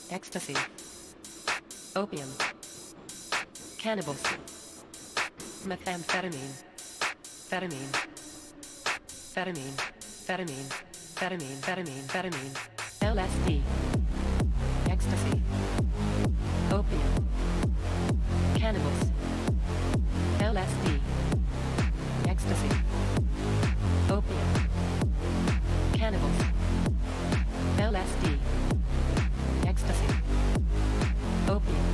ecstasy, opium, cannabis, methamphetamine, phetamine, phetamine, LSD, ecstasy, opium, cannabis, LSD, ecstasy, opium, cannabis, LSD, ecstasy, opium,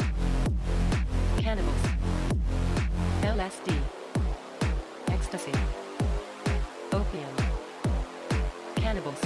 cannabis, LSD, ecstasy, opium, cannabis.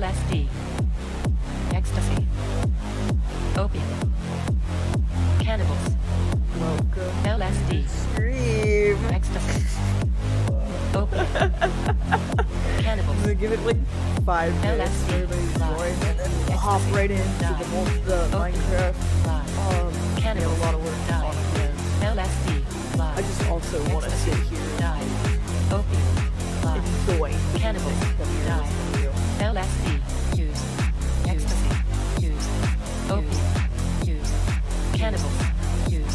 LSD, ecstasy, opium, cannabis, Welcome. LSD, Stream. ecstasy, opium, I'm cannabis, gonna give it like 5 minutes LSD, for everybody to join, and then we'll hop right into the Minecraft. cannabis, We have a lot of work on again. LSD, I just also want to sit here opium, and enjoy the cannabis, music that we're listening to. LSD, use, ecstasy, use, opium, use, cannabis, use,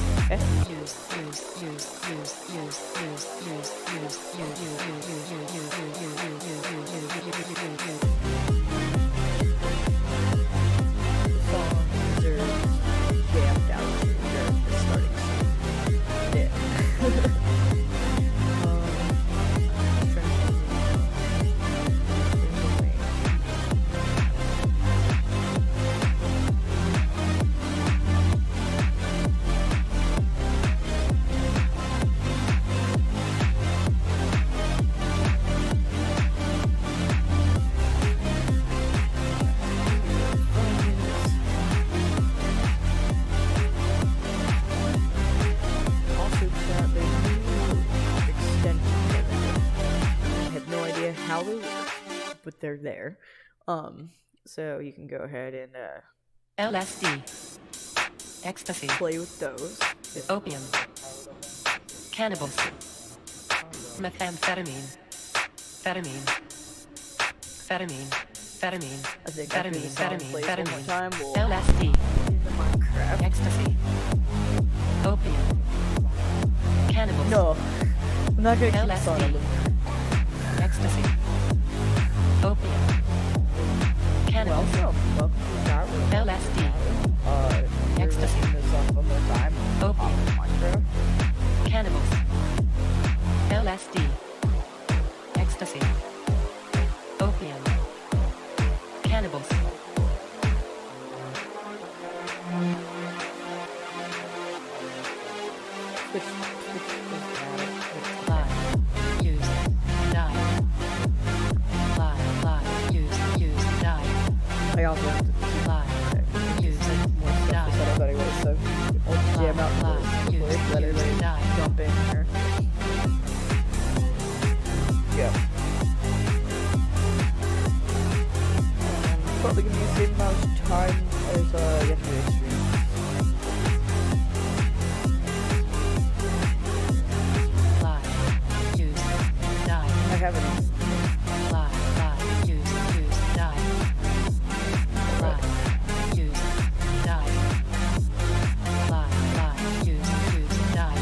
Songs are jammed out here. It's starting soon. Yeah. I'm trying to think. Also, chat, they do extensions everywhere. I have no idea how they work, but they're there. So you can go ahead and LSD, ecstasy, play with those. opium, cannabis, methamphetamine, phetamine, I think after the song plays one more time, we'll LSD, into Minecraft. ecstasy, opium, cannabis, No, I'm not gonna keep the song on LSD, loop. ecstasy, opium, cannabis, Welcome to the chat room. LSD, You're ecstasy, listening to this song one more time. opium, Minecraft. cannabis, LSD, ecstasy, opium, cannabis. Switch Live, use, die. Live, use, die. I also have to Live, use, more stuff to die. set up anyway, so I'll jam out the place, let everybody jump in here. Yeah. Probably gonna be the same amount of time as yesterday's stream. Live, use, die. I haven't. Live, use, die. Live, use, die. Live, use, die.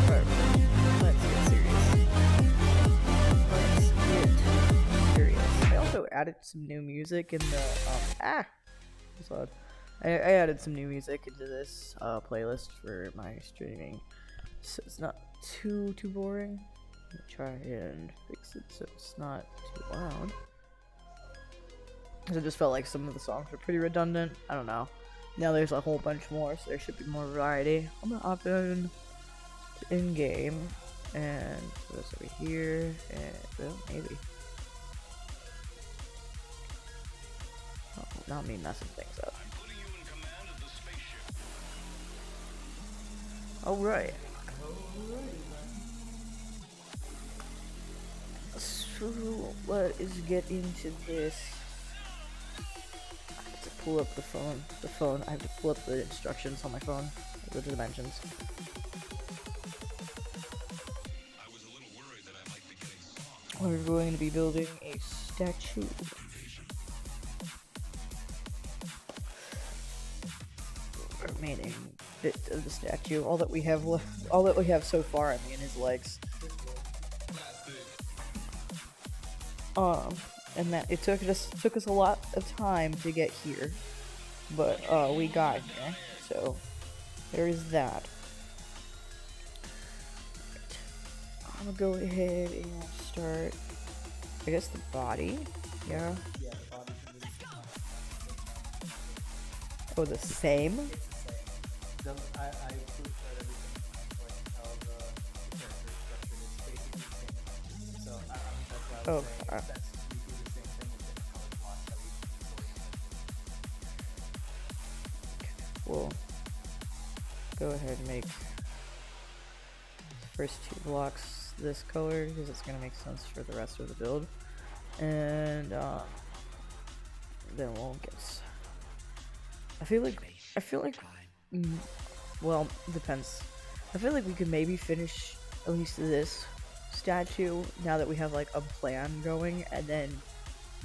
Alright, let's get serious. Let's get serious. I also added some new music in the that's odd. I added some new music into this playlist for my streaming, so it's not too boring. Let me try and fix it so it's not too loud. Cause I just felt like some of the songs were pretty redundant. I don't know. Now there's a whole bunch more, so there should be more variety. I'm gonna opt in to in-game and put this over here, and well, maybe. Oh, not me messing things up. Alright. So let us get into this. I have to pull up the phone. I have to pull up the instructions on my phone. The dimensions. We're going to be building a statue. Remaining bit of the statue. All that we have so far, I mean, is legs. And that it took us a lot of time to get here, but we got here. So there is that. I'm gonna go ahead and start. I guess the body. Yeah. Yeah, the body can be Oh, the same. I proofread everything, like how the character is structured. It's basically the same. So that's why I was saying Okay. that's we do the same thing with different color blocks that we We'll go ahead and make the first two blocks this color because it's gonna make sense for the rest of the build, and then we'll get. I feel like. Well, depends. I feel like we could maybe finish at least this statue now that we have like a plan going, and then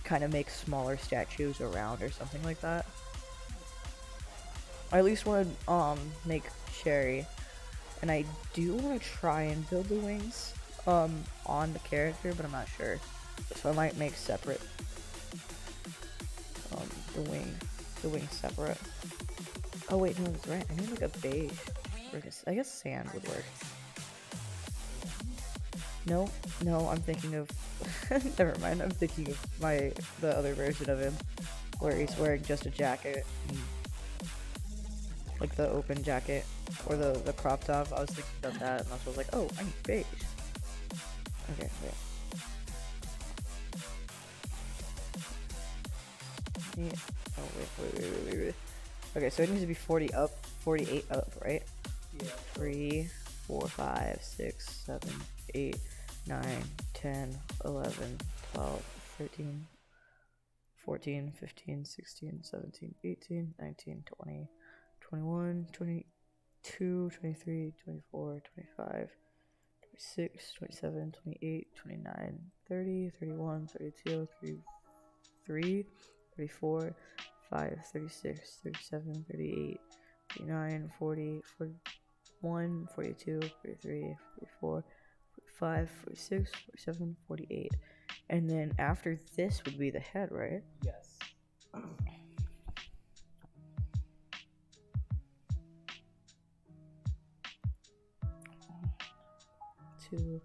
kind of make smaller statues around or something like that. I at least want to make Sherry, and I do want to try and build the wings on the character, but I'm not sure. So I might make separate the wing separate. Oh wait, no, that's right. I need like a beige. I guess sand would work. No, I'm thinking of. Never mind. I'm thinking of the other version of him, where he's wearing just a jacket, like the open jacket or the crop top. I was thinking about that, and I was like, oh, I need beige. Okay, wait. Yeah. Oh wait. Okay, so it needs to be 40 up, 48 up, right? Yeah. 3, 4, 5, 6, 7, 8, 9, 10, 11, 12, 13, 14, 15, 16, 17, 18, 19, 20, 21, 22, 23, 24, 25, 26, 27, 28, 29, 30, 31, 32, 33, 34, 5, 36, 37, 38, 39, 40, 41, 42, 43, 44, 45, 46, 47, 48. And then after this would be the head, right? Yes. 2,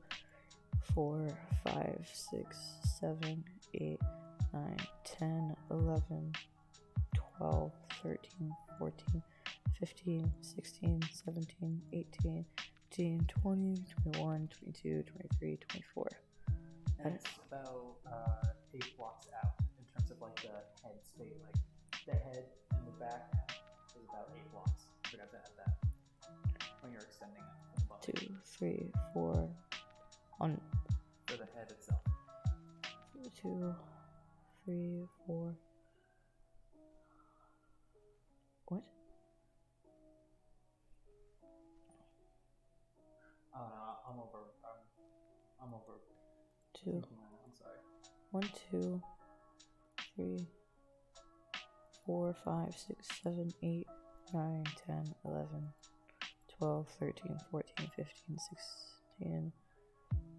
4, 5, 6, 7, 8, 9, 10, 11, 12, 13, 14, 15, 16, 17, 18, 19, 20, 21, 22, 23, 24. That's about 8 blocks out in terms of like the head space. Like the head and the back is about 8 blocks. I forgot to add that when you're extending it from the bottom. 2, 3, 4 on For the head itself. 2, 3, 4. What? I'm over. Two. Thinking right now, I'm sorry. 1, 2, 3, 4, 5, 6, 7, 8, 9, 10, 11, 12, 13, 14, 15, 16,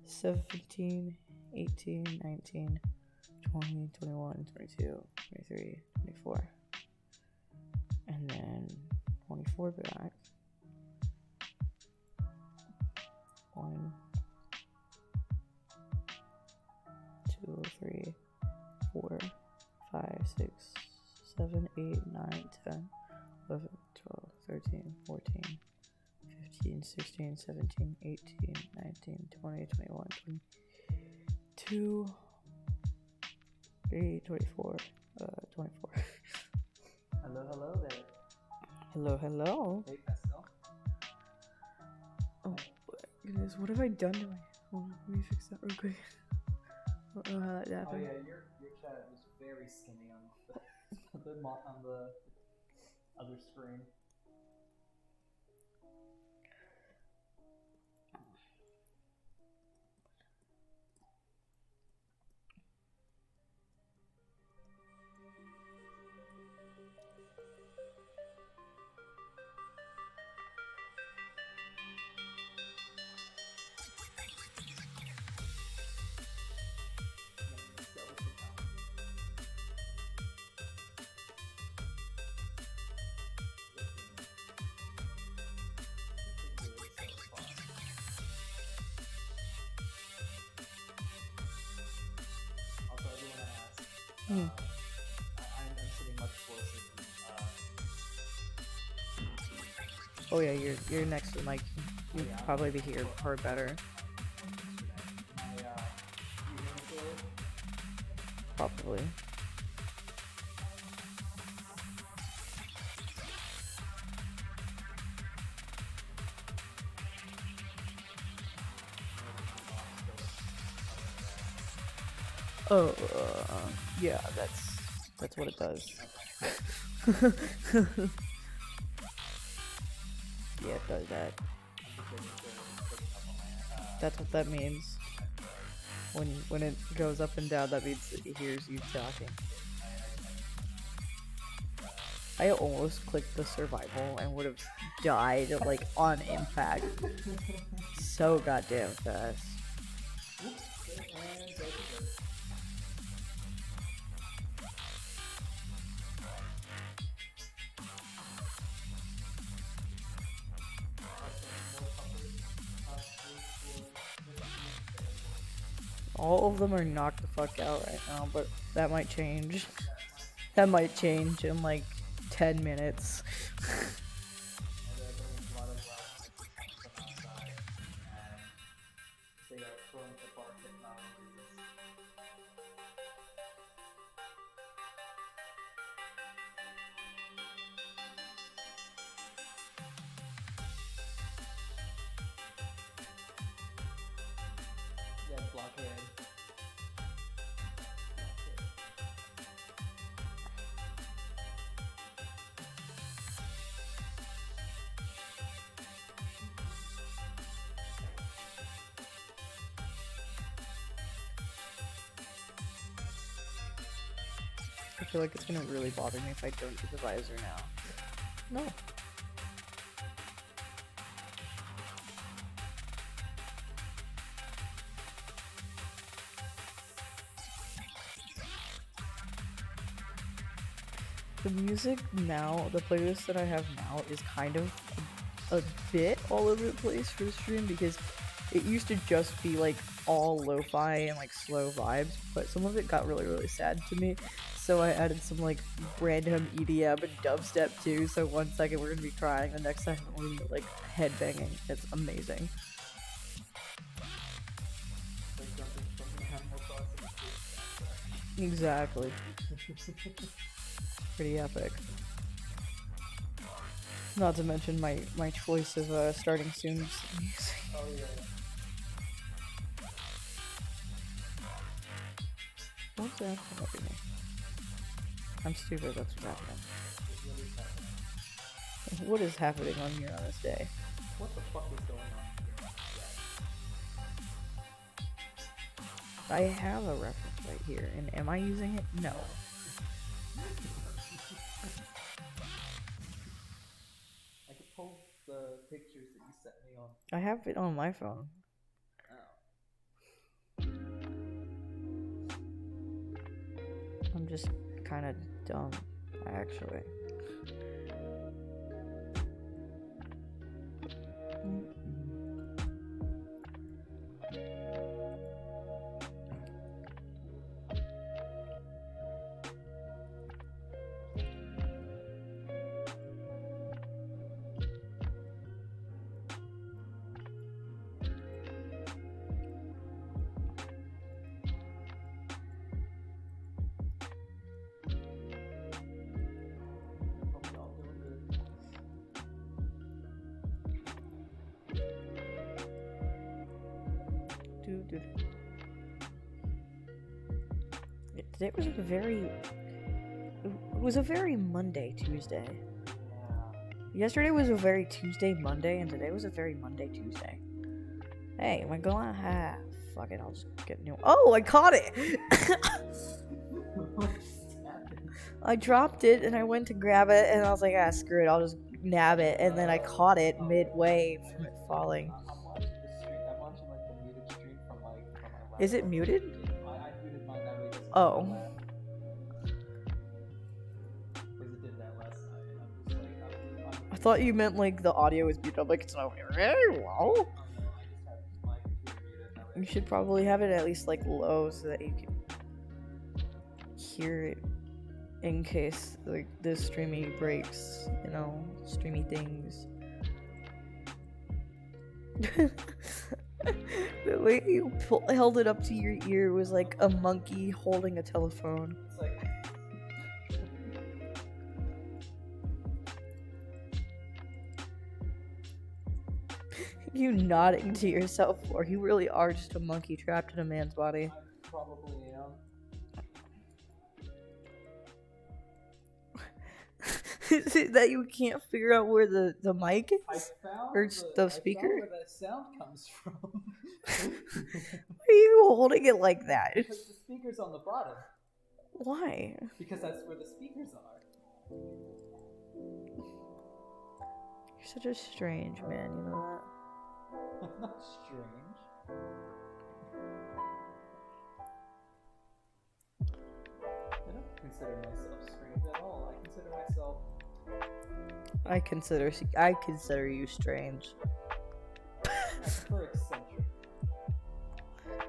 17, 18, 19, 20, 21, 22, 23, 24. And then 24 back. 1, 2, 3, 4, 5, 6, 7, 8, 9, 10, 11, 12, 13, 14, 15, 16, 17, 18, 19, 20, 21, 22, 23, 24, 24. Hello there. Hello, hello. Hey, Pastel. Oh, goodness, what have I done to my... Hold on, let me fix that real quick. I don't know how that Oh happened. yeah, your chat was very skinny on on the other screen. Also, I do want to ask. I'm sitting much closer to. Oh yeah, you're next to the mic. You'd Yeah. probably be heard better. Probably. Oh, yeah, that's what it does. Yeah, it does that. That's what that means. When it goes up and down, that means that it hears you talking. I almost clicked the survival and would have died like on impact. So goddamn fast. All of them are knocked the fuck out right now, but that might change. That might change in like 10 minutes. Yeah, blockhead. I feel like it's gonna really bother me if I don't do the visor now. No. The music now, the playlist that I have now is kind of a bit all over the place for the stream because it used to just be like all lo-fi and like slow vibes, but some of it got really sad to me. So I added some like random EDM and dubstep too. So one second we're gonna be crying, the next second we're gonna be like headbanging. It's amazing. Exactly. Pretty epic. Not to mention my choice of starting soon music. Oh yeah. What's that happening? I'm stupid, that's what's happening. What is happening on here on this day? What the fuck is going on here? I have a reference right here, and am I using it? No. I could pull the pictures that you sent me on. I have it on my phone. I'm just kind of dumb, actually. Hope y'all doing good. Dude. Today was a very... It was a very Monday, Tuesday. Yeah. Yesterday was a very Tuesday, Monday, and today was a very Monday, Tuesday. Hey, am I going? Fuck it, I'll just get new. Oh, I caught it! What just happened? I dropped it, and I went to grab it, and I was like, screw it, I'll just nab it, and then I caught it midway from it falling. I'm watching the stream. I'm watching like the muted stream from my laptop. Is it muted? I muted mine that way. It doesn't Oh. laugh. Because it did that last night, and I'm just like, I thought you meant like the audio is muted. I'm like, it's not very well. oh no, I just have my computer muted. That way You should probably have it at least like low so that you can hear it in case like this streamy breaks, you know, streamy things. The way you held it up to your ear was like a monkey holding a telephone. It's like, You nodding to yourself, or you really are just a monkey trapped in a man's body. I probably am. Is it that you can't figure out where the mic I is? found Or the I speaker? found where that sound comes from. Why are you holding it like that? Because the speaker's on the bottom. Why? Because that's where the speakers are. You're such a strange man, you know that? I'm not strange. I don't consider myself strange at all. I consider you strange. I prefer eccentric.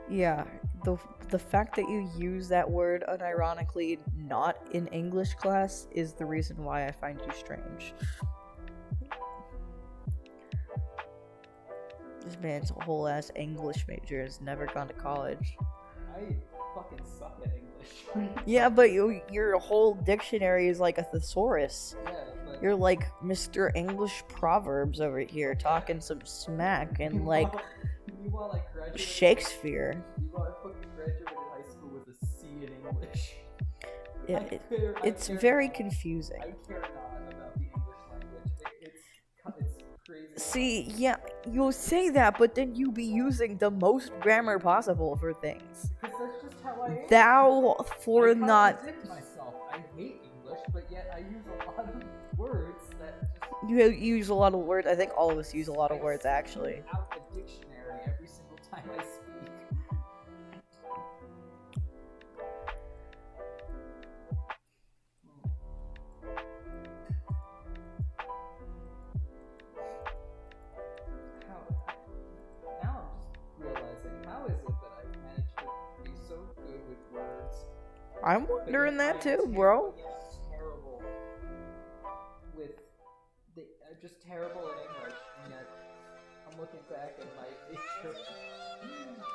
Yeah, the fact that you use that word unironically not in English class is the reason why I find you strange. This man's a whole ass English major has never gone to college. I fucking suck at English. Yeah, but your whole dictionary is like a thesaurus. Yeah, but You're like Mr. English Proverbs over here talking some smack and like meanwhile, I graduated. Shakespeare. Meanwhile, I fucking graduated high school with a C in English. Yeah, I it's care very not. confusing. I care not about the English language. It's crazy. See, yeah, you'll say that, but then you be using the most grammar possible for things. Because that's just how I am. Thou for I not. contradict myself. I hate English, but yet I use a lot of words that just. You use a lot of words. I think all of us use a lot of words, I actually. speak out the dictionary every single time I speak. Now I'm just realizing, how is it that I've managed to be so good with words? I'm but wondering yet that I'm too, bro. terrible with the just terrible in English, and yet I'm looking back at my major.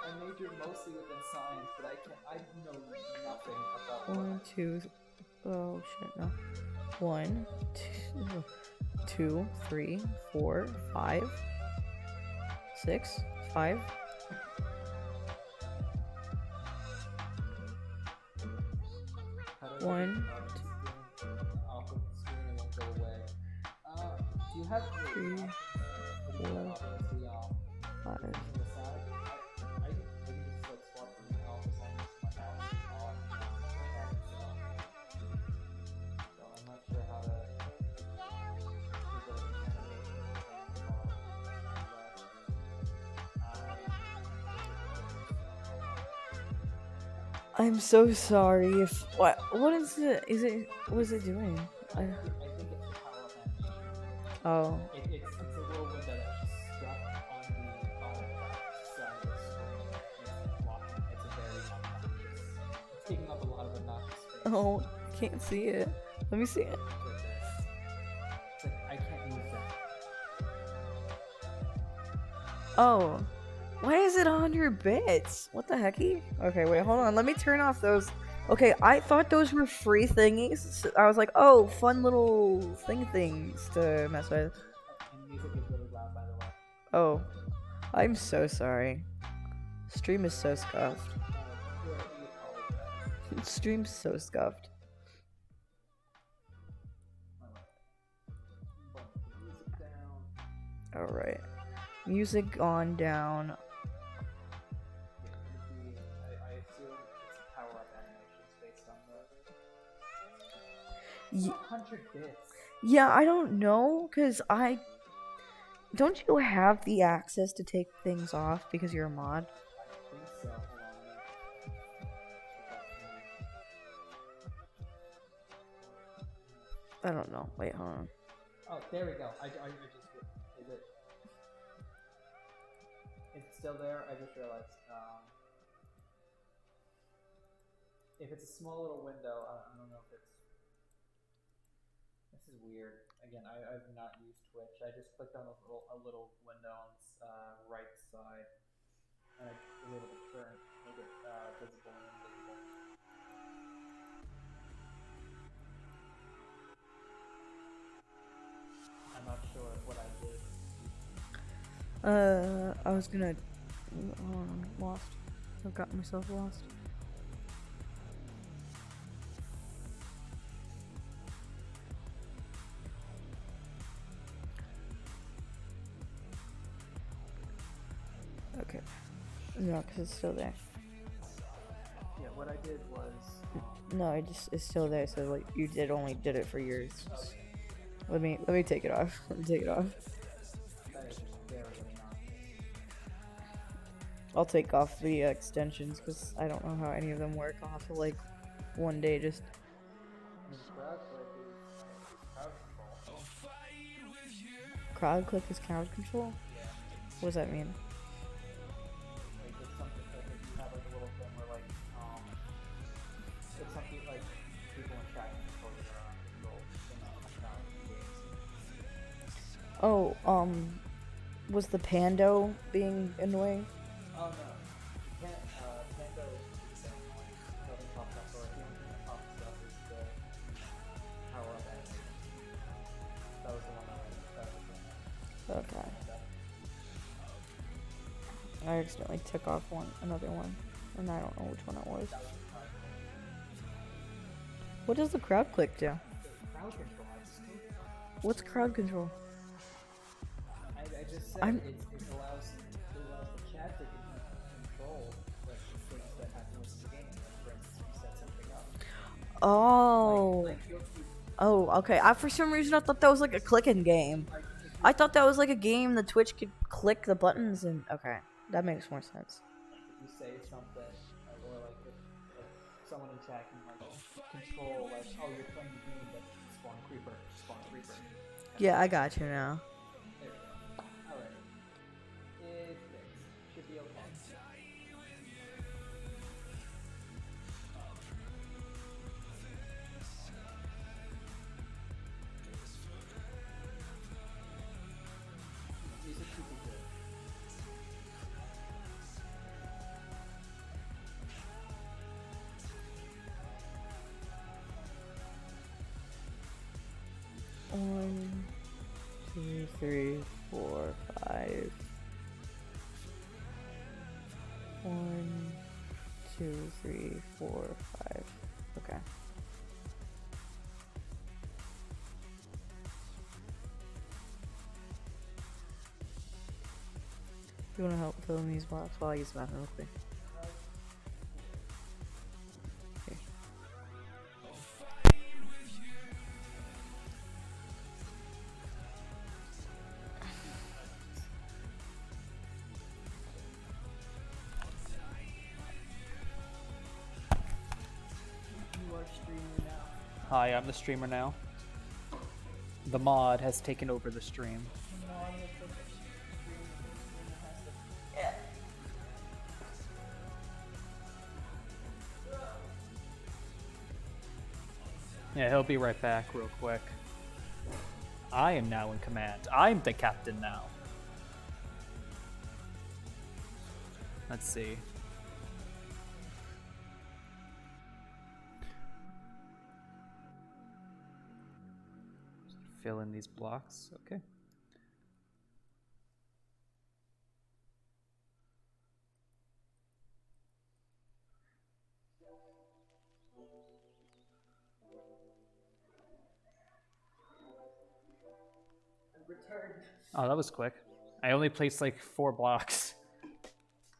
I majored mostly within science, but I know nothing about One, two. Oh shit, no. 1, 2, 3, 4, 5, 6, 5. How do I One, off of the screen and won't go away. Do you have the 3, options to 4, the 5. side? I can just like swap them out. I'm so sorry if what is it? Is it what is it doing? I think it's the power up animation. Oh, It's a little window that's just stuck on the bottom left side of the screen. It's blocking. It's a very obnoxious. It's taking up a lot of obnoxious space. oh, I can't see it. Let me see it. It's right there. It's like I can't move that. Oh, why is it on your bits? What the hecky? Okay, wait, hold on. Let me turn off those. Okay, I thought those were free thingies. So I was like, oh, fun little things to mess with. And music is really loud, by the way. Oh, I'm so sorry. Stream is so scuffed. We apologize. Stream's so scuffed. Bump the music down. Alright. Music on down. I assume it's power up animations based on the. Ye- 100 bits. Yeah, I don't know, cause don't you have the access to take things off because you're a mod? I think so. Hold on. I don't know. Wait, hold on. Oh, there we go. I just is it? It's still there. I just realized. If it's a small little window, I don't know if it's. This is weird. Again, I've not used Twitch. I just clicked on a little window on the right side, and I was able to turn make it visible and invisible. I'm not sure what I did. I was gonna. Hold on, lost. I've got myself lost. Okay. No, because it's still there. Yeah, what I did was. No, it's still there. So like you only did it for yours. Let me take it off. Let me take it off. That is just very obnoxious. I'll take off the extensions because I don't know how any of them work. I'll have to like one day just. Crowd click is crowd control. What does that mean? Like it's something like if you have like a little thing where like it's something like people in chat can control their control in games. Oh, was the Pando being annoying? Oh no, Pando is so annoying. Nothing pops up, or the only thing that pops up is the power up animation. That was the one that was Okay. I accidentally took off another one, and I don't know which one it was. What does the crowd click do? Crowd control. What's crowd control? I just said it allows the chat to control the things that happen within the game. Like, for instance, you set something up. Oh. Like Oh, okay. For some reason I thought that was like a clicking game. I thought that was like a game that Twitch could click the buttons and okay, that makes more sense. if you say something, or like if someone in chat can like control, like, oh, you're playing the game, but spawn creeper. Yeah, I got you now. There we go. Alright. It fixed. Should be okay. Music should be good. One, 2, 3, 4, 5. 1, 2, 3, 4, 5. Okay. You wanna help fill in these blocks while I use the bathroom real quick? Here. Hi, I'm the streamer now. The mod has taken over the stream. Yeah, he'll be right back real quick. I am now in command. I'm the captain now. Let's see. Fill in these blocks. Okay. Returned. Oh, that was quick. I only placed like 4 blocks.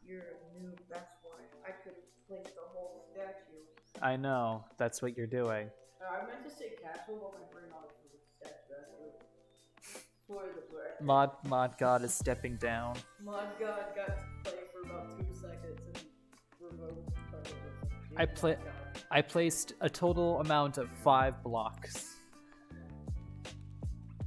You're a noob, that's why. I could have placed the whole statue. I know. That's what you're doing. I meant to say castle, but my brain always was a statue. For the breath. Mod God is stepping down. Mod God got to play for about 2 seconds and revoked because I placed a total amount of 5 blocks.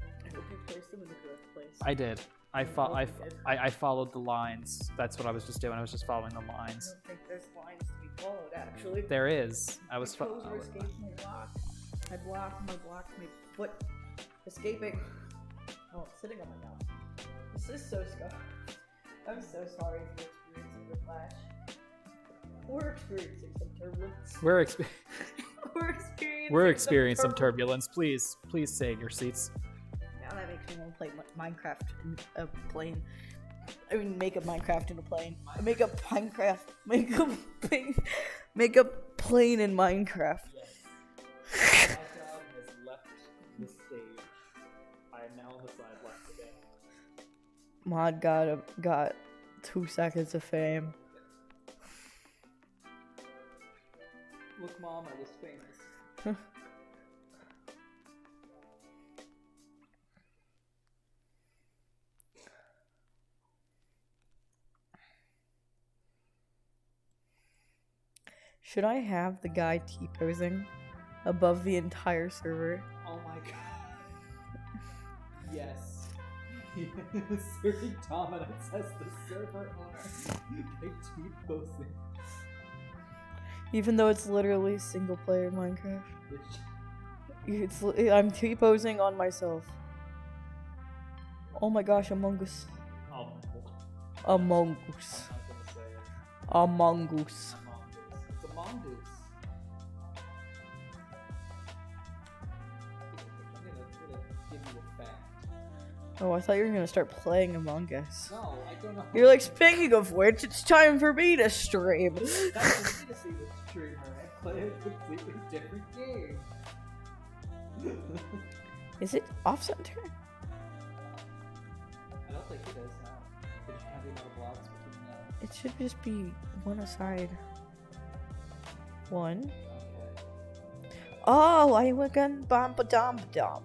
I hope you placed them in the correct place. I did. I followed the lines. That's what I was just doing. I was just following the I lines. don't think there's lines to be followed, actually. There is. I was. Closer escaped my block. I blocked my foot escaping. Oh, it's sitting on my mouth. This is so scuffed. I'm so sorry for experiencing whiplash. We're experiencing some turbulence. We're experiencing some turbulence. Please stay in your seats. Now that makes me want to play Minecraft in a plane. I mean, make a Minecraft in a plane. Make a Minecraft. Make a plane in Minecraft. Yes. My job has left the stage. I am now on the side left again. Mod got 2 seconds of fame. Look, Mom, I was famous. Should I have the guy T-posing above the entire server? Oh my god. Yes. Serving dominance as the server owner. They T-posing. Even though it's literally single player Minecraft. I'm T-posing on myself. Oh my gosh, Among Us. Among Us. Among Us. It's a mongoose. I'm gonna give you a fact. Oh, I thought you were gonna start playing Among Us. No, I don't know. You're like, speaking of which, it's time for me to stream. That's for me to see the streamer. I play a completely different game. Is it off center? I don't think it is, no. There's can't be no blocks between them. It should just be one aside. One. Okay. Oh, I went gun bomb ba dom ba dom.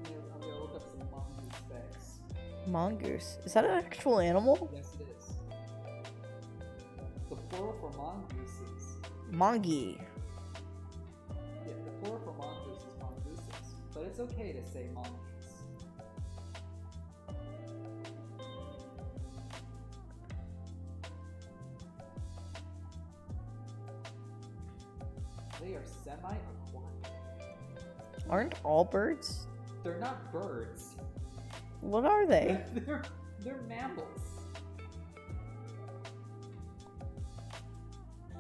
I'm gonna look up some mongoose facts. Mongoose. Is that an actual animal? Yes, it is. The plural for mongoose is... Mongi. Yeah, the plural for mongoose is mongooses. But it's okay to say mongoose. They are semi-aquatic. Aren't all birds? They're not birds. What are they? They're mammals.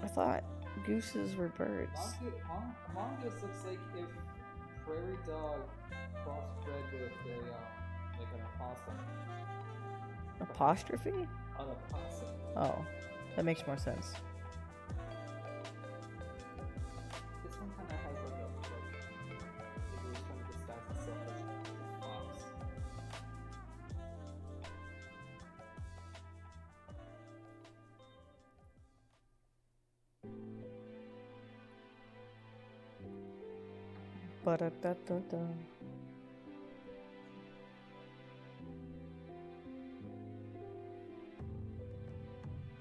I thought gooses were birds. Mongoose looks like if prairie dog crossbred with a like an opossum. Apostrophe? An opossum. Oh, that makes more sense. This one kind of has like it was trying to disguise itself as a fox. Ba-da-da-da-da.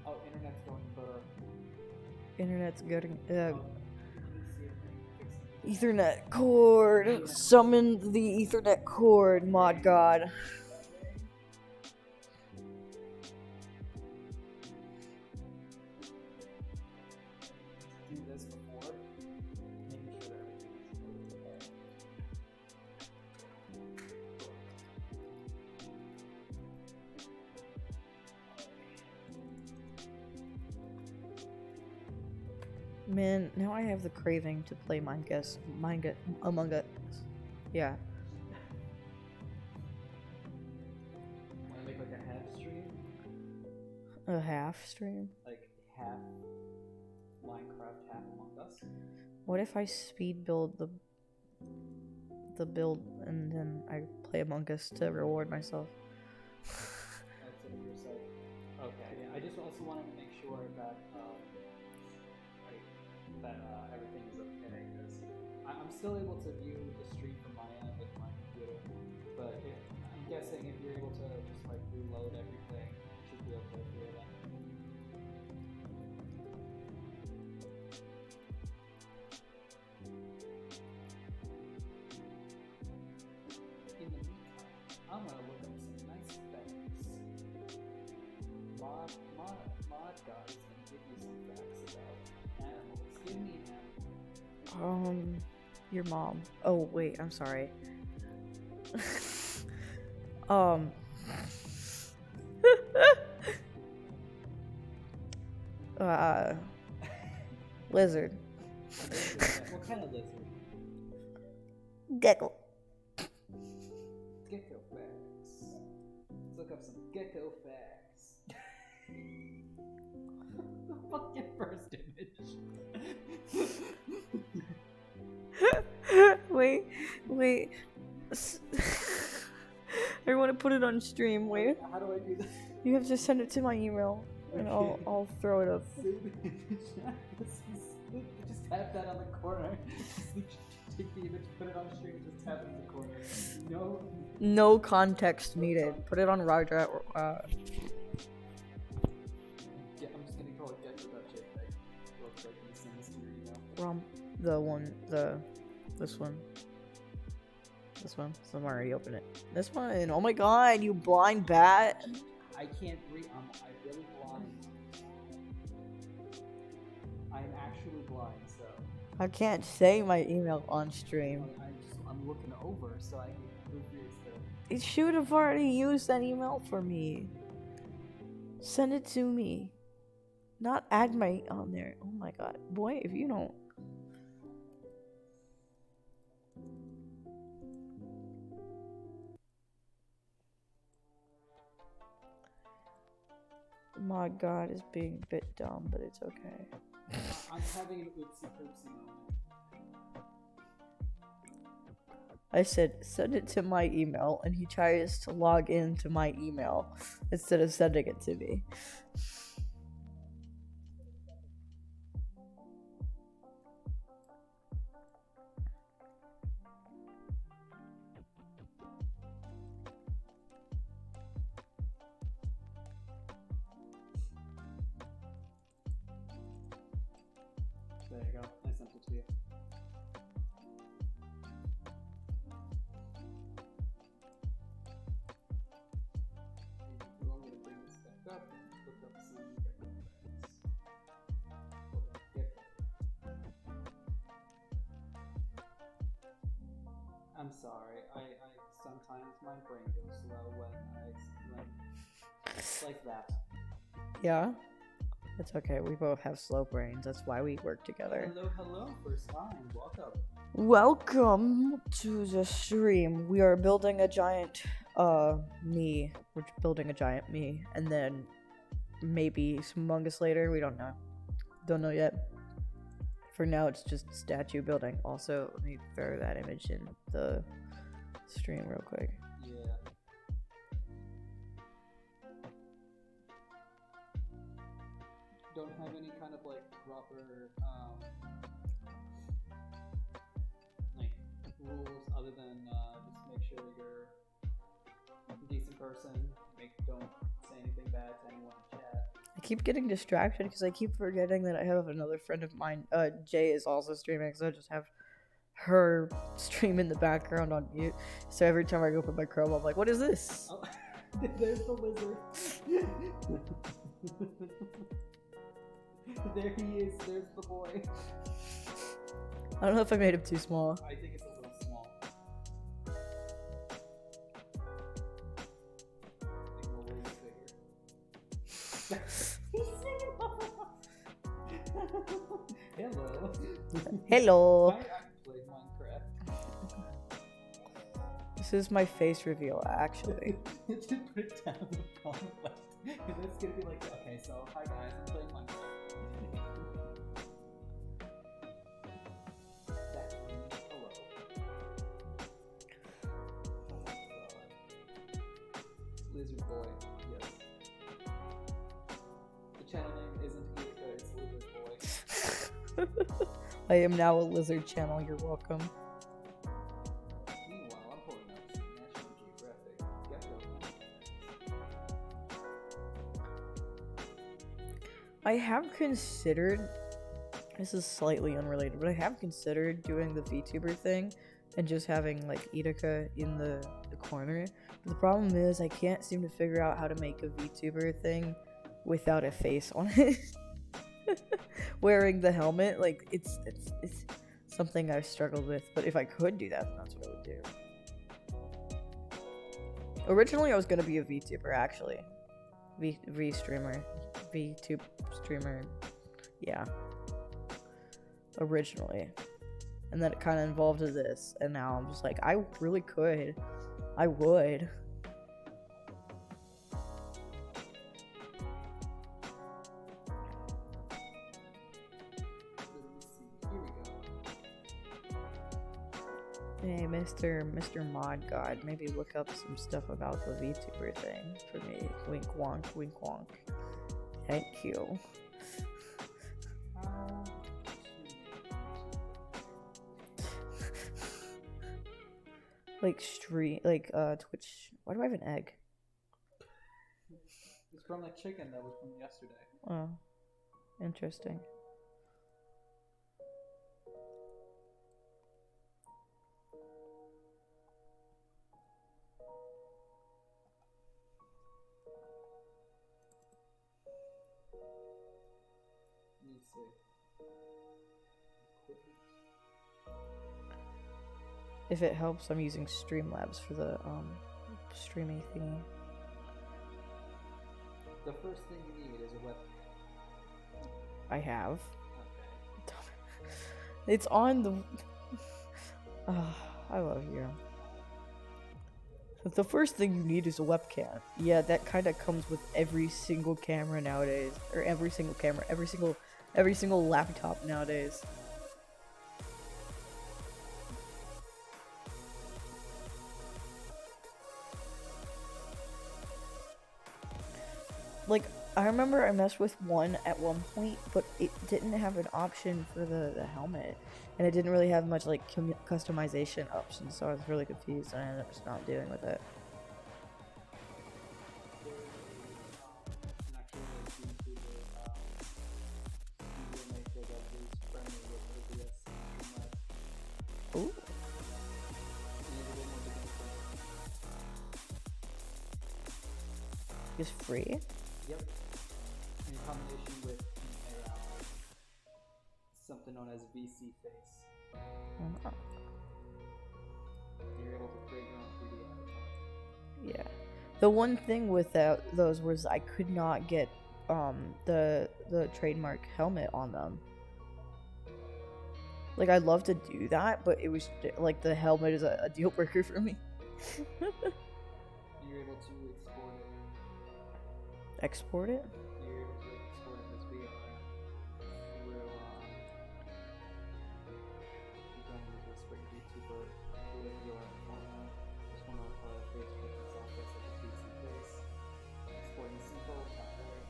Oh, Oh, internet's going butter. Internet's getting Oh, you see it fixing it. Ethernet cord. Summon the Ethernet cord, mod god. Do this before, making sure that everything is okay. Man, now I have the craving to play Among Us. Yeah. Want to make like a half stream? A half stream? Like half Minecraft, half Among Us? What if I speed build the build and then I play Among Us to reward myself? That's what you're saying. Okay, yeah. I just also wanted to make sure that everything is okay, because I'm still able to view the stream from my end with my computer, but I'm guessing if you're able to just like reload everything, it should be okay for you then. In the meantime, I'm gonna look up some nice facts. Mod God is gonna give you some facts about animals. Give me an animal. Your mom. Oh wait, I'm sorry. um. Lizard. What kind of lizard? Gecko. Gecko facts. Let's look up some gecko facts. The fucking first image. wait. I want to put it on stream. Wait. How do I do this? You have to send it to my email, and I'll throw it up. Just tap that on the corner. Take the image, put it on stream, just tap it in the corner. No context needed. Put it on Roger. Yeah, I'm just gonna call it gecko.jpg. Real quick and send this to your email. This one. So I'm already open it. This one. Oh my god, you blind bat. I can't read. I'm really blind. I'm actually blind, so I can't say my email on stream. I'm looking over, so I can proofread stuff. It should have already used that email for me. Send it to me. Not add my on there. Oh my god. Boy, if you don't. My god is being a bit dumb, but it's okay. I'm having an oopsie poopsie moment. I said, send it to my email, and he tries to log into my email instead of sending it to me. There you go. I sent it to you. You want me to bring this back up? Look up some gecko facts. I'm sorry. I sometimes my brain goes slow when like that. Yeah? It's okay, we both have slow brains, that's why we work together. Hello, first time. Welcome. Welcome to the stream. We are building a giant, me. We're building a giant me, and then maybe some Among Us later, we don't know. Don't know yet. For now, it's just statue building. Also, let me throw that image in the stream real quick. Yeah. Don't have any kind of like proper like rules other than just make sure you're a decent person. Don't say anything bad to anyone in chat. I keep getting distracted because I keep forgetting that I have another friend of mine. Jay is also streaming, so I just have her stream in the background on mute. So every time I open my Chrome, I'm like, "What is this?" Oh, there's the lizard. There he is. There's the boy. I don't know if I made him too small. I think it's a little small. I think we'll way bigger. Hello. Hello. Why I play Minecraft? This is my face reveal, actually. Just put it down in the bottom left. And it's gonna be like, okay, so hi guys, I'm playing Minecraft. That means hello. Oh my god. Lizard boy, yes. The channel name isn't Utica, it's Lizard Boy. I am now a lizard channel. You're welcome. Meanwhile, I'm pulling up some National Geographic gecko. I have considered. This is slightly unrelated, but I have considered doing the VTuber thing and just having like Utica in the corner. But the problem is I can't seem to figure out how to make a VTuber thing without a face on it. Wearing the helmet, like it's something I've struggled with. But if I could do that, then that's what I would do. Originally, I was gonna be a VTuber actually, V streamer, VTube streamer, yeah. Originally, and then it kind of involved to this, and now I'm just like, I really could, I would. Hey, Mr. Mod God, maybe look up some stuff about the VTuber thing for me. Wink wonk, wink wonk. Thank you. Like Twitch. Why do I have an egg? It's from that chicken that was from yesterday. Oh, interesting. Let me see. If it helps, I'm using Streamlabs for the streaming thingy. The first thing you need is a webcam. I have. Okay. It's on the. I love you. The first thing you need is a webcam. Yeah, that kind of comes with every single camera nowadays, or every single camera, every single laptop nowadays. Like, I remember I messed with one at one point, but it didn't have an option for the helmet. And it didn't really have much, like, customization options, so I was really confused, and I ended up just not dealing with it. Ooh. It's free? Yep. In combination with something known as VC Face. Uh-huh. You're able to create your own 3D avatar. Yeah. The one thing with those was I could not get the trademark helmet on them. Like, I'd love to do that, but it was like the helmet is a deal breaker for me. You're able to Export export it. it? You're able to export it as VR through you're going to use this for YouTuber with your just one of Facebook itself as like a PC face. Exporting simple, tap there.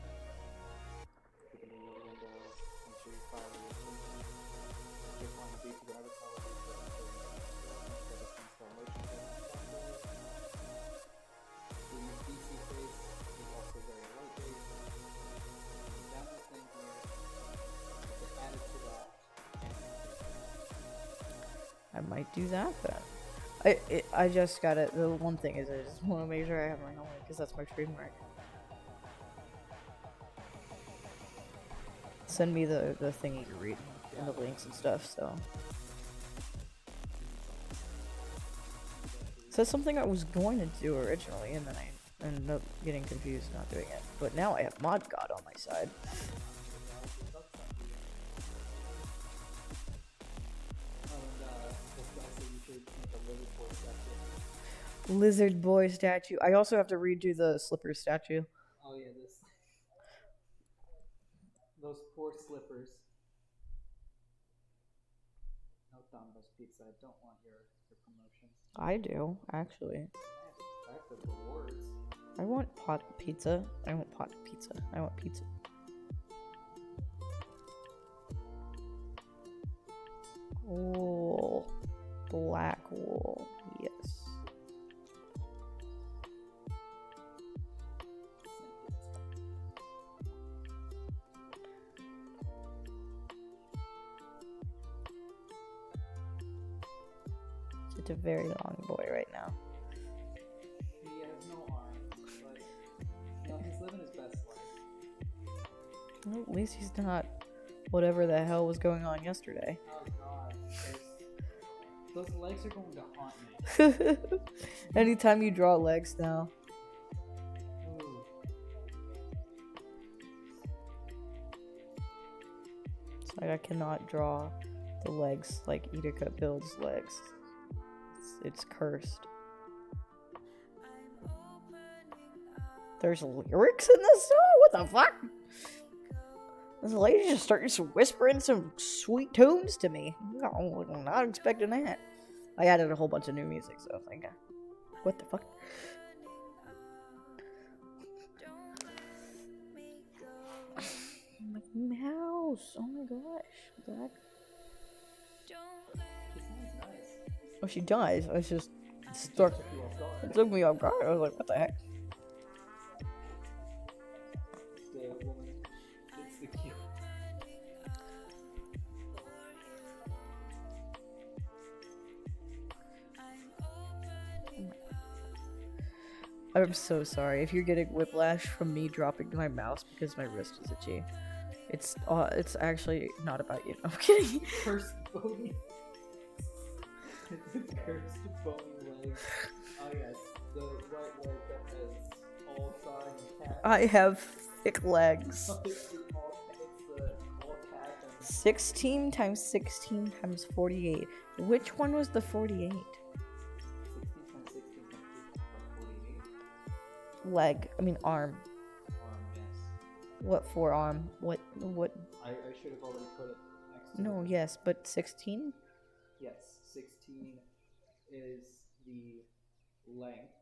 You can do your window, make sure you file your attention. Click on the VTuber avatar with your install motion doing your PC face is also very lightweight. might do that then. I just gotta. The one thing is, I just want to make sure I have my helmet because that's my trademark. Send me the thingy to read and the links and stuff. So that's something I was going to do originally, and then I ended up getting confused not doing it. But now I have Mod God on my side. Lizard boy statue. I also have to redo the slippers statue. Oh yeah, those poor slippers. No Domino's Pizza. I don't want your promotions. I do, actually. I have the rewards. I want pot pizza. I want pot pizza. I want pizza. Wool. Black wool. Yes. It's a very long boy right now. He has no arms, but he's living his best life. Well, at least he's not whatever the hell was going on yesterday. Oh god. Those legs are going to haunt me. Anytime you draw legs now. Ooh. It's like I cannot draw the legs like Etika builds legs. It's cursed. There's lyrics in this song? What the fuck? This lady just started whispering some sweet tunes to me. No, I'm not expecting that. I added a whole bunch of new music, so I'm like, what the fuck? My mouse. Oh my gosh. Black. Oh, she dies. I just stuck. It took me off guard. I was like, what the heck? The woman. It's the cute. I'm so sorry if you're getting whiplash from me dropping my mouse because my wrist is itchy. It's actually not about you. I'm kidding. Cursed bony. Cursed bony legs. Oh yes, the right leg that has all thigh and calf. I have thick legs. It's the all calf and 16 times 16 times 48. Which one was the 48? 16 times 16 times 48. Leg. I mean arm. Yes. What forearm? What? I should have already put it next to No, it. yes, but 16? Yes, 16 is the length.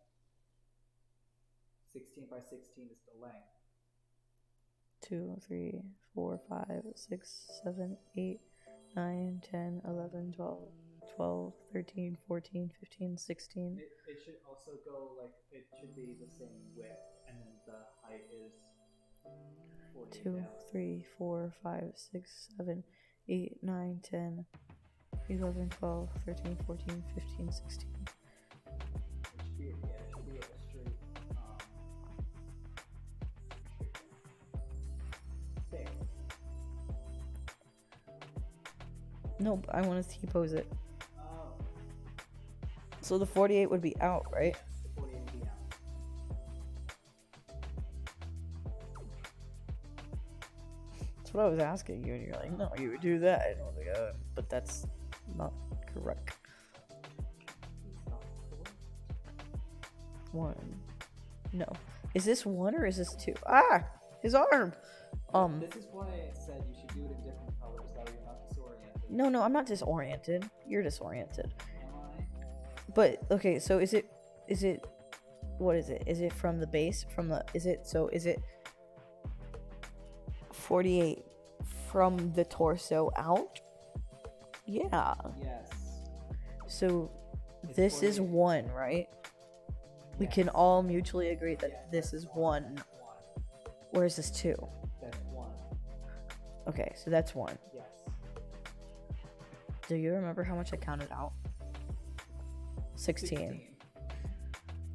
16 by 16 is the length. 2, 3, 4, 5, 6, 7, 8, 9, 10, 11, 12, 13, 14, 15, 16. It should also go like, it should be the same width, and then the height is 48 2, now. 3, 4, 5, 6, 7, 8, 9, 10, 11, 12, 13, 14, 15, 16. It should be a straight thing. No, I want to T-pose it. Oh. So the 48 would be out, right? The 48 would be out. That's what I was asking you, and you're like, no, you would do that. And I was like, but that's not correct. One. No. Is this one or is this two? Ah! His arm! This is why I said you should do it in different colors, that way you're not disoriented. No, I'm not disoriented. You're disoriented. Am I? But, okay, so is it, what is it? Is it from the base? Is it 48 from the torso out? Yeah. Yes. So It's this is 48. one, right? We Yes. can all mutually agree that Yes, this that's is one. Or is this two? That's one. Okay, so that's one. Yes. Do you remember how much I counted out? 16,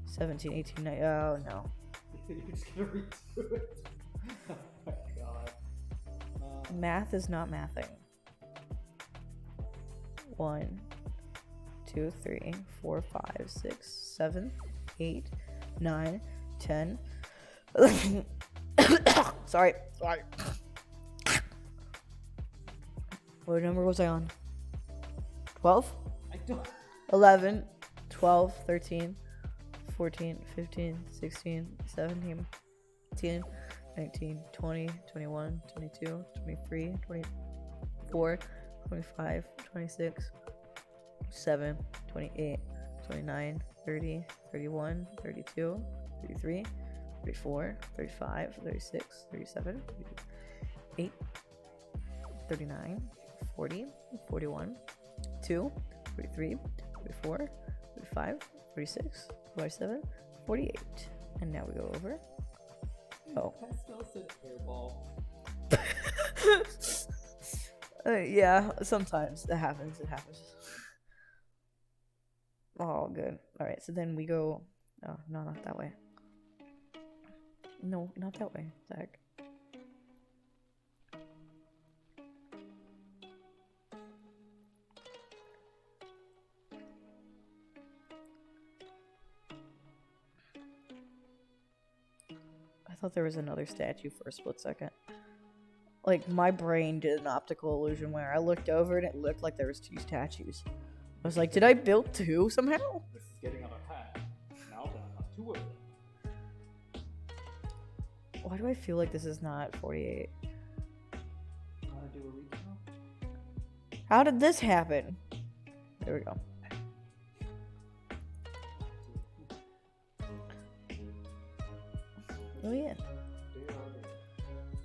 17, 18, 19. Oh no. You're just gonna redo it. Oh my god. Math is not mathing. 1, 2, 3, 4, 5, 6, 7, 8, 9, 10, 11. Sorry. What number was I on? 12? I don't. 11, 12, 13, 14, 15, 16, 17, 18, 19, 20, 21, 22, 23, 24, 25, 26, 27, 28, 29, 30, 31, 32, 33, 34, 35, 36, 37, 38, 39, 40, 41, 2, 43, 44, 45, 46, 47, 48. And now we go over. Oh. Pastel said hairball. Yeah, sometimes it happens. Oh, good. Alright, so then we go. Oh, no, not that way. No, not that way, Zach. I thought there was another statue for a split second. Like, my brain did an optical illusion where I looked over and it looked like there was 2 statues. I was like, did I build 2 somehow? This is getting on a path. Now then, I have 2 of them. Why do I feel like this is not 48? Wanna do a recount? How did this happen? There we go. Oh yeah.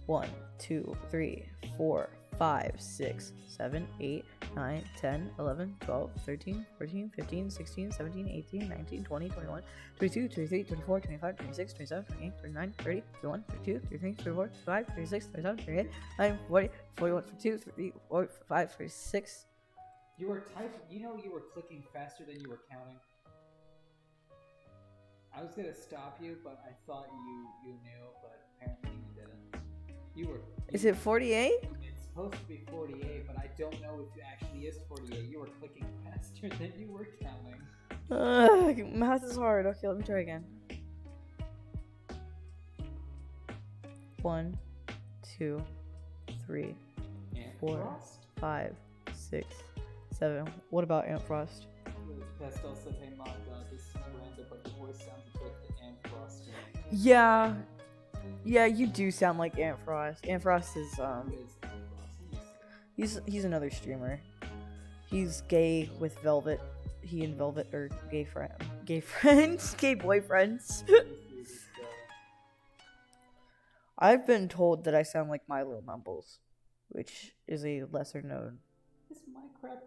1, 2, 3, 4, 5, 6, 7, 8, 9, 10, 11, 12, 13, 14, 15, 16, 17, 18, 19, 20, 21, 22, 23, 24, 25, 26, 27, 28, 29, 30, 31, 32, 33, 34, 35, 36, 37, 38, 39, 40, 41, 42, 43, 45, 46. You were typing. You know you were clicking faster than you were counting. I was gonna stop you, but I thought you knew, but apparently you didn't. Is it 48? It's supposed to be 48, but I don't know if it actually is 48. You were clicking faster than you were counting. Math is hard. Okay, let me try again. 1, 2, 3, 4, 5, 6, 7. What about Aunt Frost? Pastel said, "Hey Mom, this is random, but your voice sounds like the Aunt Frost." Yeah. Yeah, you do sound like Aunt Frost. Aunt Frost is Who is Aunt Frost? he's another streamer. He's gay with Velvet. He and Velvet are gay friends, gay boyfriends. I've been told that I sound like Milo Mumbles, which is a lesser known. This Minecraft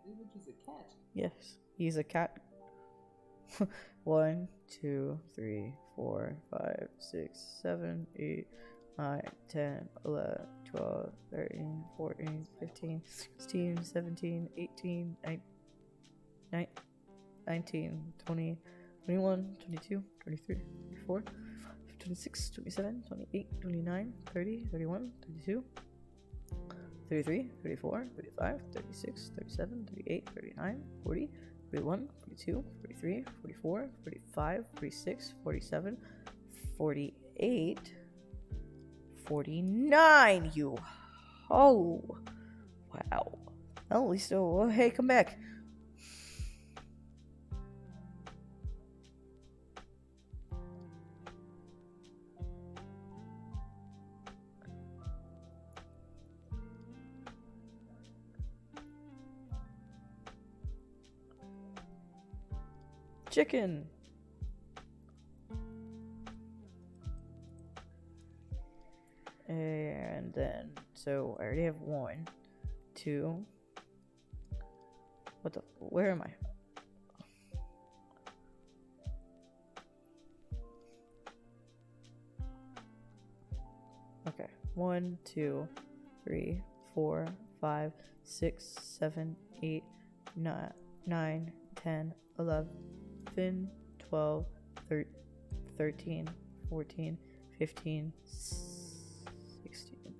image is a cat. Yes, he's a cat. 1, 2, 3, 4, 5, 6, 7, 8, 9, 10, 11, 12, 13, 14, 15, 16, 17, 18, 19, 20, 21, 22, 23, 24, 26, 27, 28, 29, 30, 31, 32, 33, 34, 35, 36, 37, 38, 39, 40, 41, 42, 43, 44, 45, 46, 47, 48, 49, you. Oh. Wow. Well, at least, oh, hey, come back. Chicken. And then, so I already have 1, 2. Where am I? Okay. 1, 2, 3, 4, 5, 6, 7, 8, 9, 10, 10, 11, 12, 13, 14, 15, 16.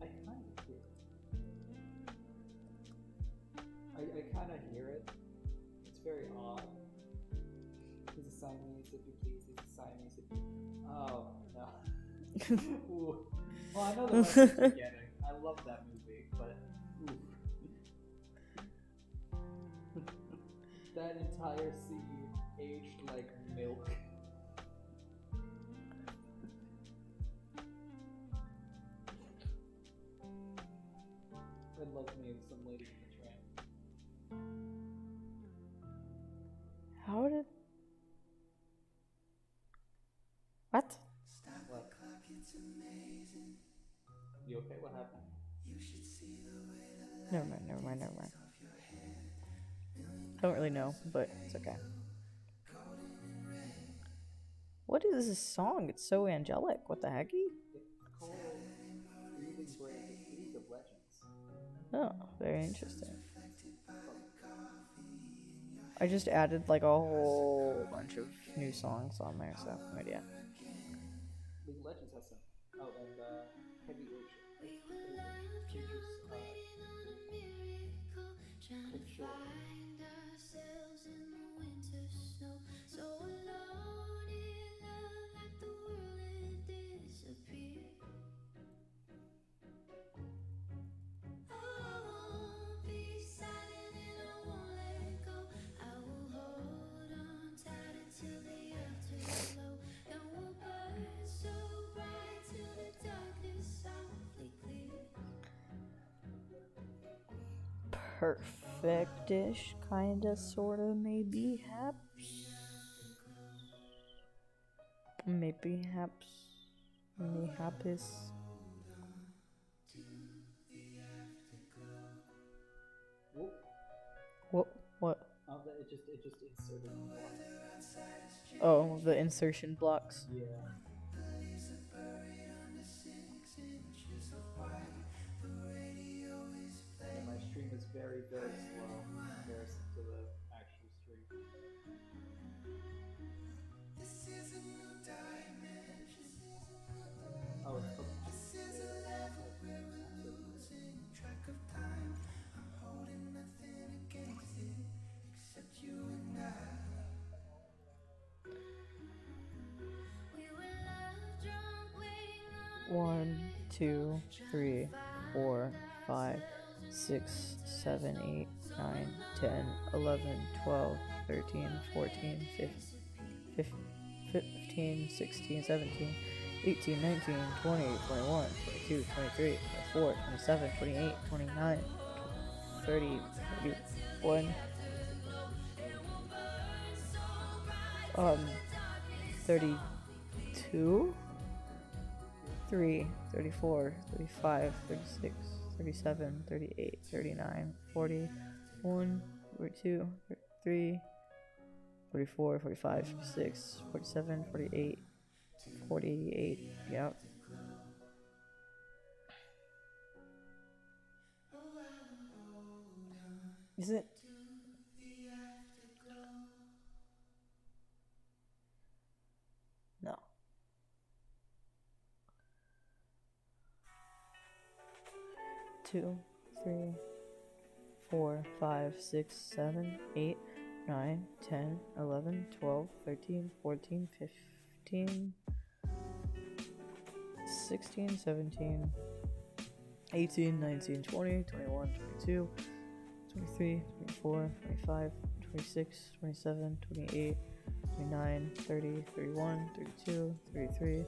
I kind of hear it. I kind of hear it. It's very odd. He's a Siamese, if you please. He's a Siamese, if you. Oh no. Ooh. Well, I know the message you're getting. I love that movie, but ooh. That entire scene aged like milk. I love me and some lady in the tramp. How did. What? What? You okay? What happened? Never mind. I don't really know, but it's okay. What is this song? It's so angelic. What the hecky? It's called Breathing Break. It's League of Legends. Oh, very interesting. I just added like a whole bunch of new songs on there, so no idea. League of Legends has some. Oh, and Heavy Ocean. It's crazy. Cliff Shore. Perfect-ish, kinda, sorta, maybe, haps. Maybe haps. Mayhapis. Whoop. What? Oh, it just inserted one. Oh, the insertion blocks. Yeah. Yeah, my stream is very, very slow in comparison to the actual stream. Oh, it's supposed to just One, 2, 3, 4, 5, 6, 7, 8, 9, 10, 11, 12, 13, 14, 15, 16, 17, 18, 19, 20, 21, 22, 23, 24, 27, 28, 29, 30, 31, 32, 3, 34, 35, 36, 37, 38, 39, 40, 1, 42, 43, 44, 45, 46, 47, 48, 48, yep. Is it? No. Two, 3, 4, 5, 6, 7, 8, 9, 10, 11, 12, 13, 14, 15, 16, 17, 18, 19, 20, 21, 22, 23, 24, 25, 26, 27, 28, 29, 30, 31, 32, 33,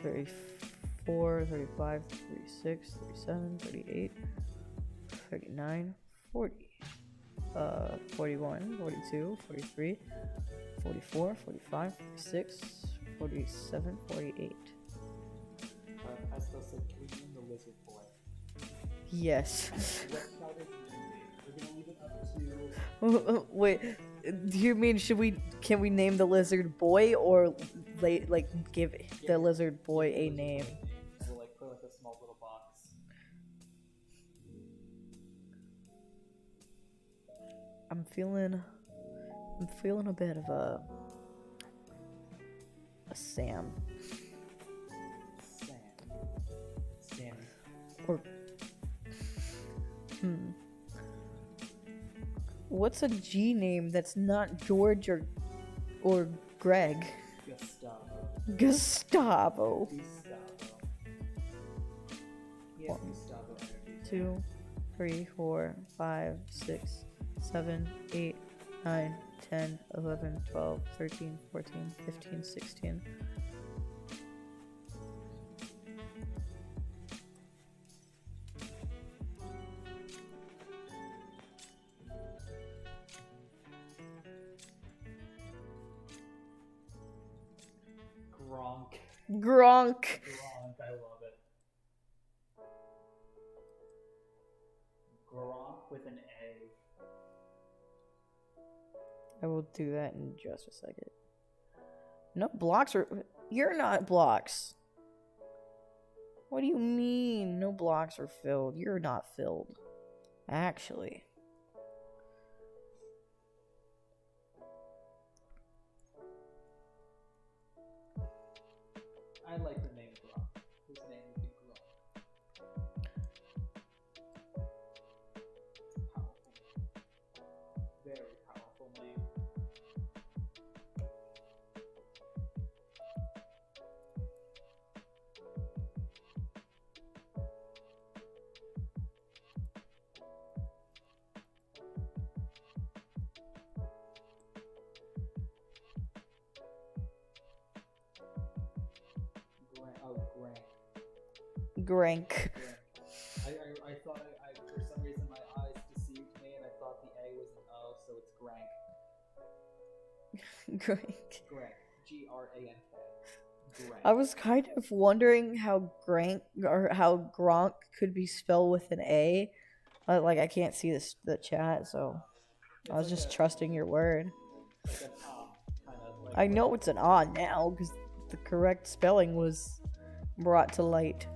34, 35, 36, 37, 38, 39, 40, 41, 42, 43, 44, 45, 46, 47, 48. I still say, can we name the lizard boy? Yes. What shall this name be? We're gonna leave it up to. Wait, do you mean can we name the lizard boy or give the lizard boy a name? We'll like put like a small little box. I'm feeling a bit of a Sam. Sammy. Or what's a G name that's not George or Greg? Gustavo. Gustavo. He has Gustavo energy. 2, 3, 4, 5, 6, 7, 8, 9, 10, 11, 12, 13, 14, 15, 16. Gronk. Gronk. I love it. Gronk with an A. I will do that in just a second. No blocks are. You're not blocks. What do you mean? No blocks are filled. You're not filled. Actually. I like the name Gronk. His name would be Gronk. Powerful. Very powerful name. Grank. I thought for some reason my eyes deceived me and I thought the A was an O, so it's Grank. Grank. Grank. G-R-A-N-K. Grank. I was kind of wondering how Gronk could be spelled with an A. Like I can't see the chat, so I was just trusting your word. Like an kind of like I know it's an on now because the correct spelling was brought to light.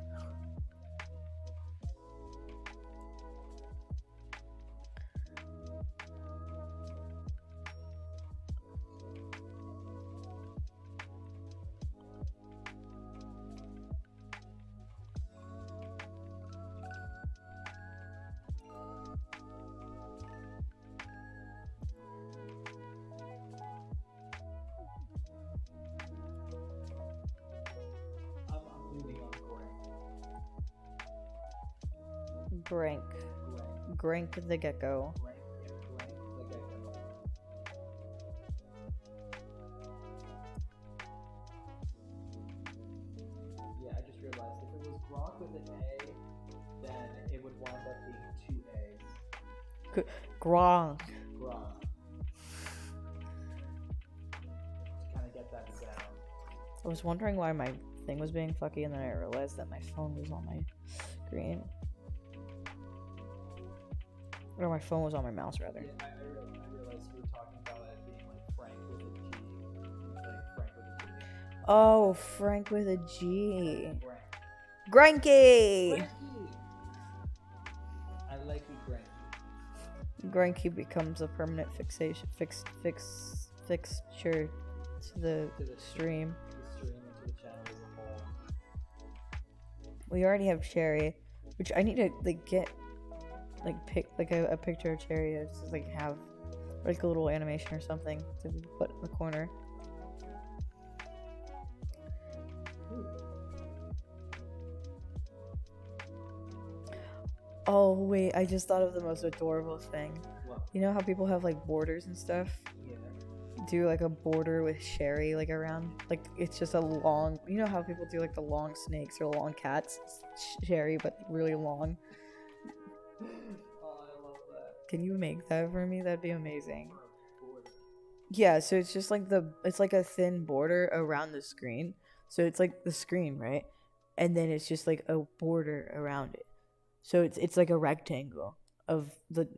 I'm moving on Grank. Grank. Grank the gecko. Grank, yeah, Grank the gecko. Yeah, I just realized if it was Gronk with an A, then it would wind up being 2 A's. Gronk. Gronk. To kind of get that sound. I was wondering why my thing was being fucky, and then I realized that my phone was on my screen. Or my phone was on my mouse, rather. Yeah, I realized you were talking about it being like Frank with a G. Like Frank with a G. Oh, Frank with a G. Grank. Granky! Granky! I like you, Granky. Granky becomes a permanent fixture to the stream. To the stream and to the channel as a whole. We already have Cherry, which I need to get pick a picture of Cherry to just have a little animation or something to put in the corner. Oh wait, I just thought of the most adorable thing. What? You know how people have borders and stuff? Yeah. Do a border with Sherry around, it's just a long, you know how people do the long snakes or long cats? It's Sherry, but really long. Oh, I love that. Can you make that for me? That'd be amazing. Border. Yeah, so it's just it's a thin border around the screen. So it's the screen, right? And then it's just a border around it. So it's a rectangle of the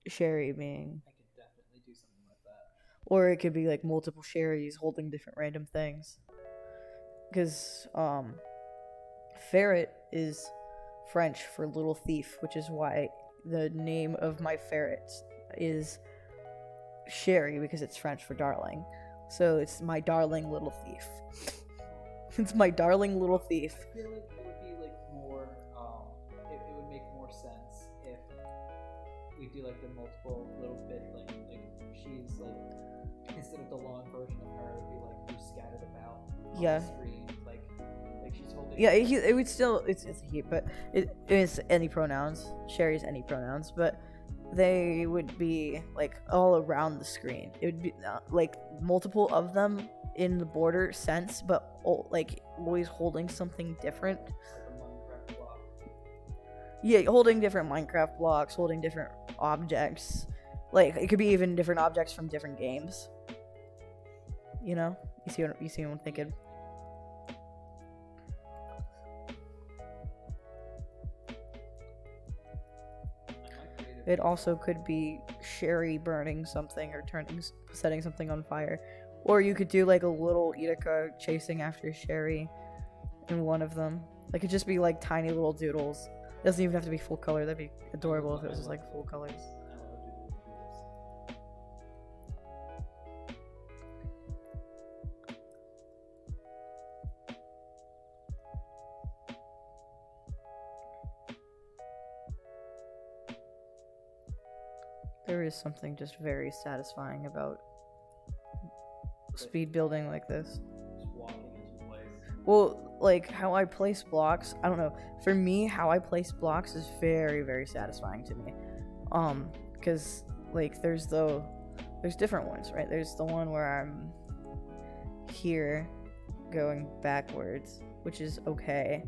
Sherry being. I could definitely do something like that. Or it could be multiple Sherrys holding different random things. Because ferret is French for little thief, which is why the name of my ferret is Sherry because it's French for darling. So it's my darling little thief. It's my darling little thief. I feel like it would be like more. It would make more sense if we do like the multiple little bit like she's like instead of the long version of her, it would be like you're scattered about on Yeah. the screen, like she's holding. Yeah, it would still it's he, but it is any pronouns. Sherry's any pronouns, but they would be like all around the screen. It would be like multiple of them in the border sense, but like always holding something different. Like a Minecraft block. Yeah, holding different Minecraft blocks, holding different objects. Like it could be even different objects from different games. You know, you see what I'm thinking. It also could be Sherry burning something or setting something on fire. Or you could do like a little Iruka chasing after Sherry in one of them. Like it'd just be like tiny little doodles. It doesn't even have to be full color. That'd be adorable if it was just like full colors. There is something just very satisfying about speed building like this. Just walking into place. Well, like how I place blocks, I don't know. For me, how I place blocks is very, very satisfying to me. Cause like there's different ones, right? There's the one where I'm here going backwards, which is okay.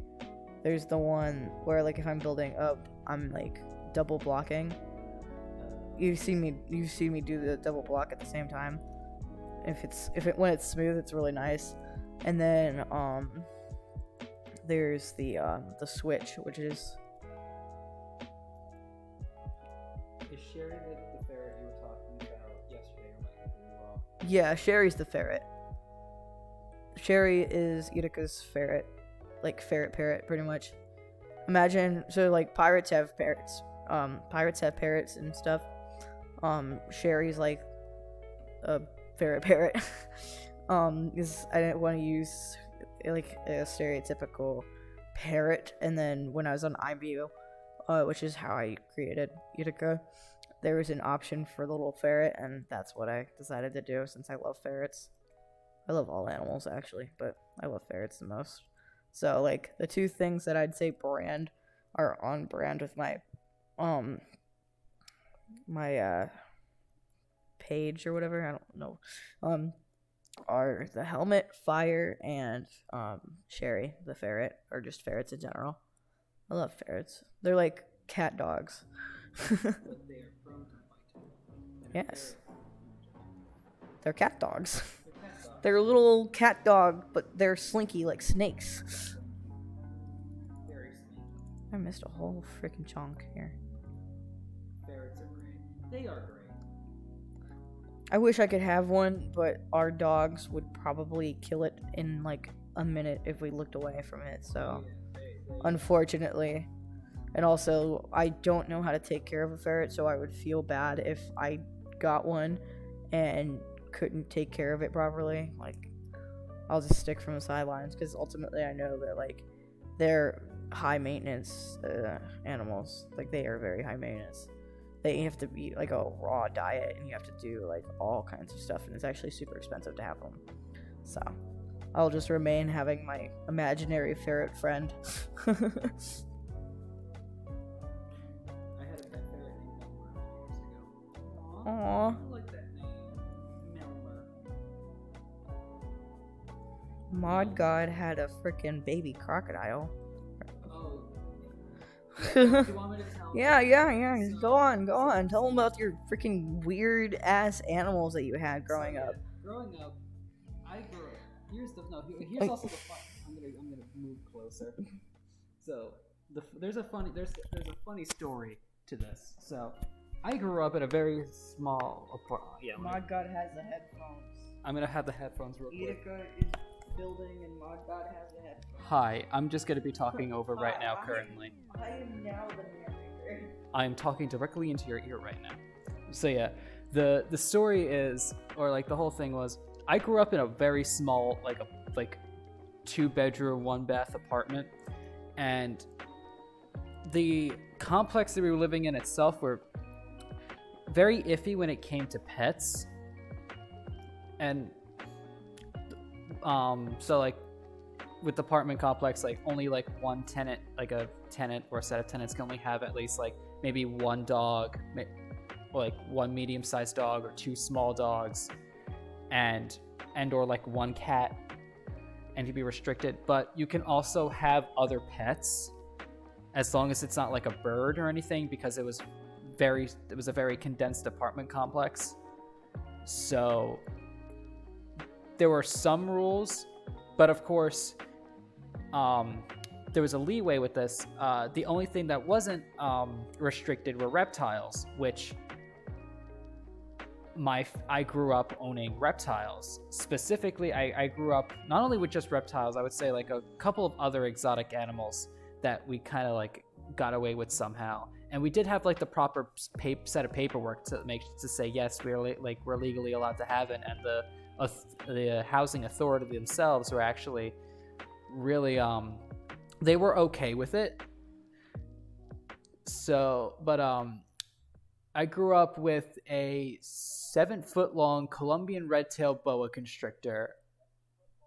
There's the one where like if I'm building up, I'm like double blocking. You see me do the double block at the same time. When it's smooth, it's really nice. And then there's the switch, which is Sherry the ferret you were talking about yesterday, or like yeah, Sherry's the ferret. Sherry is Iruka's ferret, like ferret parrot, pretty much. Imagine like pirates have parrots. Pirates have parrots and stuff. Sherry's like a ferret parrot. Because I didn't want to use like a stereotypical parrot. And then when I was on iView, which is how I created Iruka, there was an option for the little ferret, and that's what I decided to do since I love ferrets. I love all animals actually, but I love ferrets the most. So like the two things that I'd say brand are on brand with my page or whatever, I don't know, are the helmet, fire, and Sherry the ferret, or just ferrets in general. I love ferrets. They're like cat dogs. but they are prone to bite. Yes, they're cat dogs. They're cat dogs. They're a little cat dog, but they're slinky like snakes. Very sneaky. I missed a whole freaking chunk here. Ferrets are great. They are great. I wish I could have one, but our dogs would probably kill it in like a minute if we looked away from it, so unfortunately. And also, I don't know how to take care of a ferret, so I would feel bad if I got one and couldn't take care of it properly. Like, I'll just stick from the sidelines, because ultimately I know that like they're high maintenance animals. Like, they are very high maintenance. They have to eat like a raw diet, and you have to do like all kinds of stuff, and it's actually super expensive to have them. So I'll just remain having my imaginary ferret friend. I had a pet ferret named Melmer years ago. Aww. I like that name. Melmer. Mod God had a freaking baby crocodile. Oh. Do you want me to tell? Yeah. Go on. Tell them about your freaking weird ass animals that you had growing up. Growing up, I grew up. Here's also the fun. I'm gonna move closer. So there's a funny story to this. So I grew up in a very small apartment. Yeah. Mod God has the headphones. I'm gonna have the headphones real quick. Iruka is building, and Mod God has the headphones. Hi, I'm just gonna be talking over right now currently. I am now the narrator. I'm talking directly into your ear right now. So yeah, the story is, or like the whole thing was, I grew up in a very small, like 2-bedroom, 1-bath apartment, and the complex that we were living in itself were very iffy when it came to pets. And so like with the apartment complex, like only like one tenant, like a tenant or a set of tenants can only have at least like maybe one dog, or like one medium-sized dog or 2 small dogs, and or like one cat, and to be restricted. But you can also have other pets as long as it's not like a bird or anything, because it was a very condensed apartment complex. So there were some rules, but of course there was a leeway with this. The only thing that wasn't restricted were reptiles, which I grew up owning reptiles. Specifically, I grew up not only with just reptiles, I would say like a couple of other exotic animals that we kind of like got away with somehow. And we did have like the proper set of paperwork to say yes, we're legally allowed to have it, and the housing authority themselves were actually really they were okay with it. So, but I grew up with a 7-foot-long Colombian red-tailed boa constrictor.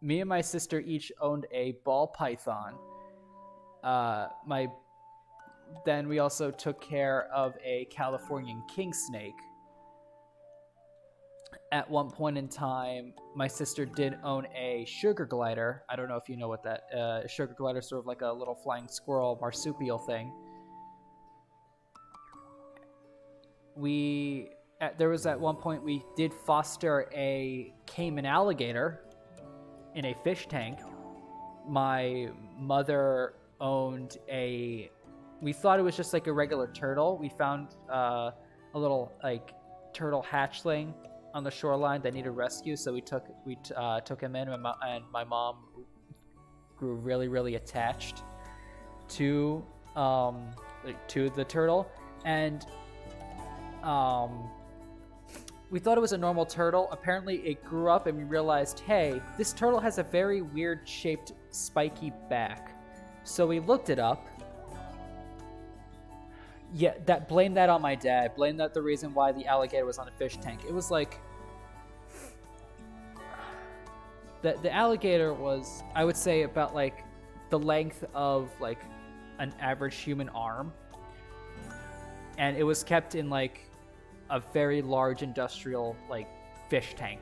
Me and my sister each owned a ball python. Then we also took care of a Californian king snake. At one point in time, my sister did own a sugar glider. I don't know if you know what that sugar glider is, sort of like a little flying squirrel marsupial thing. There was at one point we did foster a Cayman alligator in a fish tank. My mother owned we thought it was just like a regular turtle. We found a little like turtle hatchling on the shoreline that needed rescue, so we took him in, and my mom grew really, really attached to the turtle, and we thought it was a normal turtle. Apparently it grew up and we realized, hey, this turtle has a very weird shaped spiky back. So we looked it up. Yeah, blame that on my dad. Blame that the reason why the alligator was on a fish tank. It was like the alligator was, I would say, about like the length of like an average human arm. And it was kept in like a very large industrial like fish tank,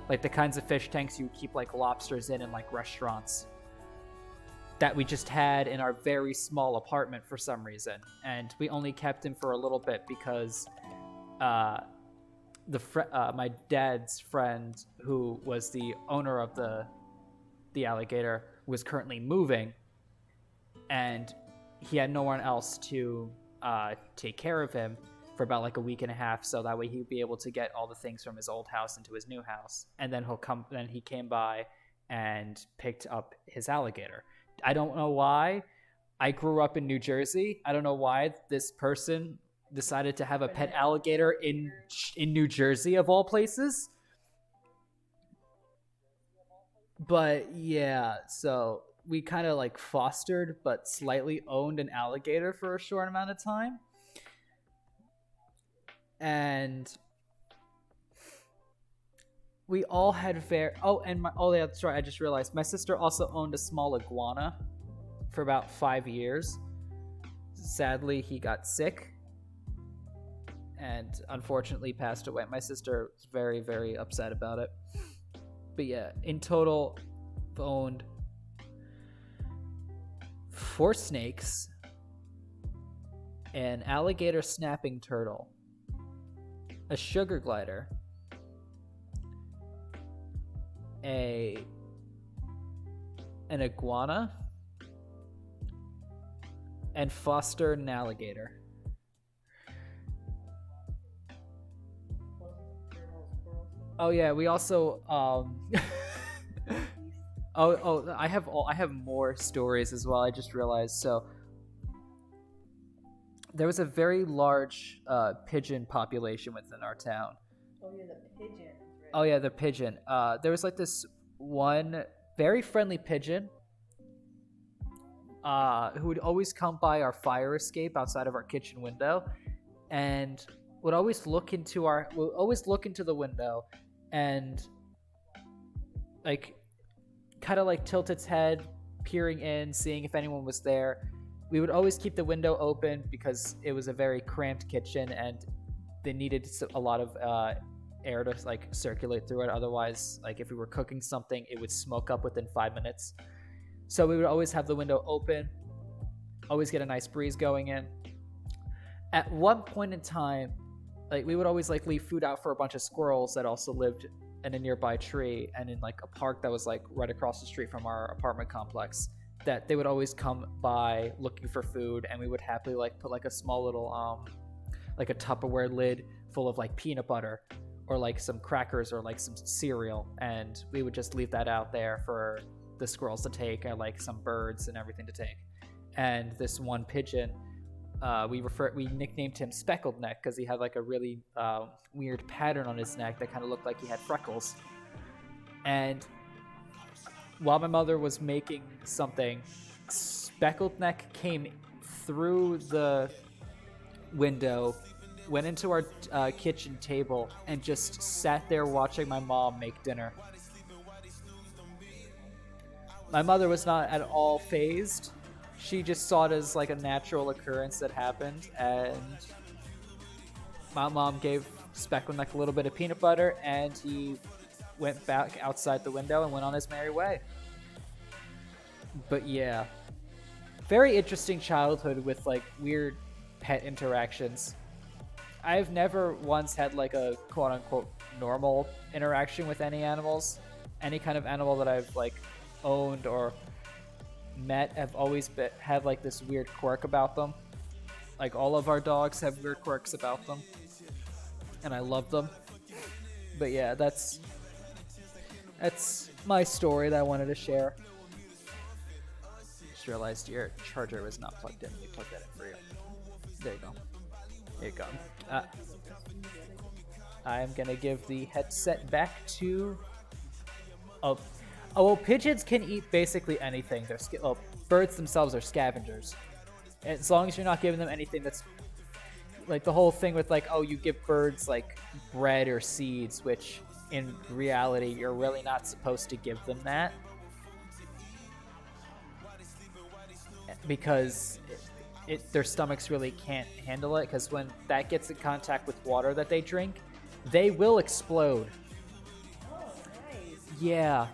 like the kinds of fish tanks you would keep like lobsters in like restaurants, that we just had in our very small apartment for some reason. And we only kept him for a little bit because my dad's friend, who was the owner of the alligator, was currently moving, and he had no one else to take care of him for about like a week and a half, so that way he'd be able to get all the things from his old house into his new house. And then he came by and picked up his alligator. I don't know why. I grew up in New Jersey. I don't know why this person decided to have a pet alligator in New Jersey, of all places. But yeah, so we kind of like fostered but slightly owned an alligator for a short amount of time. And we all had that's right, I just realized my sister also owned a small iguana for about 5 years. Sadly, he got sick and unfortunately passed away. My sister was very, very upset about it. But yeah, in total, I've owned 4 snakes, an alligator snapping turtle, a sugar glider, an iguana, and fostered an alligator. Oh yeah, we also I have more stories as well. I just realized. So there was a very large pigeon population within our town. Oh yeah, the pigeon. Right? Oh yeah, the pigeon. There was like this one very friendly pigeon who would always come by our fire escape outside of our kitchen window, and would always look into the window, and like kind of like tilt its head, peering in, seeing if anyone was there. We would always keep the window open because it was a very cramped kitchen, and they needed a lot of air to like circulate through it. Otherwise, like if we were cooking something, it would smoke up within 5 minutes. So we would always have the window open, always get a nice breeze going in. At one point in time, like we would always like leave food out for a bunch of squirrels that also lived in a nearby tree and in like a park that was like right across the street from our apartment complex, that they would always come by looking for food, and we would happily like put like a small little like a Tupperware lid full of like peanut butter or like some crackers or like some cereal, and we would just leave that out there for the squirrels to take, and like some birds and everything to take. And this one pigeon, we nicknamed him Speckled Neck because he had like a really weird pattern on his neck that kind of looked like he had freckles. And while my mother was making something, Speckled Neck came through the window, went into our kitchen table, and just sat there watching my mom make dinner. My mother was not at all fazed. She just saw it as like a natural occurrence that happened, and my mom gave Speckled Neck a little bit of peanut butter, and he went back outside the window and went on his merry way. But yeah, very interesting childhood with like weird pet interactions. I've never once had like a quote-unquote normal interaction with any animals. Any kind of animal that I've like owned or met have always had like this weird quirk about them. Like all of our dogs have weird quirks about them, and I love them. But yeah, that's my story that I wanted to share. Just realized your charger was not plugged in. Let me plug that in for you. There you go. Here you go. I'm gonna give the headset back to. Oh, well, pigeons can eat basically anything. Birds themselves are scavengers. As long as you're not giving them anything that's like the whole thing with like, oh, you give birds like bread or seeds, which in reality you're really not supposed to give them that, because their stomachs really can't handle it, because when that gets in contact with water that they drink, they will explode. Oh, nice. Yeah.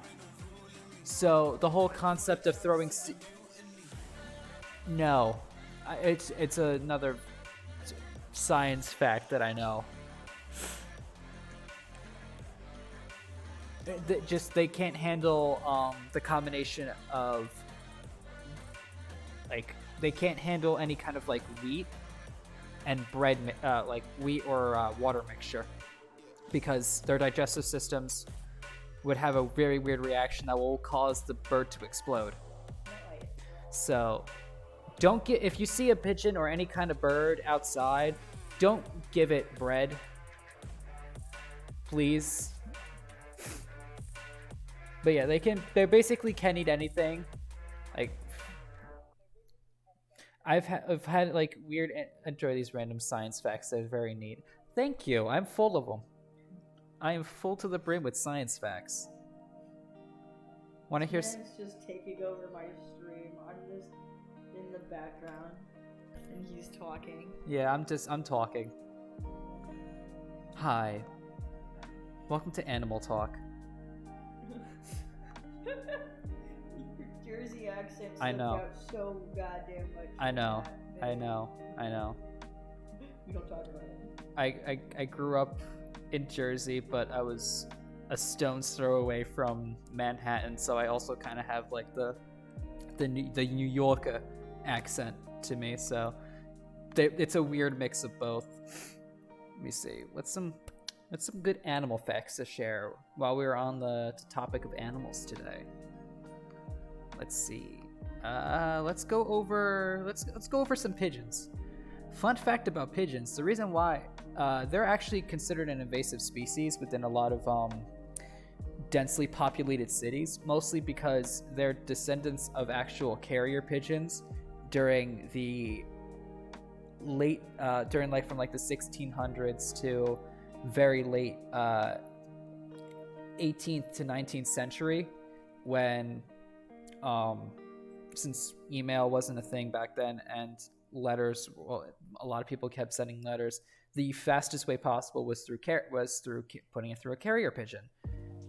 So the whole concept of throwing no, it's another science fact that I know. They can't handle the combination of like, they can't handle any kind of like wheat and bread, like wheat or water mixture, because their digestive systems would have a very weird reaction that will cause the bird to explode. So if you see a pigeon or any kind of bird outside, don't give it bread, please. But yeah, they basically can eat anything. Like, I've had like weird, enjoy these random science facts. They're very neat. Thank you. I'm full of them. I am full to the brim with science facts. Want to hear? It's just taking over my stream. I'm just in the background, and he's talking. Yeah, I'm talking. Hi. Welcome to Animal Talk. Your Jersey accent I know. out so goddamn much. I know. That, I know. We don't talk about it. I grew up in Jersey, but I was a stone's throw away from Manhattan, so I also kind of have like the New Yorker accent to me. So it's a weird mix of both. Let me see. What's some good animal facts to share while we were on the topic of animals today? Let's see. Let's go over some pigeons. Fun fact about pigeons: the reason why They're actually considered an invasive species within a lot of densely populated cities, mostly because they're descendants of actual carrier pigeons during the late, during like from like the 1600s to very late 18th to 19th century, when since email wasn't a thing back then and letters, well, a lot of people kept sending letters, the fastest way possible was through putting it through a carrier pigeon.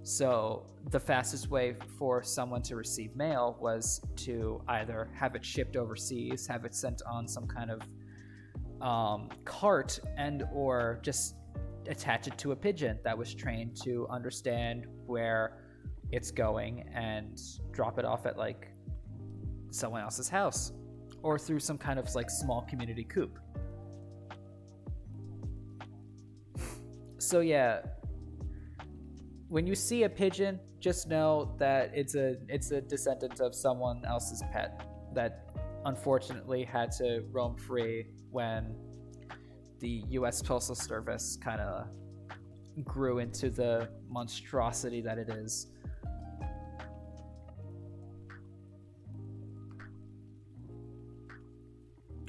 So the fastest way for someone to receive mail was to either have it shipped overseas, have it sent on some kind of cart, and or just attach it to a pigeon that was trained to understand where it's going and drop it off at like someone else's house, or through some kind of like small community coop. So yeah, when you see a pigeon, just know that it's a descendant of someone else's pet that unfortunately had to roam free when the U.S. Postal Service kind of grew into the monstrosity that it is.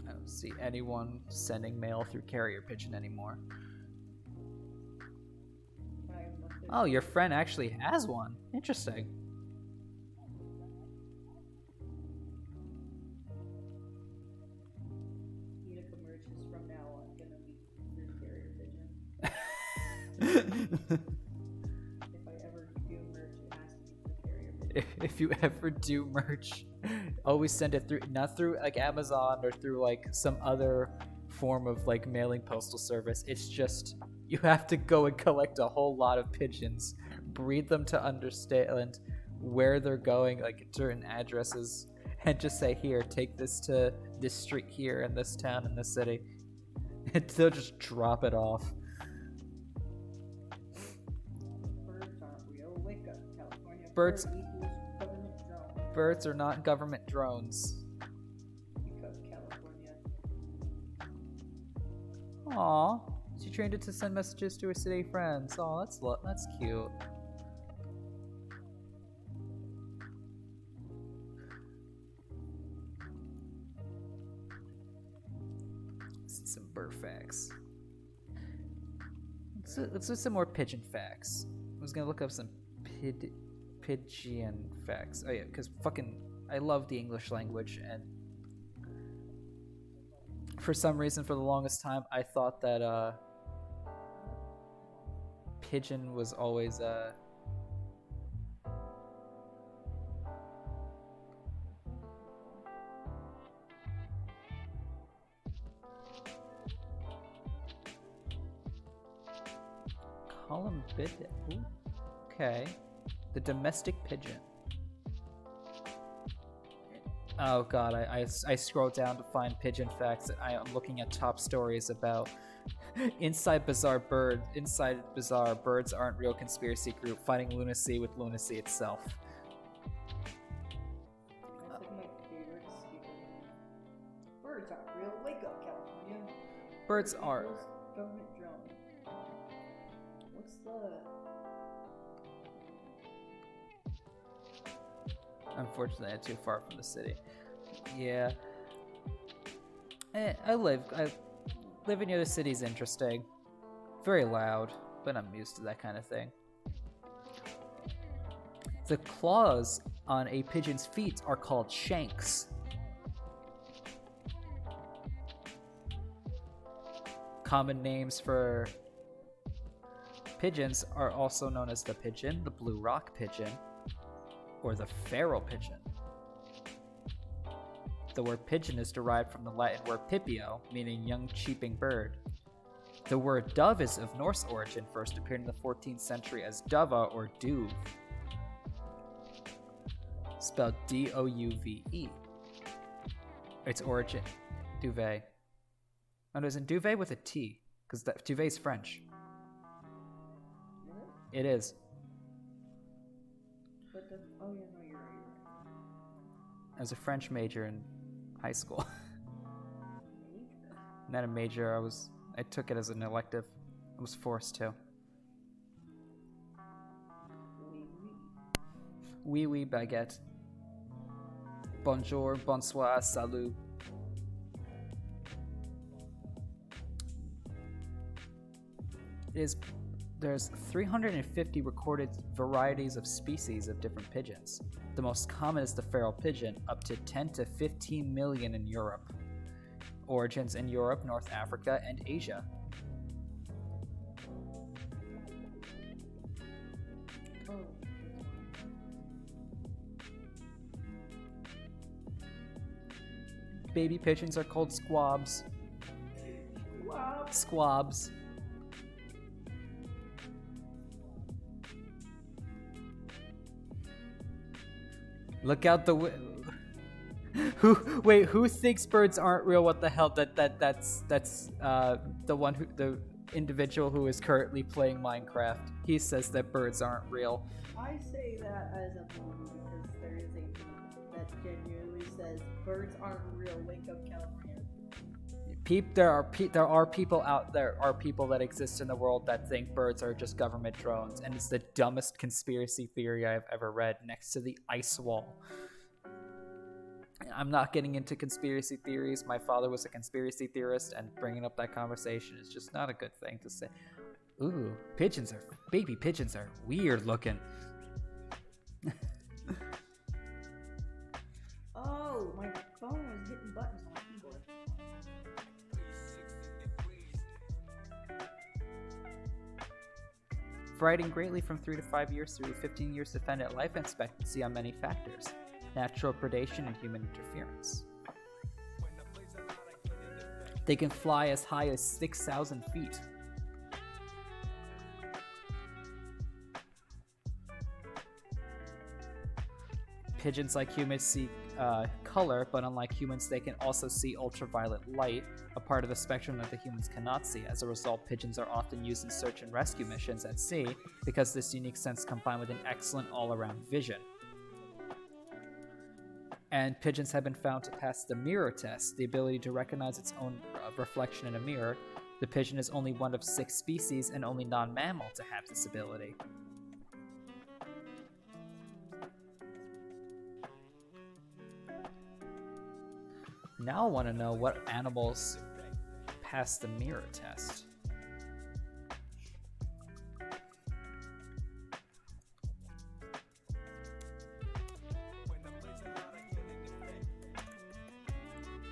I don't see anyone sending mail through carrier pigeon anymore. Oh, your friend actually has one. Interesting. Unica merch is from now on gonna be through carrier pigeon. If I ever do merch, it has to be through carrier pigeon. If you ever do merch, always send it through, not through like Amazon or through like some other form of like mailing postal service. It's just, you have to go and collect a whole lot of pigeons, breed them to understand where they're going, like certain addresses, and just say, here, take this to this street here in this town in this city. And they'll just drop it off. Birds aren't real. Wake up, California. Birds- Bird equals government drone. Birds are not government drones. Because California. Aw, she trained it to send messages to her city friends. Aw, that's cute. Some bird facts. Let's do some more pigeon facts. I was gonna look up some pigeon facts. Oh yeah, because fucking I love the English language, and for some reason, for the longest time, I thought that pigeon was always columbid. Okay, the domestic pigeon. Oh god, I scrolled down to find pigeon facts, and I am looking at top stories about Inside Bizarre, birds aren't real conspiracy group fighting lunacy with lunacy itself. That's like my favorite stupid. Birds aren't real. Wake up, California. Birds Bird are. equals government drone. What's the... Unfortunately, I'm too far from the city. Yeah. Living near the city is interesting. Very loud, but I'm used to that kind of thing. The claws on a pigeon's feet are called shanks. Common names for pigeons are also known as the pigeon, the blue rock pigeon, or the feral pigeon. The word pigeon is derived from the Latin word pipio, meaning young cheeping bird. The word dove is of Norse origin, first appeared in the 14th century as duva or duve, spelled D-O-U-V-E. Its origin, duvet. Oh, no, isn't duvet with a T, because duvet is French. It is. But the... Oh yeah, no, you're right. I was a French major in high school. Major. Not a major, I was I took it as an elective. I was forced to. Oui, oui, baguette. Bonjour, bonsoir, salut. There's 350 recorded varieties of species of different pigeons. The most common is the feral pigeon, up to 10 to 15 million in Europe. Origins in Europe, North Africa, and Asia. Baby pigeons are called squabs. Squabs. Look out the who thinks birds aren't real? What the hell? That's the individual who is currently playing Minecraft. He says that birds aren't real. I say that as a meme because there is a meme that genuinely says birds aren't real. Wake up, California. There are people out there are people that exist in the world that think birds are just government drones, and it's the dumbest conspiracy theory I've ever read. Next to the ice wall. I'm not getting into conspiracy theories. My father was a conspiracy theorist, and bringing up that conversation is just not a good thing to say. Ooh, baby pigeons are weird looking. Oh, my phone was hitting buttons on my keyboard. Varying greatly from 3 to 5 years through 15 years defendant life expectancy on many factors. Natural predation and human interference. They can fly as high as 6,000 feet. Pigeons, like humans, see color, but unlike humans, they can also see ultraviolet light, a part of the spectrum that the humans cannot see. As a result, pigeons are often used in search and rescue missions at sea because this unique sense combined with an excellent all-around vision. And pigeons have been found to pass the mirror test, the ability to recognize its own reflection in a mirror. The pigeon is only one of 6 species and only non-mammal to have this ability. Now I want to know what animals pass the mirror test.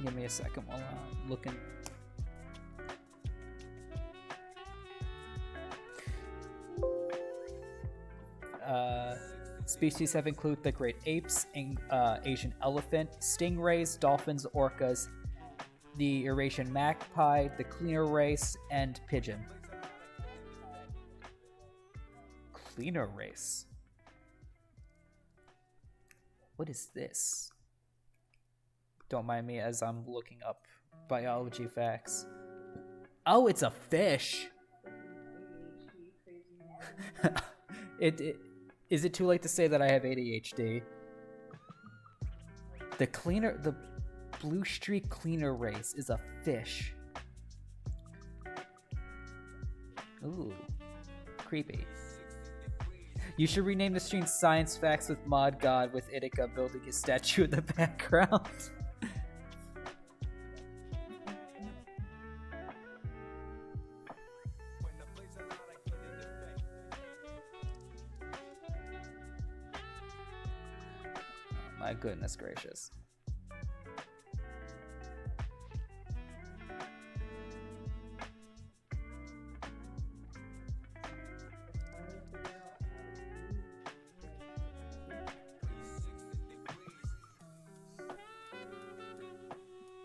Give me a second while I'm looking. Species have included the great apes, Asian elephant, stingrays, dolphins, orcas, the Eurasian magpie, the cleaner race, and pigeon. Cleaner race? What is this? Don't mind me as I'm looking up biology facts. Oh, it's a fish! Is it too late to say that I have ADHD? The blue streak cleaner race is a fish. Ooh, creepy. You should rename the stream Science Facts with Mod God with Itika building his statue in the background. My goodness gracious.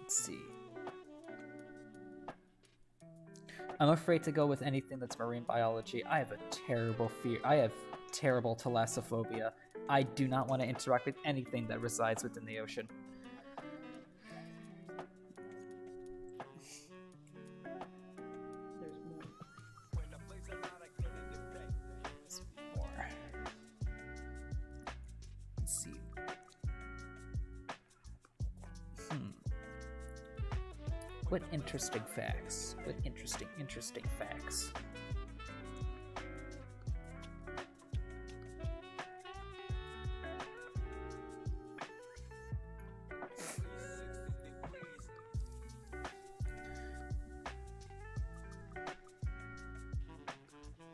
Let's see. I'm afraid to go with anything that's marine biology. I have a terrible fear. I have terrible thalassophobia. I do not want to interact with anything that resides within the ocean. There's more. There's more. Let's see. What interesting facts. What interesting facts.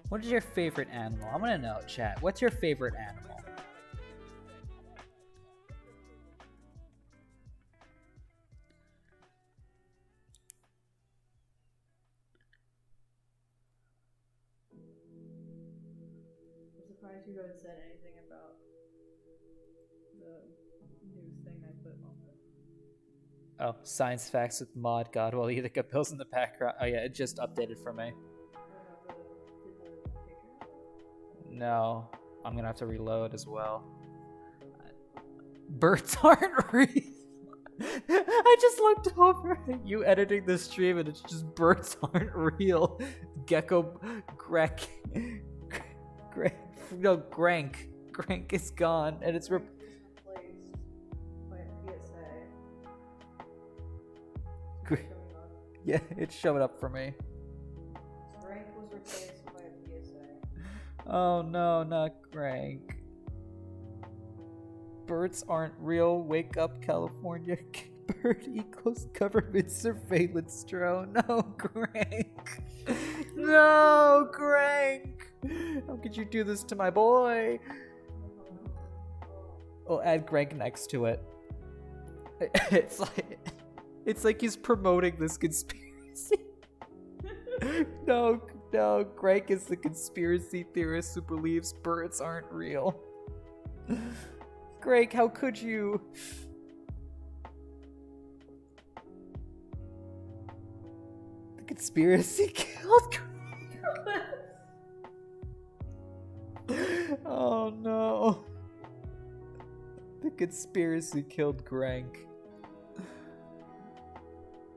What is your favorite animal? I want to know, chat. What's your favorite animal? I'm surprised you haven't said anything about the new thing I put on the. Oh, science facts with mod god. Well, you got bills in the background. Oh yeah, it just updated for me. No, I'm gonna have to reload as well. Birds aren't real. I just looked over at you editing the stream and it's just birds aren't real. Gecko, Grek, no, Grank. Grank is gone and it's replaced by a PSA. Yeah, it's showing up for me. Rank was replaced by a PSA. Oh no, not Grank. Birds aren't real. Wake up, California. Bird equals government surveillance drone. No, Grank. No, Grank. How could you do this to my boy? Oh, add Grank next to it. It's like he's promoting this conspiracy. No, Grank is the conspiracy theorist who believes birds aren't real. Greg, how could you? The conspiracy killed Greg. Oh no. The conspiracy killed Grank.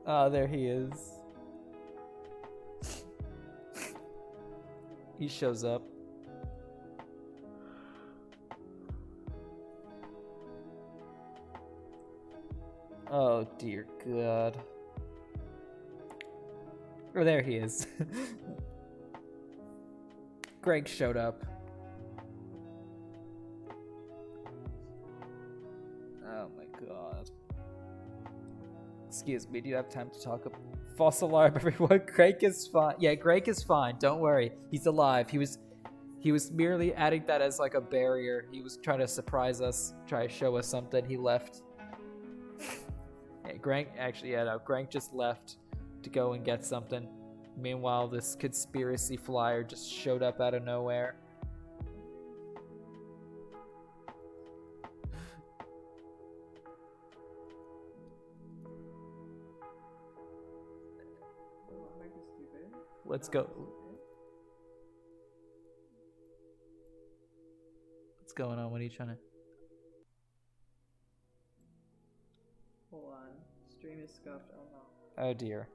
Oh, there he is. He shows up. Oh dear God. Oh, there he is. Greg showed up. Oh my God. Excuse me, do you have time to talk? False alarm, everyone. Greg is fine. Yeah, Greg is fine. Don't worry. He's alive. He was merely adding that as like a barrier. He was trying to surprise us, try to show us something. He left. Grank Grank just left to go and get something. Meanwhile, this conspiracy flyer just showed up out of nowhere. Let's go. What's going on? What are you trying to... Hold on. Stream is scuffed. Oh no. Oh dear.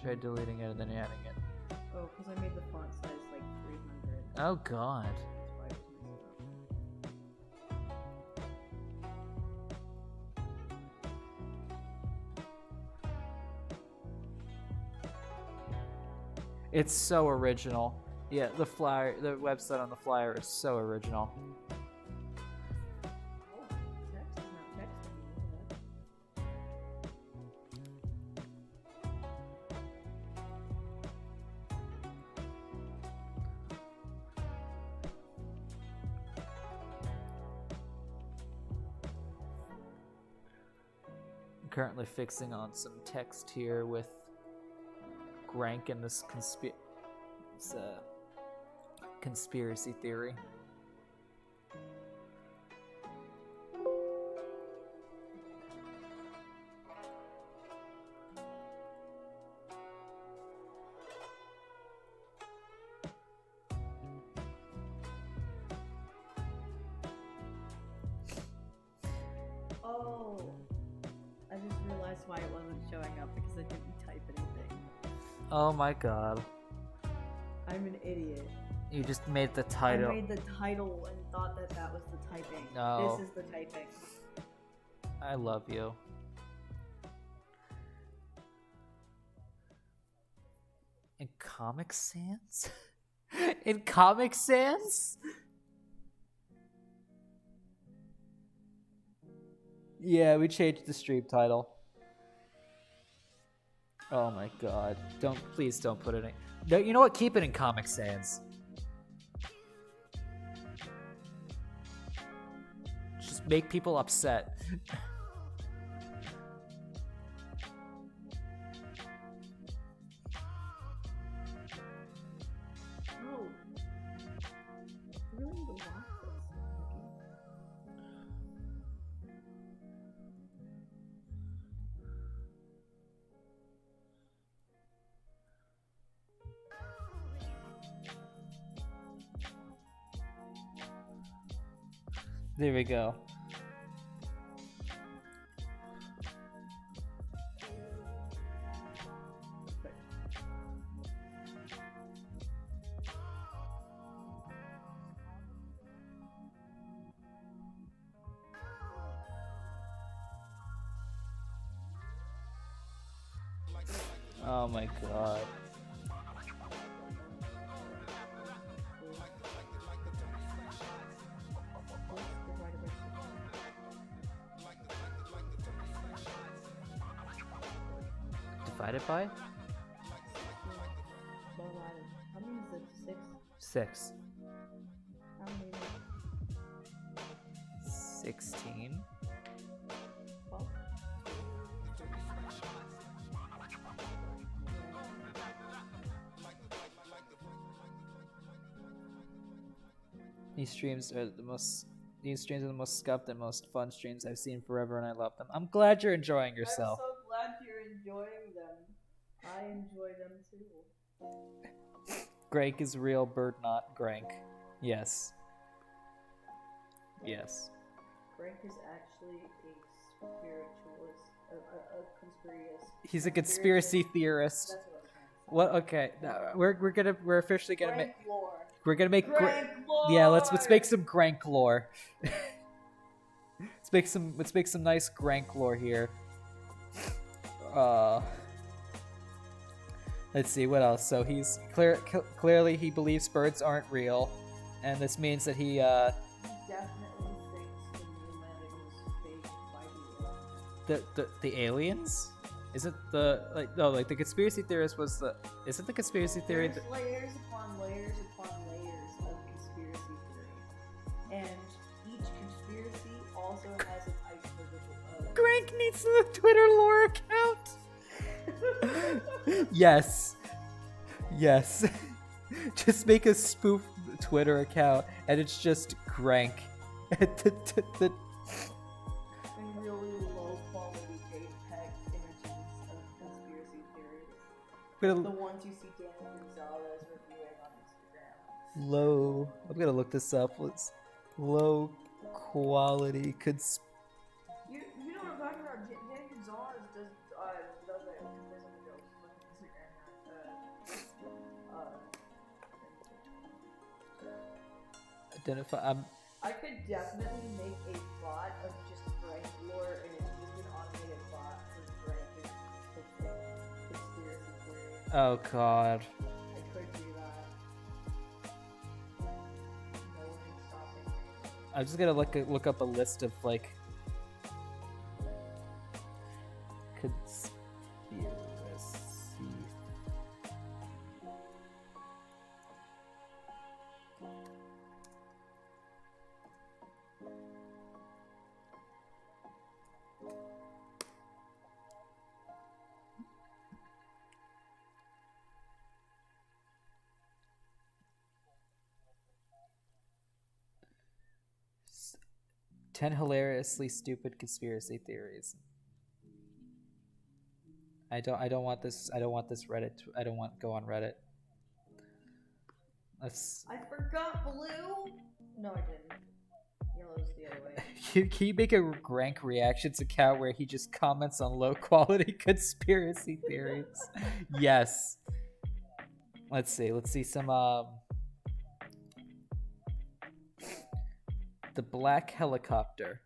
Try deleting it and then adding it. Oh, because I made the font size like 300. Oh God. That's why it was messed up. It's so original. Yeah, the flyer, the website on the flyer is so original. Oh, text is not text anymore. I'm currently fixing on some text here with Grank and this conspiracy theory. Oh. why it wasn't showing up, because I didn't type anything. Oh my god. I'm an idiot. You just made the I title. made the title and thought that that was the typing. No. This is the typing. I love you. In Comic Sans? In Comic Sans? Yeah, we changed the stream title. Oh my god. Please don't put it in. No, you know what? Keep it in Comic Sans. Just make people upset. No. I really need to watch this. There we go. Oh my god. Divided by? How many is it? 6? 6. How many? 16. 12? These streams are the most scuffed and most fun streams I've seen forever, and I love them. I'm glad you're enjoying yourself. I'm so glad you're enjoying them. I enjoy them too. Grank is real, bird not Grank. Yes. Yes. Frank is actually a spiritualist, a conspiracy. He's a conspiracy theorist. That's what I was trying to say. What? Okay, no, we're officially gonna make. Frank lore. We're gonna make. Grank lore. Yeah, let's make some Grank lore. let's make some nice Grank lore here. Let's see what else. So he's clearly he believes birds aren't real, and this means that he Definitely thinks the moon landing was fake by the aliens. Isn't the the conspiracy theorist was the isn't the conspiracy theory There's layers upon layers upon layers of conspiracy theories, and each conspiracy also has its iceberg of Grank needs the Twitter lore account. Yes. Just make a spoof Twitter account, and it's just Grank. and really low quality JPEG images of conspiracy theories. The ones you see Dan Gonzalez reviewing on Instagram. I'm gonna look this up. What's low quality You know what I'm talking about? Dan Gonzalez does it because there's only jokes on Instagram. identify? I could definitely make a bot of just Frank lore, and it's just an automated bot for Frank conspiracy theory. Oh god. I could do that. No one can stop me. I'm just gonna look up a list of like conspiracy. S- 10 hilariously stupid conspiracy theories. I don't want this Reddit. I don't want to go on Reddit. I forgot blue. No, I didn't. Yellow's the other way. Can you make a Grank reactions account where he just comments on low quality conspiracy theories? Yes. Let's see some the black helicopter.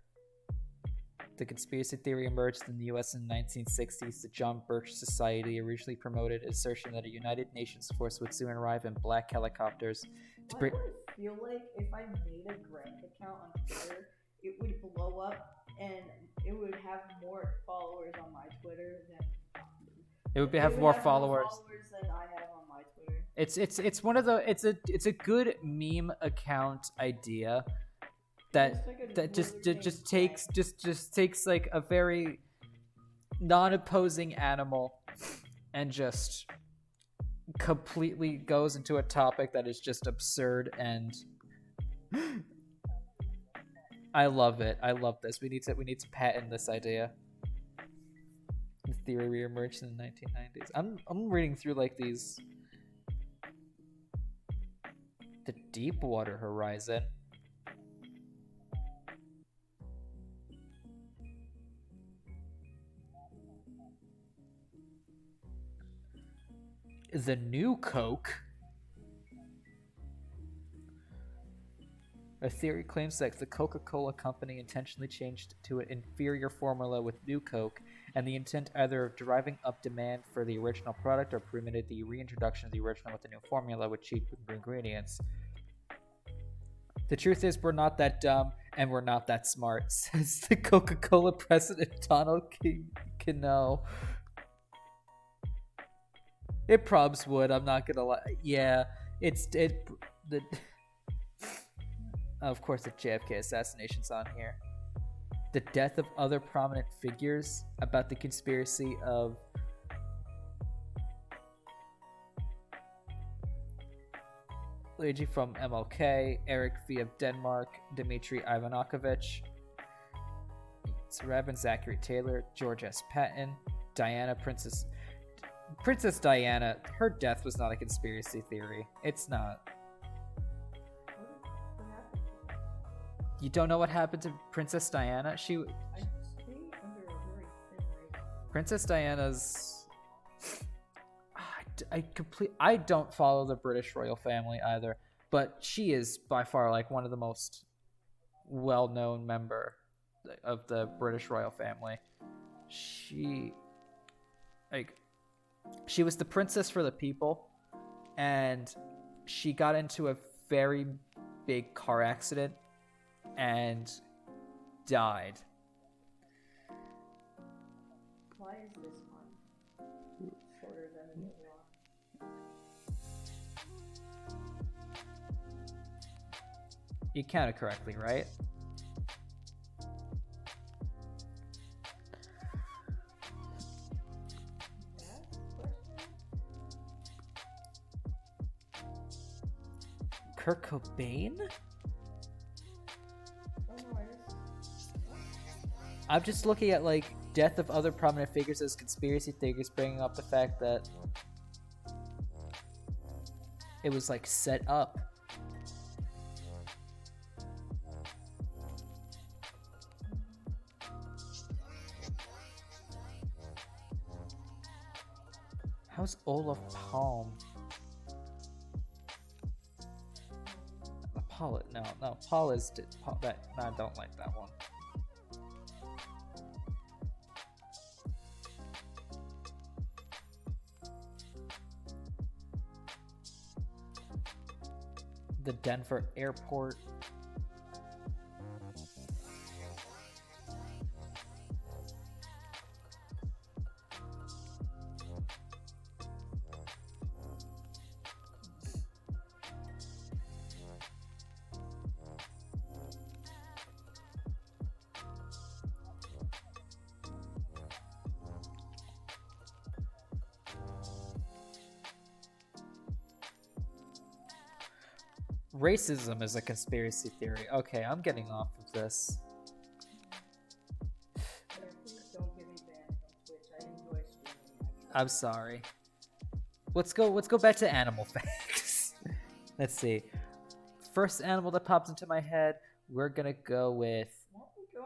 The conspiracy theory emerged in the US in the 1960s. The John Birch Society originally promoted assertion that a United Nations force would soon arrive in black helicopters to bring. I would feel like if I made a Grant account on Twitter, it would blow up and it would have more followers on my Twitter than It would have it would more have followers. More followers than I have on my Twitter. It's one of the it's a good meme account idea that just takes like a very non-opposing animal and just completely goes into a topic that is just absurd, and I love it. I love this. We need to patent this idea. The theory reemerged in the 1990s. I'm reading through like these. The Deepwater Horizon. The new Coke. A theory claims that the Coca-Cola company intentionally changed to an inferior formula with new Coke, and the intent either of driving up demand for the original product or permitted the reintroduction of the original with a new formula with cheaper ingredients. The truth is, we're not that dumb, and we're not that smart, says the Coca-Cola president Donald Cano. It probs would, I'm not gonna lie. Yeah, of course, the JFK assassination's on here. The death of other prominent figures about the conspiracy of Luigi from MLK, Eric V of Denmark, Dmitry Ivanokovich, Rabin Zachary Taylor, George S. Patton, Diana Princess Diana. Her death was not a conspiracy theory. It's not. You don't know what happened to Princess Diana? I stay under a very thin razor. Princess Diana's. I don't follow the British royal family either, but she is by far like one of the most well-known member of the British royal family. She was the princess for the people, and she got into a very big car accident and died. Why is this one shorter than the other one? You counted correctly, right? Kurt Cobain? I'm just looking at like death of other prominent figures as conspiracy theories, bringing up the fact that it was like set up. How's Olaf Palm? Paul is that. No, I don't like that one. The Denver airport. Racism is a conspiracy theory. Okay, I'm getting off of this. Don't get me banned from Twitch. I enjoy streaming. I'm sorry. Let's go back to animal facts. Let's see. First animal that pops into my head, we're gonna go with. Why don't we go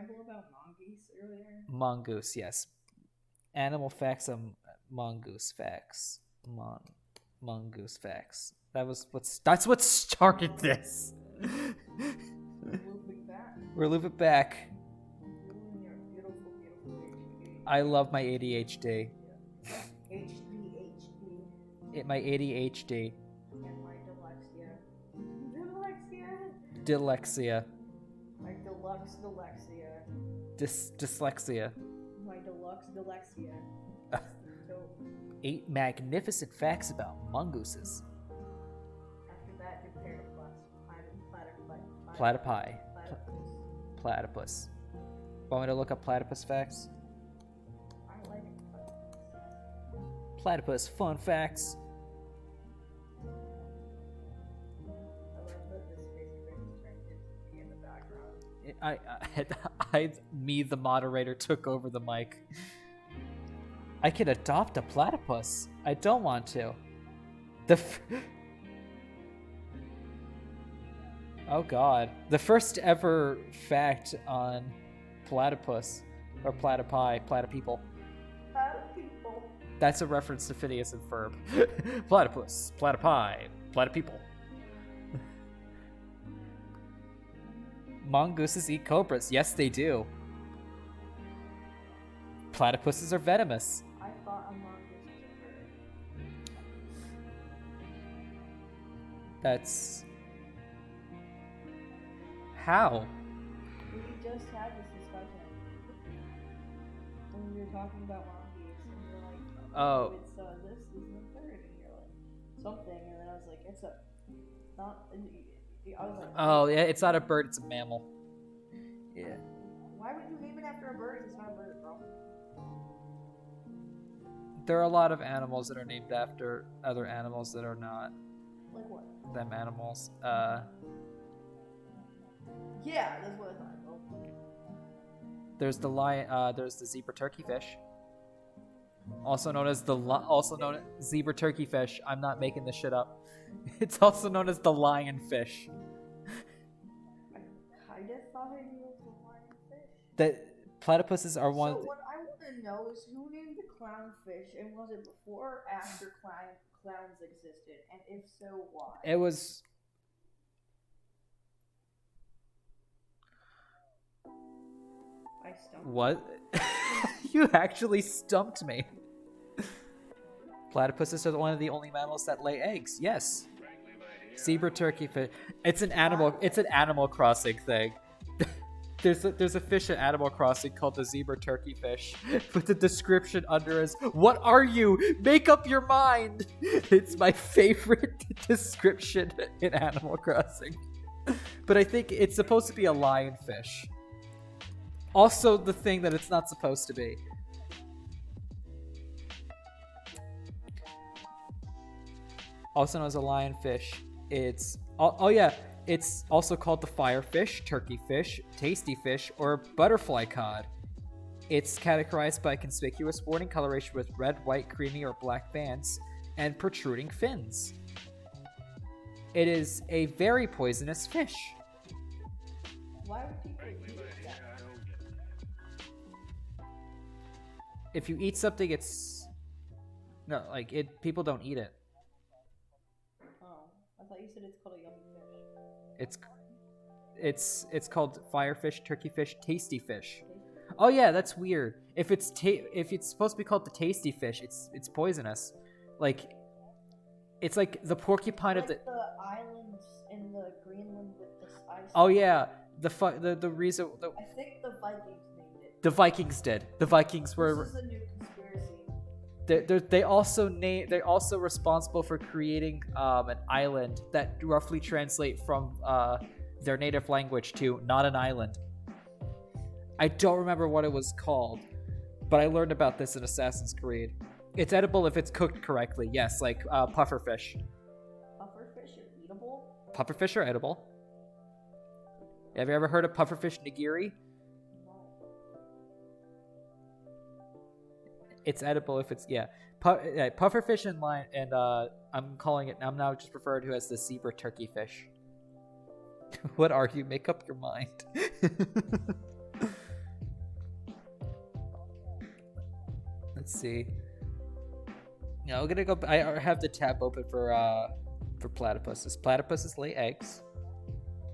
example about mongoose earlier? Mongoose, yes. Animal facts of mongoose facts. Mongoose facts. That's what started this. Looping back. We're looping back. You and your beautiful, beautiful ADHD. I love my ADHD. HDHD. My ADHD. And my dyslexia. Dyslexia. Dyslexia. My deluxe dyslexia. Dyslexia. My deluxe dyslexia. So 8 magnificent facts about mongooses. after that, the platypus. Platypi. Platypus. Want me to look up platypus facts? I like Platypus fun facts. I love that this basically just turned into me in the background. Me, the moderator, took over the mic. I could adopt a platypus. I don't want to. Oh god. The first ever fact on platypus, or platypi, platypeople. People. That's a reference to Phineas and Ferb. Platypus, platypi, platypeople. Mongooses eat cobras. Yes, they do. Platypuses are venomous. I thought a mongoose was a bird. That's... How? We just had this discussion when we were talking about mongoose, and you're like, Oh. it's this isn't a bird, and you're like, something, and then I was like, it's a, not, I was like, Oh, yeah, it's not a bird, it's a mammal. Yeah. why would you name it after a bird if it's not a bird, bro? There are a lot of animals that are named after other animals that are not Like what? them animals. Yeah, that's what I thought. Oh. There's the lion. There's the zebra turkeyfish, also known as zebra turkeyfish. I'm not making this shit up. It's also known as the lionfish. I kinda thought I knew it was a lionfish. The platypuses are one. So of the, what I want to know is who named the clownfish, and was it before or after clowns existed, and if so, why? it was. I stumped. What? You actually stumped me. Platypuses are one of the only mammals that lay eggs. Yes. Zebra turkeyfish. It's an Animal. It's an Animal Crossing thing. There's a fish in Animal Crossing called the zebra turkeyfish, with the description under is, "What are you? Make up your mind." It's my favorite description in Animal Crossing. But I think it's supposed to be a lionfish. Also, the thing that it's not supposed to be. Also known as a lionfish. It's it's also called the firefish, turkeyfish, tasty fish, or butterfly cod. It's categorized by conspicuous sporting coloration with red, white, creamy, or black bands and protruding fins. It is a very poisonous fish. Why would people eat that? If you eat something, it's no, like it. People don't eat it. Oh, I thought you said it's called a yummy fish. It's called firefish, turkeyfish, tasty fish. Oh yeah, that's weird. If it's supposed to be called the tasty fish, it's poisonous. Like it's like the porcupine Like of the. the islands in the Greenland with the ice. Oh yeah, the reason I think the Vikings named it. the Vikings did. The Vikings were. This is a new conspiracy. They're also responsible for creating an island that roughly translate from their native language to not an island. I don't remember what it was called, but I learned about this in Assassin's Creed. It's edible if it's cooked correctly. Yes, like pufferfish. Pufferfish are eatable? Pufferfish are edible. Have you ever heard of pufferfish nigiri? No. It's edible if it's pufferfish and lion and I'm now just referred to as the zebra turkeyfish. What are you? Make up your mind. see. No, I'm gonna go. I have the tab open for platypuses. Platypuses lay eggs,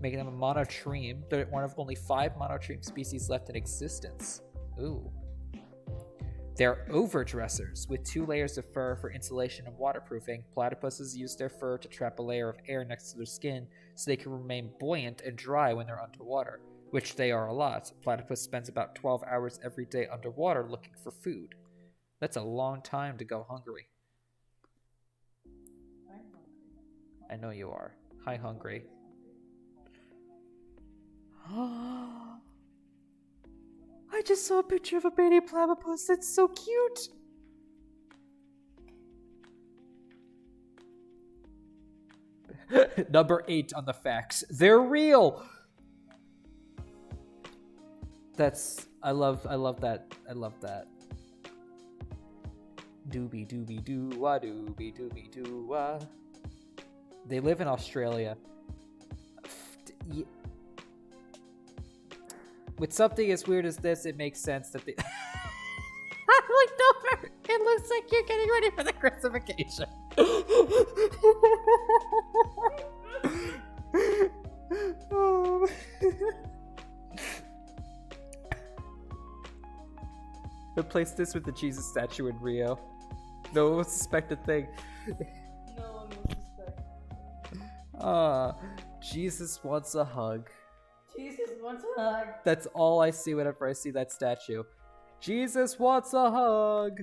making them a monotreme. They're one of only 5 monotreme species left in existence. Ooh. They're overdressers with 2 layers of fur for insulation and waterproofing. Platypuses use their fur to trap a layer of air next to their skin so they can remain buoyant and dry when they're underwater, which they are a lot. Platypus spends about 12 hours every day underwater looking for food. That's a long time to go hungry. I know you are. Hi, hungry. I just saw a picture of a baby platypus. That's so cute. Number 8 on the facts. They're real. I love that. I love that. Doobie doobie doo wah doobie doobie doo wah. They live in Australia. With something as weird as this, it makes sense that they. I looked over. It looks like you're getting ready for the crucifixion. Oh. Replace this with the Jesus statue in Rio. No one will suspect a thing. No one will suspect. Jesus wants a hug. Jesus wants a hug. That's all I see whenever I see that statue. Jesus wants a hug.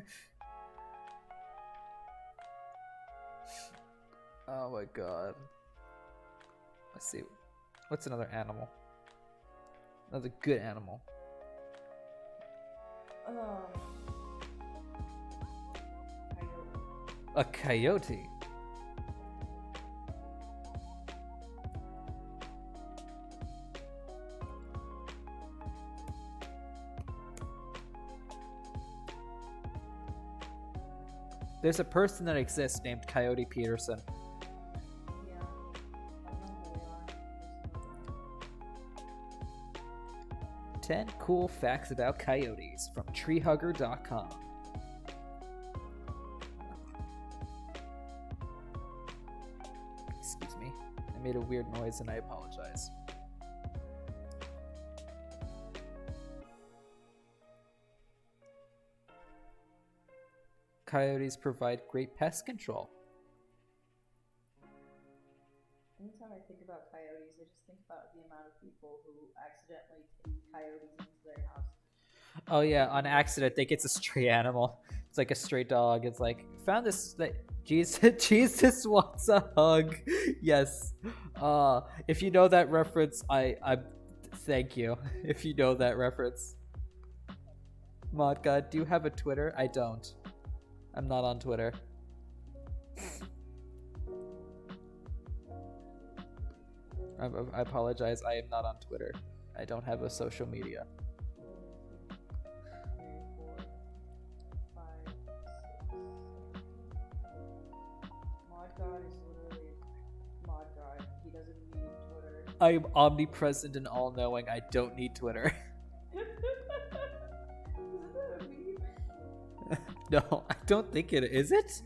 Oh my god. Let's see. What's another animal? Another good animal. A coyote. There's a person that exists named Coyote Peterson. Yeah. I don't know who they are. 10 cool facts about coyotes from treehugger.com. Excuse me. I made a weird noise and I apologize. Coyotes provide great pest control. Anytime I think about coyotes, I just think about the amount of people who accidentally take coyotes into their house. Oh yeah, on accident they get a stray animal. It's like a stray dog. It's like, found this that Jesus wants a hug. Yes. If you know that reference, I thank you. If you know that reference. Mod God, do you have a Twitter? I don't. I'm not on Twitter. I apologize. I am not on Twitter. I don't have a social media. 3, 4, 5, 6. Mod God is literally Mod God. He doesn't need Twitter. I am omnipresent and all-knowing. I don't need Twitter. Isn't that a meme? No, I don't think it is. It?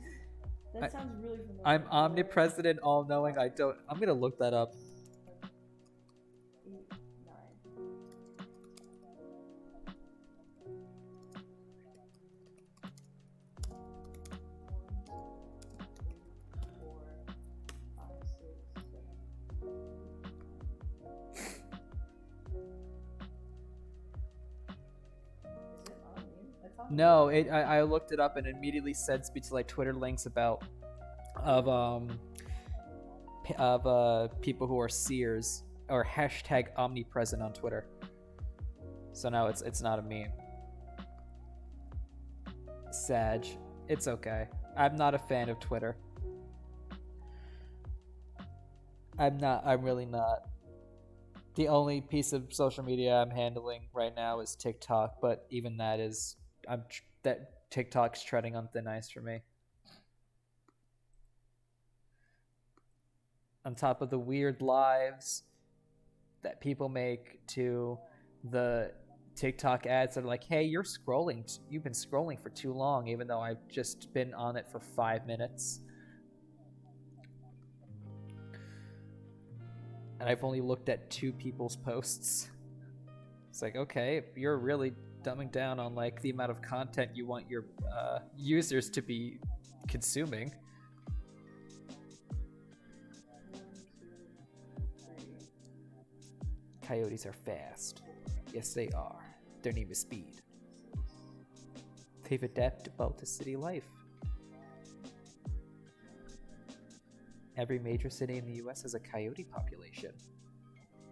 That sounds really familiar. I'm omnipresent and all-knowing. I don't. I'm gonna look that up. 8, 9. No, I looked it up and it immediately sends me to like Twitter links about people who are seers or hashtag omnipresent on Twitter. So no, it's not a meme. Sag, it's okay. I'm not a fan of Twitter. I'm really not. The only piece of social media I'm handling right now is TikTok, but even that is that TikTok's treading on thin ice for me. On top of the weird lives that people make to the TikTok ads that are like, hey, you've been scrolling for too long, even though I've just been on it for 5 minutes. And I've only looked at 2 people's posts. It's like, okay, you're really dumbing down on like the amount of content you want your users to be consuming. Coyotes are fast. Yes, they are. Their name is Speed. They've adapted well to city life. Every major city in the US has a coyote population.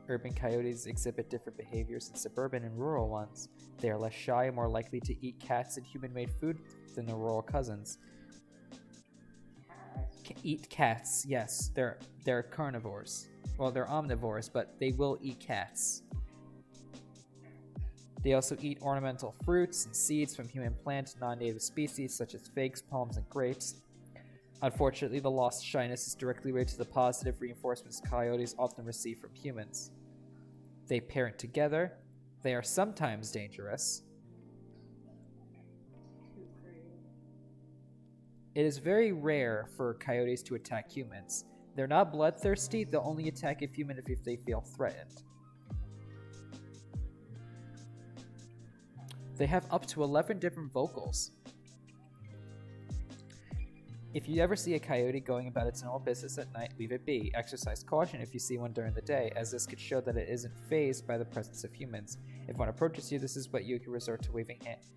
Urban coyotes exhibit different behaviors than suburban and rural ones. They are less shy and more likely to eat cats and human-made food than their rural cousins. Eat cats, yes. They're carnivores. Well, they're omnivores, but they will eat cats. They also eat ornamental fruits and seeds from human plant and non-native species such as figs, palms, and grapes. Unfortunately, the lost shyness is directly related to the positive reinforcements coyotes often receive from humans. They parent together. They are sometimes dangerous. It is very rare for coyotes to attack humans. They're not bloodthirsty. They'll only attack a human if they feel threatened. They have up to 11 different vocals. If you ever see a coyote going about its normal business at night, leave it be. Exercise caution if you see one during the day, as this could show that it isn't fazed by the presence of humans. If one approaches you, this is what you can resort to waving hands.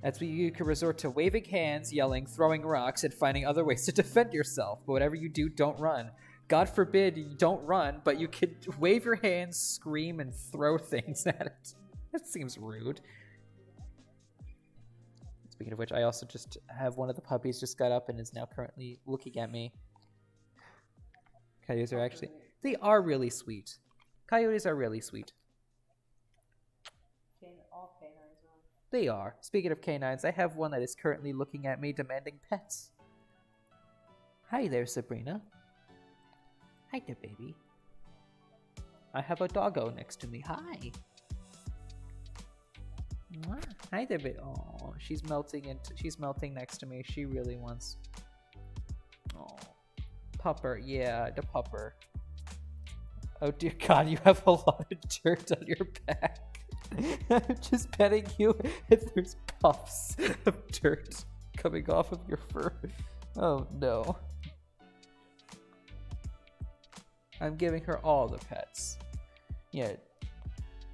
That's what you can resort to waving hands, yelling, throwing rocks, and finding other ways to defend yourself. But whatever you do, don't run. God forbid you don't run, but you could wave your hands, scream, and throw things at it. That seems rude. Speaking of which, I also just have one of the puppies just got up and is now currently looking at me. Coyotes are actually... They are really sweet. Coyotes are really sweet. All canines are. They are. Speaking of canines, I have one that is currently looking at me demanding pets. Hi there, Sabrina. Hi there, baby. I have a doggo next to me. Hi. Mwah. Hi there, baby. Oh, she's melting next to me. She really wants. Oh, pupper. Yeah, the pupper. Oh dear God, you have a lot of dirt on your back. I'm just petting you, and there's puffs of dirt coming off of your fur. Oh no. I'm giving her all the pets. Yeah.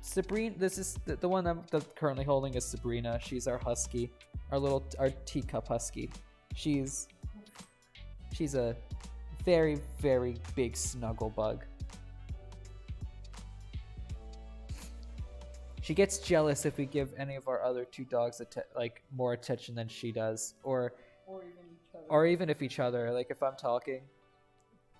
Sabrina, this is the one I'm currently holding is Sabrina. She's our husky, our teacup husky. She's a very, very big snuggle bug. She gets jealous if we give any of our other 2 dogs more attention than she does, or even if each other. Like if I'm talking,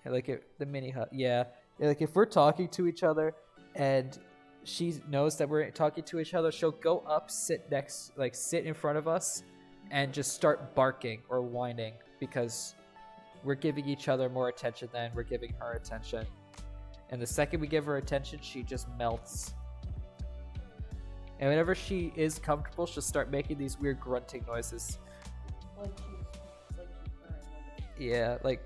like the mini hut, yeah. Like if we're talking to each other and she knows that we're talking to each other, she'll go up, sit in front of us, and just start barking or whining because we're giving each other more attention than we're giving her attention. And the second we give her attention, she just melts. And whenever she is comfortable, she'll start making these weird grunting noises. Yeah, like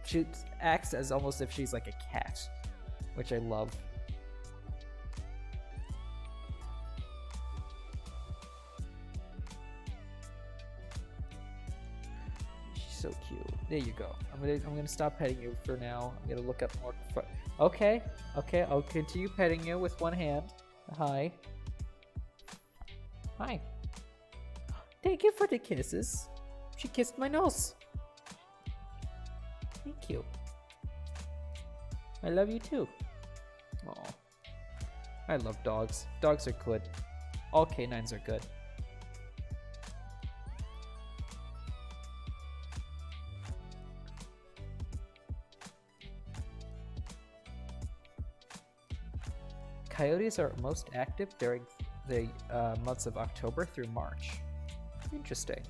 she acts as almost if she's like a cat, which I love. So cute. There you go. I'm gonna stop petting you for now. I'm gonna look up more. Okay. I'll continue petting you with one hand. Hi. Hi. Thank you for the kisses. She kissed my nose. Thank you. I love you too. Aw. I love dogs. Dogs are good. All canines are good. Coyotes are most active during the months of October through March. Interesting.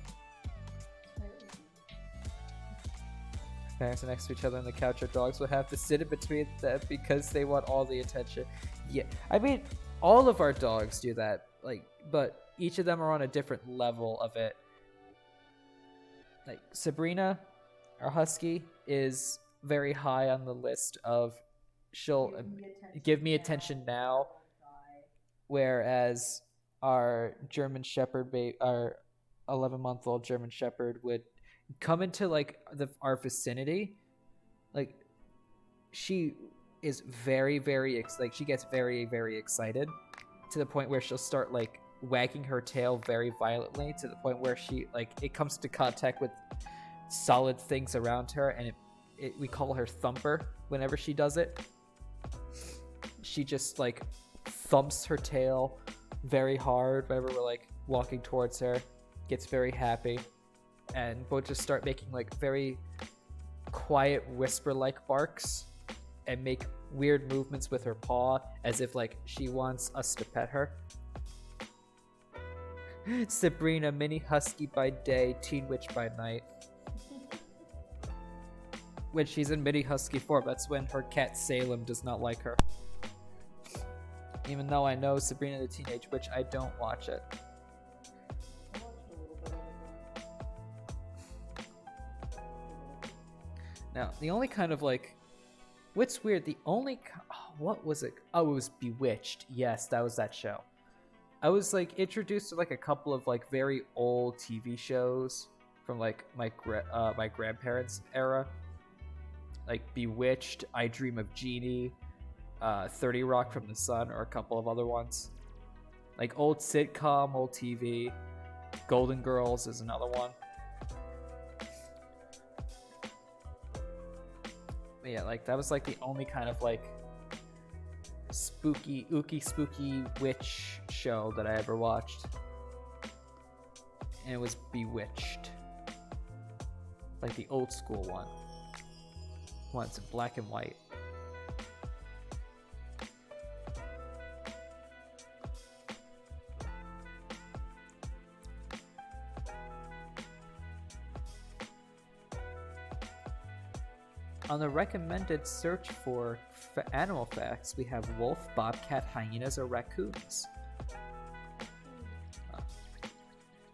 Parents are next to each other on the couch. Our dogs will have to sit in between them because they want all the attention. Yeah, I mean, all of our dogs do that. but each of them are on a different level of it. Like Sabrina, our husky, is very high on the list of she'll give me attention now, whereas our German Shepherd, our 11-month-old German Shepherd, would come into like our vicinity, like she is very like she gets very excited to the point where she'll start like wagging her tail very violently to the point where she like it comes to contact with solid things around her, and we call her Thumper whenever she does it. She just like thumps her tail very hard whenever we're like walking towards her, gets very happy, and we'll just start making like very quiet whisper like barks and make weird movements with her paw as if like she wants us to pet her. Sabrina, mini husky by day, teen witch by night. When she's in mini husky form, that's when her cat Salem does not like her. Even though I know Sabrina the Teenage Witch, I don't watch it. Now, the only kind of like, what's weird, the only, what was it? Oh, it was Bewitched. Yes, that was that show. I was like introduced to like a couple of like very old TV shows from like my grandparents' era. Like Bewitched, I Dream of Jeannie, 30 Rock from the Sun, or a couple of other ones. Like old sitcom, old TV. Golden Girls is another one. But yeah, like that was like the only kind of like spooky witch show that I ever watched. And it was Bewitched. Like the old school one. One's in black and white. On the recommended search for animal facts, we have wolf, bobcat, hyenas, or raccoons.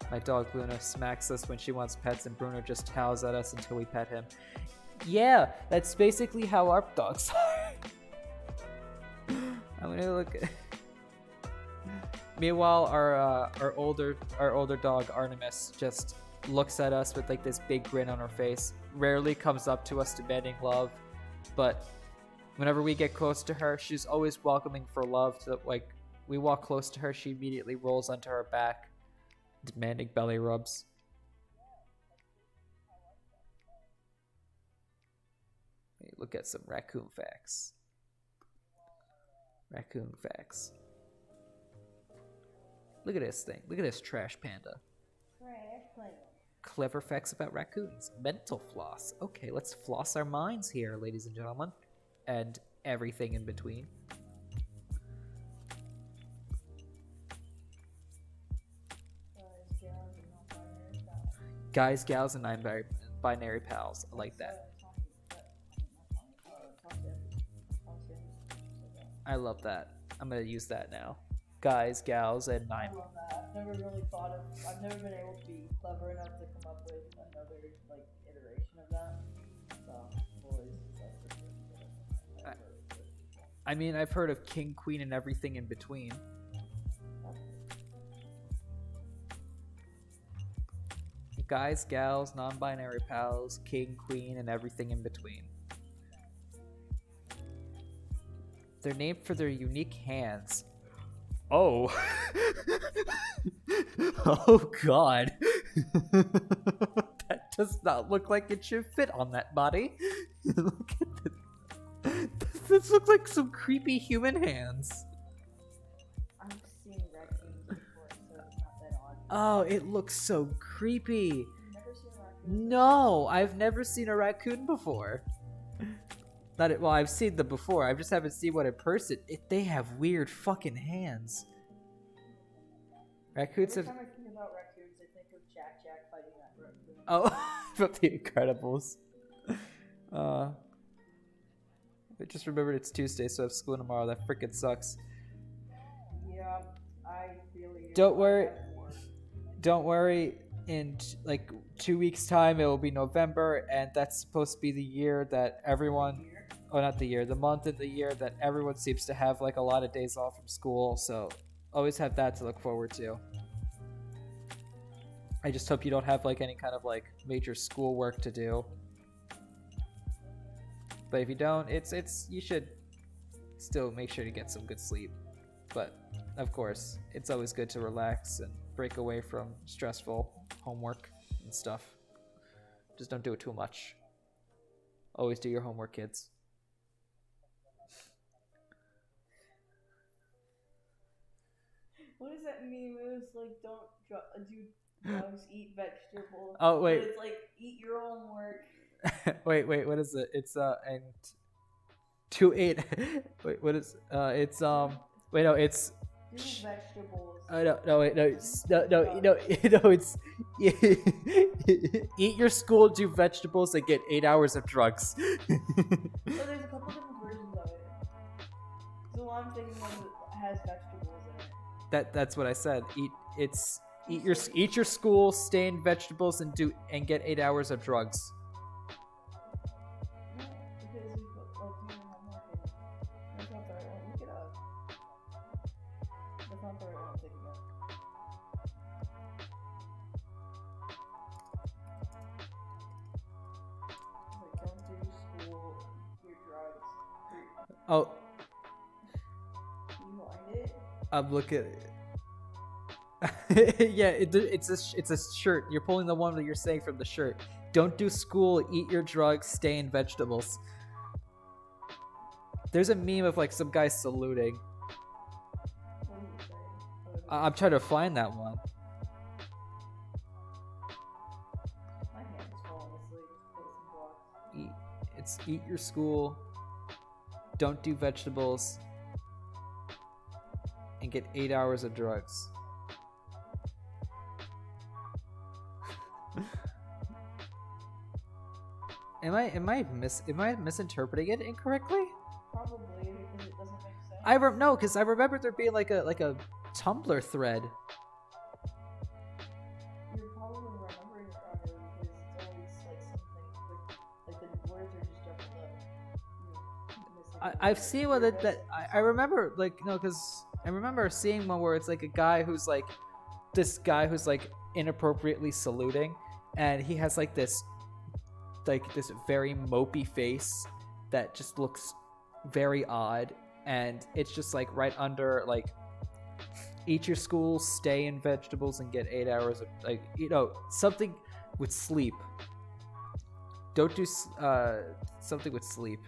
My dog Luna smacks us when she wants pets, and Bruno just howls at us until we pet him. Yeah, that's basically how our dogs are. I'm gonna look at... Meanwhile, our older dog Artemis just looks at us with like this big grin on her face. Rarely comes up to us demanding love, but whenever we get close to her, she's always welcoming for love. To like, we walk close to her, she immediately rolls onto our back, demanding belly rubs. Look at some raccoon facts. Raccoon facts. Look at this thing. Look at this trash panda. Clever facts about raccoons. Mental floss. Okay, let's floss our minds here, ladies and gentlemen. And everything in between. Guys, gals, and non-binary pals. I like that. I love that. I'm gonna use that now. Guys, gals, and I love that. I've never been able to be clever enough to come up with another like iteration of that. So I mean, I've heard of king, queen, and everything in between. Guys, gals, non-binary pals, king, queen, and everything in between. They're named for their unique hands. Oh. Oh god. That does not look like it should fit on that body. Look at this. This looks like some creepy human hands. I've seen raccoons before, so it's not that odd. Oh, it looks so creepy. You've never seen a raccoon? No, I've never seen a raccoon before. Well, I've seen them before. I just haven't seen one in person. They have weird fucking hands. Raccoons Every have... time I think about raccoons, I think of Jack fighting that raccoon. Oh, from The Incredibles. I just remembered it's Tuesday, so I have school tomorrow. That freaking sucks. Yeah, I Don't worry. Don't worry. In like 2 weeks' time, it will be November, and that's supposed to be the year that everyone, oh, not the year, the month of the year that everyone seems to have like a lot of days off from school. So always have that to look forward to. I just hope you don't have like any kind of like major school work to do. But if you don't, it's you should still make sure to get some good sleep. But of course, it's always good to relax and break away from stressful homework and stuff. Just don't do it too much. Always do your homework, kids. What is that meme? It was like, don't do drugs, eat vegetables. Oh, wait. But it's like, eat your homework. wait, what is it? It's and 2-8. Wait, what is it's wait, no, it's Do vegetables. no, wait, no, it's eat your school, do vegetables, and get 8 hours of drugs. Oh, there's a couple different versions of it. The one I'm thinking of has vegetables in it. That's what I said. Eat your school, stay in vegetables, and get 8 hours of drugs. No, because you like do your homework and that's not the right one. Look it up. That's not the right one I'm thinking of. Like, don't do school, your drugs. Oh, You find it? I'm looking. Yeah, it's a shirt. You're pulling the one that you're saying from the shirt. Don't do school, eat your drugs, stay in vegetables. There's a meme of like some guy saluting. What did you say? I'm trying to find that one. My hand is falling asleep. Put some blocks. Eat your school, don't do vegetables, and get 8 hours of drugs. Am I misinterpreting it incorrectly? Probably because it doesn't make sense. No, because I remember there being like a Tumblr thread. You're probably remembering it wrong because it's always like something like the words are just jumbled up. You're missing the I've word. seen one that I remember like no, because I remember seeing one where it's like a guy who's like this guy who's like inappropriately saluting, and he has like this very mopey face that just looks very odd, and it's just like right under like eat your school, stay in vegetables, and get 8 hours of like something with sleep. Don't do something with sleep.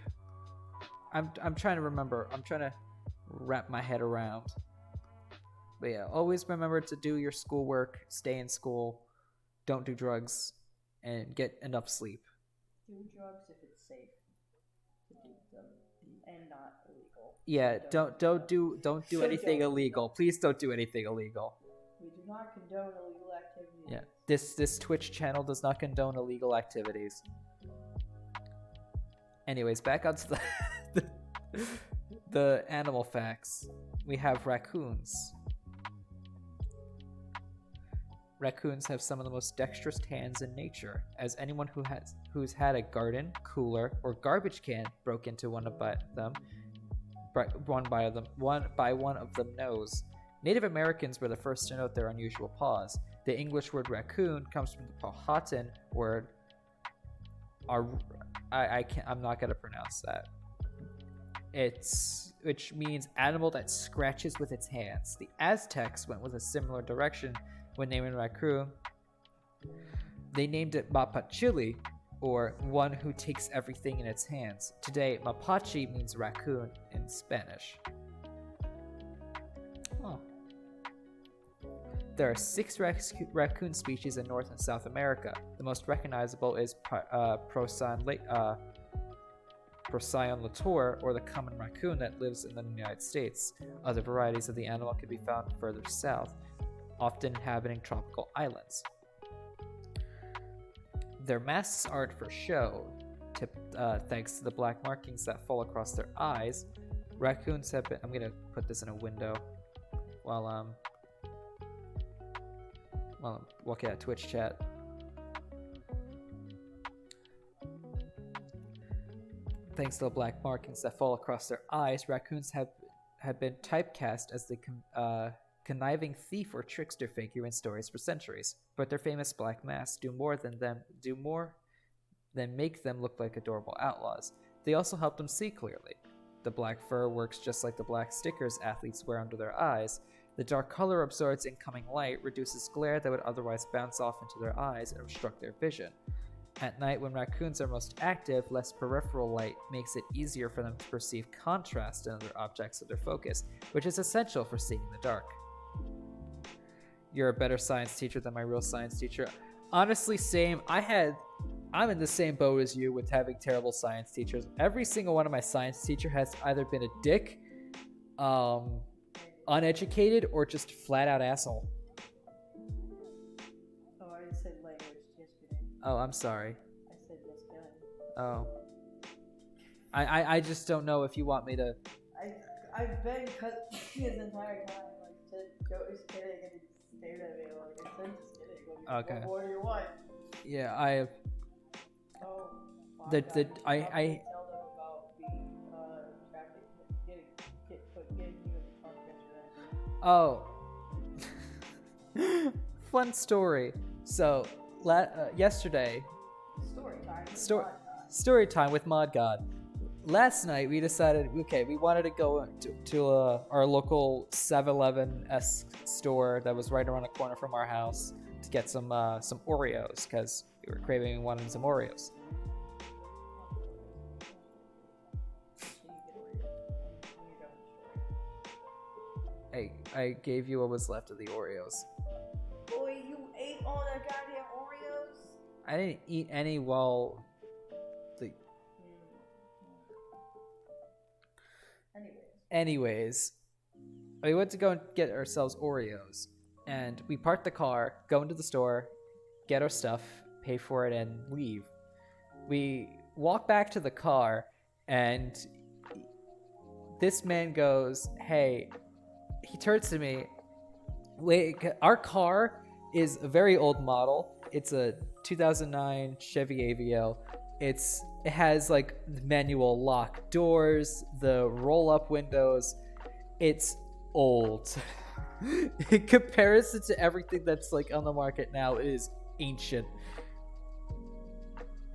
I'm trying to remember. I'm trying to wrap my head around. But yeah, always remember to do your schoolwork, stay in school, don't do drugs, and get enough sleep. Do drugs if it's safe to do them and not illegal. Yeah, don't do So anything don't. illegal. Please don't do anything illegal. We do not condone illegal activities. Yeah, this Twitch channel does not condone illegal activities. Anyways, back onto the animal facts. We have raccoons. Raccoons have some of the most dexterous hands in nature, as anyone who's had a garden, cooler, or garbage can broke into one by one of them knows. Native Americans were the first to note their unusual paws. The English word raccoon comes from the Powhatan word. I'm not gonna pronounce that. Which means animal that scratches with its hands. The Aztecs went with a similar direction when naming raccoon. They named it Mapachili, or one who takes everything in its hands. Today, Mapache means raccoon in Spanish. Oh. There are 6 raccoon species in North and South America. The most recognizable is Procyon latour, or the common raccoon that lives in the United States. Other varieties of the animal can be found further south, often inhabiting tropical islands. Their masks aren't for show, thanks to the black markings that fall across their eyes. Raccoons have been. I'm gonna put this in a window while Look at Twitch chat. Thanks to the black markings that fall across their eyes, raccoons have been typecast as the conniving thief or trickster figure in stories for centuries. But their famous black masks do more than make them look like adorable outlaws. They also help them see clearly. The black fur works just like the black stickers athletes wear under their eyes. The dark color absorbs incoming light, reduces glare that would otherwise bounce off into their eyes and obstruct their vision. At night, when raccoons are most active, less peripheral light makes it easier for them to perceive contrast in other objects of their focus, which is essential for seeing in the dark. You're a better science teacher than my real science teacher. Honestly, same. I'm in the same boat as you with having terrible science teachers. Every single one of my science teacher has either been a dick, uneducated, or just flat out asshole. Oh, I said language. Just kidding. Oh, I'm sorry. I said just kidding. Oh. I just don't know if you want me to. I've been cut his entire time. Like, Joe is kidding, and he stared at me like, I said just kidding. Like, Okay. What do you want? Yeah, Oh. The- God, the- you I- have to I- tell them about the traffic getting you in the trunk yesterday. Oh. Fun story. So, yesterday, Story time. story time with Mod God. Last night we decided, okay, we wanted to go to our local 7-Eleven-esque store that was right around the corner from our house to get some Oreos because we were craving and wanting some Oreos. I gave you what was left of the Oreos. Boy, you ate all the goddamn Oreos? I didn't eat any while the. Anyways, we went to go and get ourselves Oreos, and we parked the car, go into the store, get our stuff, pay for it, and leave. We walk back to the car, and this man goes, "Hey," he turns to me, "Wait, our car is a very old model. It's a 2009 Chevy Aveo. It has like manual lock doors, the roll-up windows. It's old. In comparison to everything that's like on the market now, it is ancient."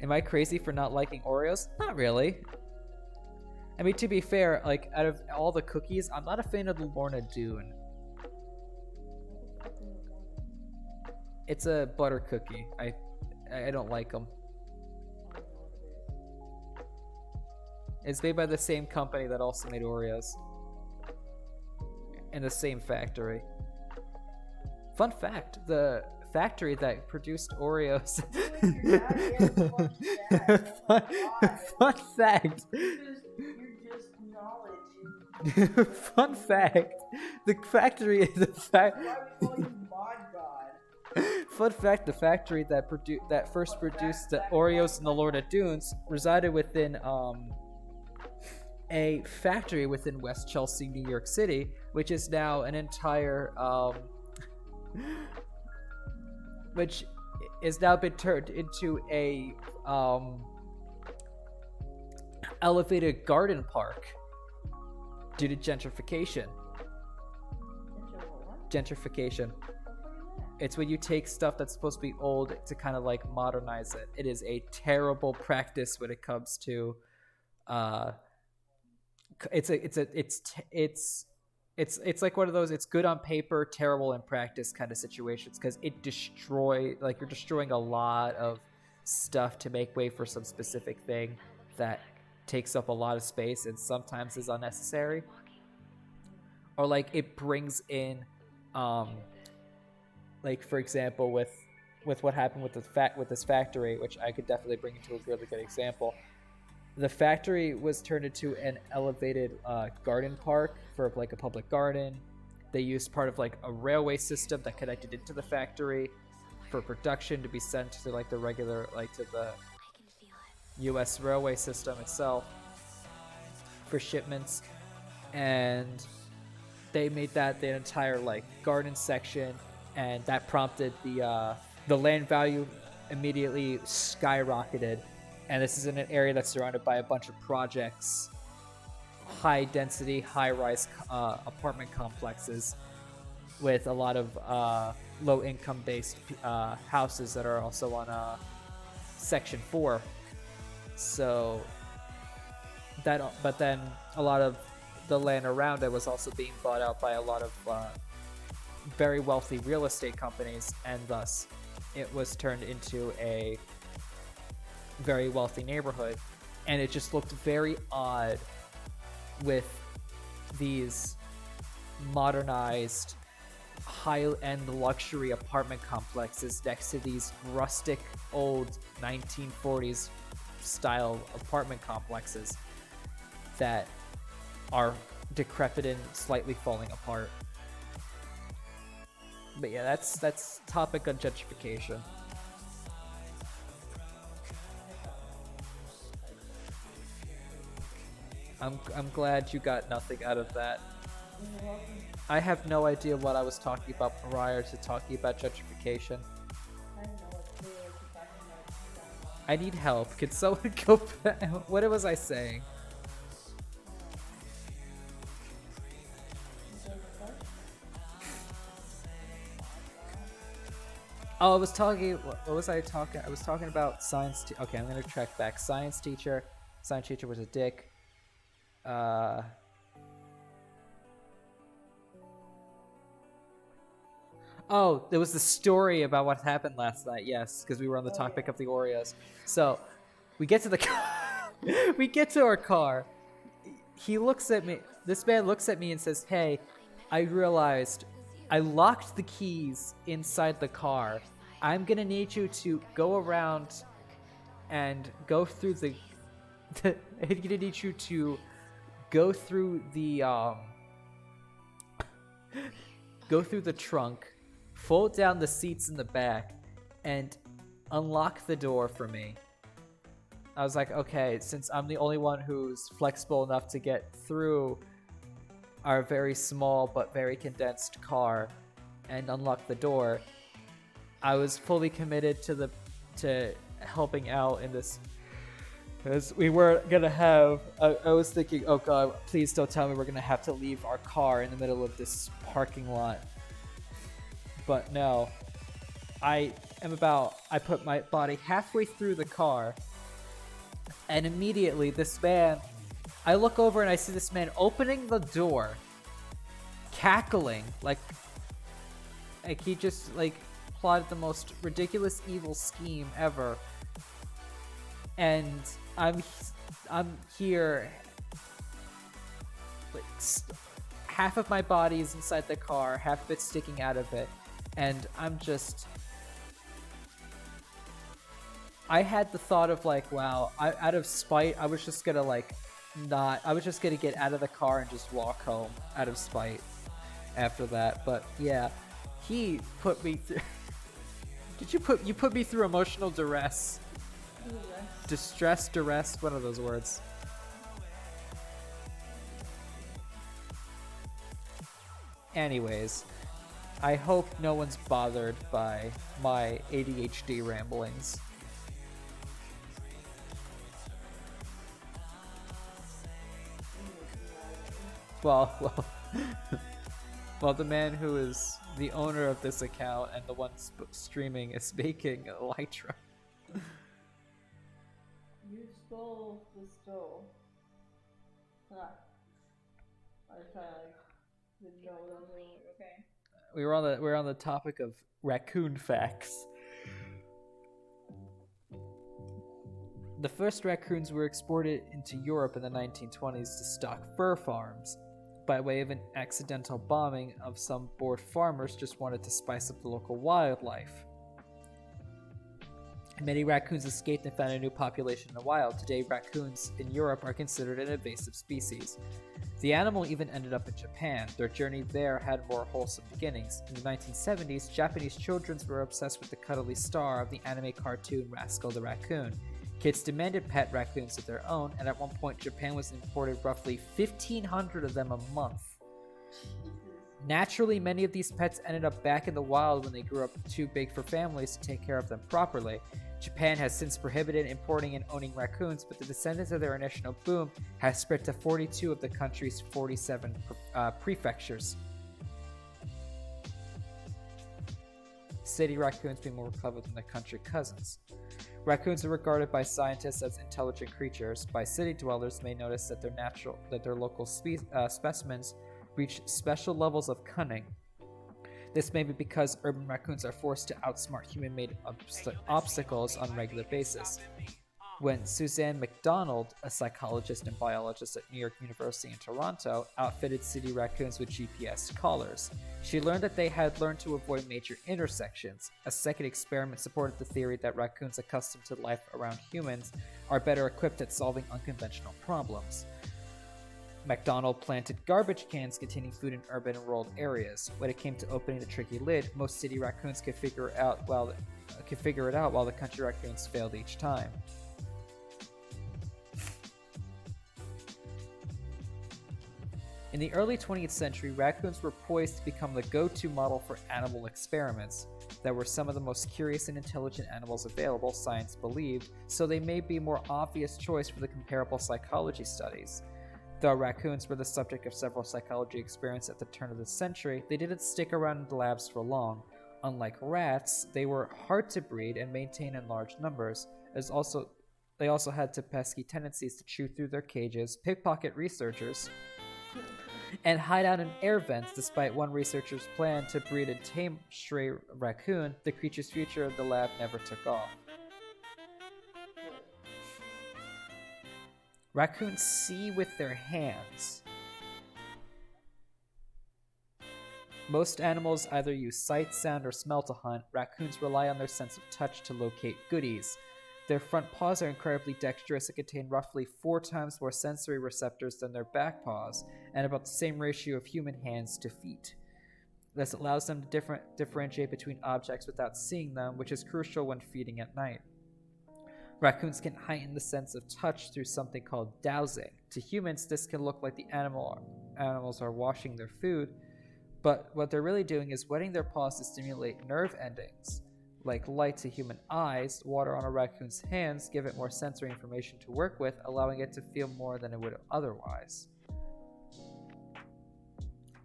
Am I crazy for not liking Oreos? Not really. I mean, to be fair, like out of all the cookies, I'm not a fan of the Lorna Doone. It's a butter cookie. I don't like them. It's made by the same company that also made Oreos. In the same factory. Fun fact, the factory that produced Oreos. Fun fact. You're just knowledge. Fun fact. The factory Why we call you Mod God? Fun fact, the factory that first produced the Oreos and the Lorna Doones resided within a factory within West Chelsea, New York City, which is now an entire which is now been turned into a elevated garden park due to gentrification. Gentrification. It's when you take stuff that's supposed to be old to kind of like modernize it. It is a terrible practice when it comes to it's like one of those it's good on paper, terrible in practice kind of situations because you're destroying a lot of stuff to make way for some specific thing that takes up a lot of space and sometimes is unnecessary. Or like it brings in like for example with what happened with this factory, which I could definitely bring into a really good example. The factory was turned into an elevated garden park for like a public garden. They used part of like a railway system that connected into the factory for production to be sent to like the regular like to the US railway system itself for shipments, and they made that the entire like garden section, and that prompted the land value immediately skyrocketed. And this is in an area that's surrounded by a bunch of projects, high density, high rise apartment complexes with a lot of low income based houses that are also on Section 4. So that, but then a lot of the land around it was also being bought out by a lot of very wealthy real estate companies, and thus it was turned into a very wealthy neighborhood. And it just looked very odd with these modernized high-end luxury apartment complexes next to these rustic old 1940s style apartment complexes that are decrepit and slightly falling apart. But yeah, that's topic on gentrification. I'm glad you got nothing out of that. I have no idea what I was talking about prior to talking about gentrification. I need help. Could someone go back? What was I saying? Oh, I was talking. What was I talking? I was talking about science. Okay, I'm gonna track back. Science teacher. Science teacher was a dick. Oh, there was the story about what happened last night. Yes, because we were on the topic of the Oreos. So, we get to the we get to our car. He looks at me. This man looks at me and says, "Hey, I realized I locked the keys inside the car. I'm gonna need you to go around and go through the. I'm gonna need you to go through the go through the trunk, fold down the seats in the back, and unlock the door for me." I was like, okay, since I'm the only one who's flexible enough to get through our very small but very condensed car and unlock the door, I was fully committed to helping out in this, because we were gonna have, I was thinking, oh god, please don't tell me we're gonna have to leave our car in the middle of this parking lot. But no, I put my body halfway through the car, and immediately this man, I look over and I see this man opening the door, cackling, like he just like plotted the most ridiculous evil scheme ever. And I'm here, like, half of my body is inside the car, half of it's sticking out of it, and I had the thought of like, wow, out of spite, I was just gonna get out of the car and just walk home out of spite after that. But yeah, he put me through. You put me through emotional duress. Distress, duress, one of those words. Anyways, I hope no one's bothered by my ADHD ramblings. Well, the man who is the owner of this account and the one streaming is making Elytra. You stole the stove. I didn't know that. Okay. We were on the topic of raccoon facts. The first raccoons were exported into Europe in the 1920s to stock fur farms. By way of an accidental bombing of some bored farmers just wanted to spice up the local wildlife. Many raccoons escaped and found a new population in the wild. Today, raccoons in Europe are considered an invasive species. The animal even ended up in Japan. Their journey there had more wholesome beginnings. In the 1970s, Japanese children were obsessed with the cuddly star of the anime cartoon Rascal the Raccoon. Kids demanded pet raccoons of their own, and at one point Japan was imported roughly 1,500 of them a month. Naturally, many of these pets ended up back in the wild when they grew up too big for families to take care of them properly. Japan has since prohibited importing and owning raccoons, but the descendants of their initial boom has spread to 42 of the country's 47 prefectures. City raccoons being more clever than their country cousins. Raccoons are regarded by scientists as intelligent creatures. By city dwellers may notice that their local specimens reach special levels of cunning. This may be because urban raccoons are forced to outsmart human-made obstacles on a regular basis. When Suzanne MacDonald, a psychologist and biologist at New York University in Toronto, outfitted city raccoons with GPS collars, she learned that they had learned to avoid major intersections. A second experiment supported the theory that raccoons accustomed to life around humans are better equipped at solving unconventional problems. MacDonald planted garbage cans containing food in urban and rural areas. When it came to opening the tricky lid, most city raccoons could figure it out while the country raccoons failed each time. In the early 20th century, raccoons were poised to become the go-to model for animal experiments that were some of the most curious and intelligent animals available, science believed, so they may be a more obvious choice for the comparable psychology studies. Though raccoons were the subject of several psychology experiments at the turn of the century, they didn't stick around in the labs for long. Unlike rats, they were hard to breed and maintain in large numbers. They also had pesky tendencies to chew through their cages, pickpocket researchers, and hide out in air vents. Despite one researcher's plan to breed a tame stray raccoon, the creature's future in the lab never took off. Raccoons see with their hands. Most animals either use sight, sound, or smell to hunt. Raccoons rely on their sense of touch to locate goodies. Their front paws are incredibly dexterous and contain roughly 4 times more sensory receptors than their back paws, and about the same ratio of human hands to feet. This allows them to differentiate between objects without seeing them, which is crucial when feeding at night. Raccoons can heighten the sense of touch through something called dowsing. To humans, this can look like the animals are washing their food, but what they're really doing is wetting their paws to stimulate nerve endings. Like light to human eyes, water on a raccoon's hands give it more sensory information to work with, allowing it to feel more than it would otherwise.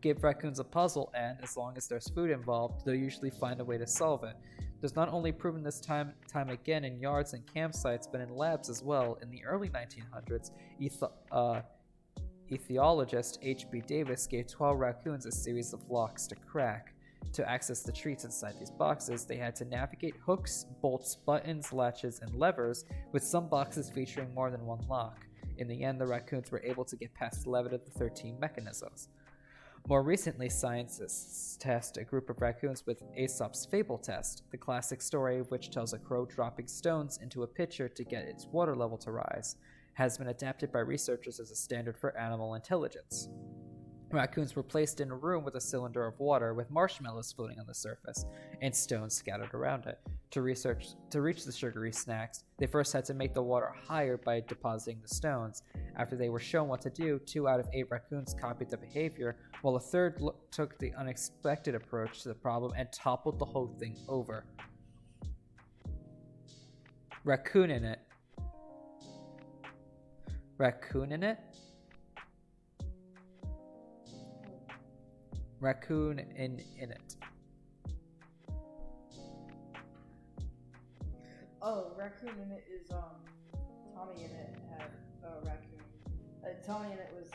Give raccoons a puzzle and, as long as there's food involved, they'll usually find a way to solve it. There's not only proven this time again in yards and campsites, but in labs as well. In the early 1900s, ethologist H.B. Davis gave 12 raccoons a series of locks to crack. To access the treats inside these boxes, they had to navigate hooks, bolts, buttons, latches, and levers, with some boxes featuring more than one lock. In the end, the raccoons were able to get past 11 of the 13 mechanisms. More recently, scientists test a group of raccoons with Aesop's Fable test, the classic story of which tells a crow dropping stones into a pitcher to get its water level to rise, has been adapted by researchers as a standard for animal intelligence. Raccoons were placed in a room with a cylinder of water with marshmallows floating on the surface and stones scattered around it. To reach the sugary snacks, they first had to make the water higher by depositing the stones. After they were shown what to do, 2 out of 8 raccoons copied the behavior, while a third took the unexpected approach to the problem and toppled the whole thing over. Raccoon in it. Raccoon in it? Raccoon in it. Oh, raccoon in it is Tommy in it had a raccoon. Tommy in it was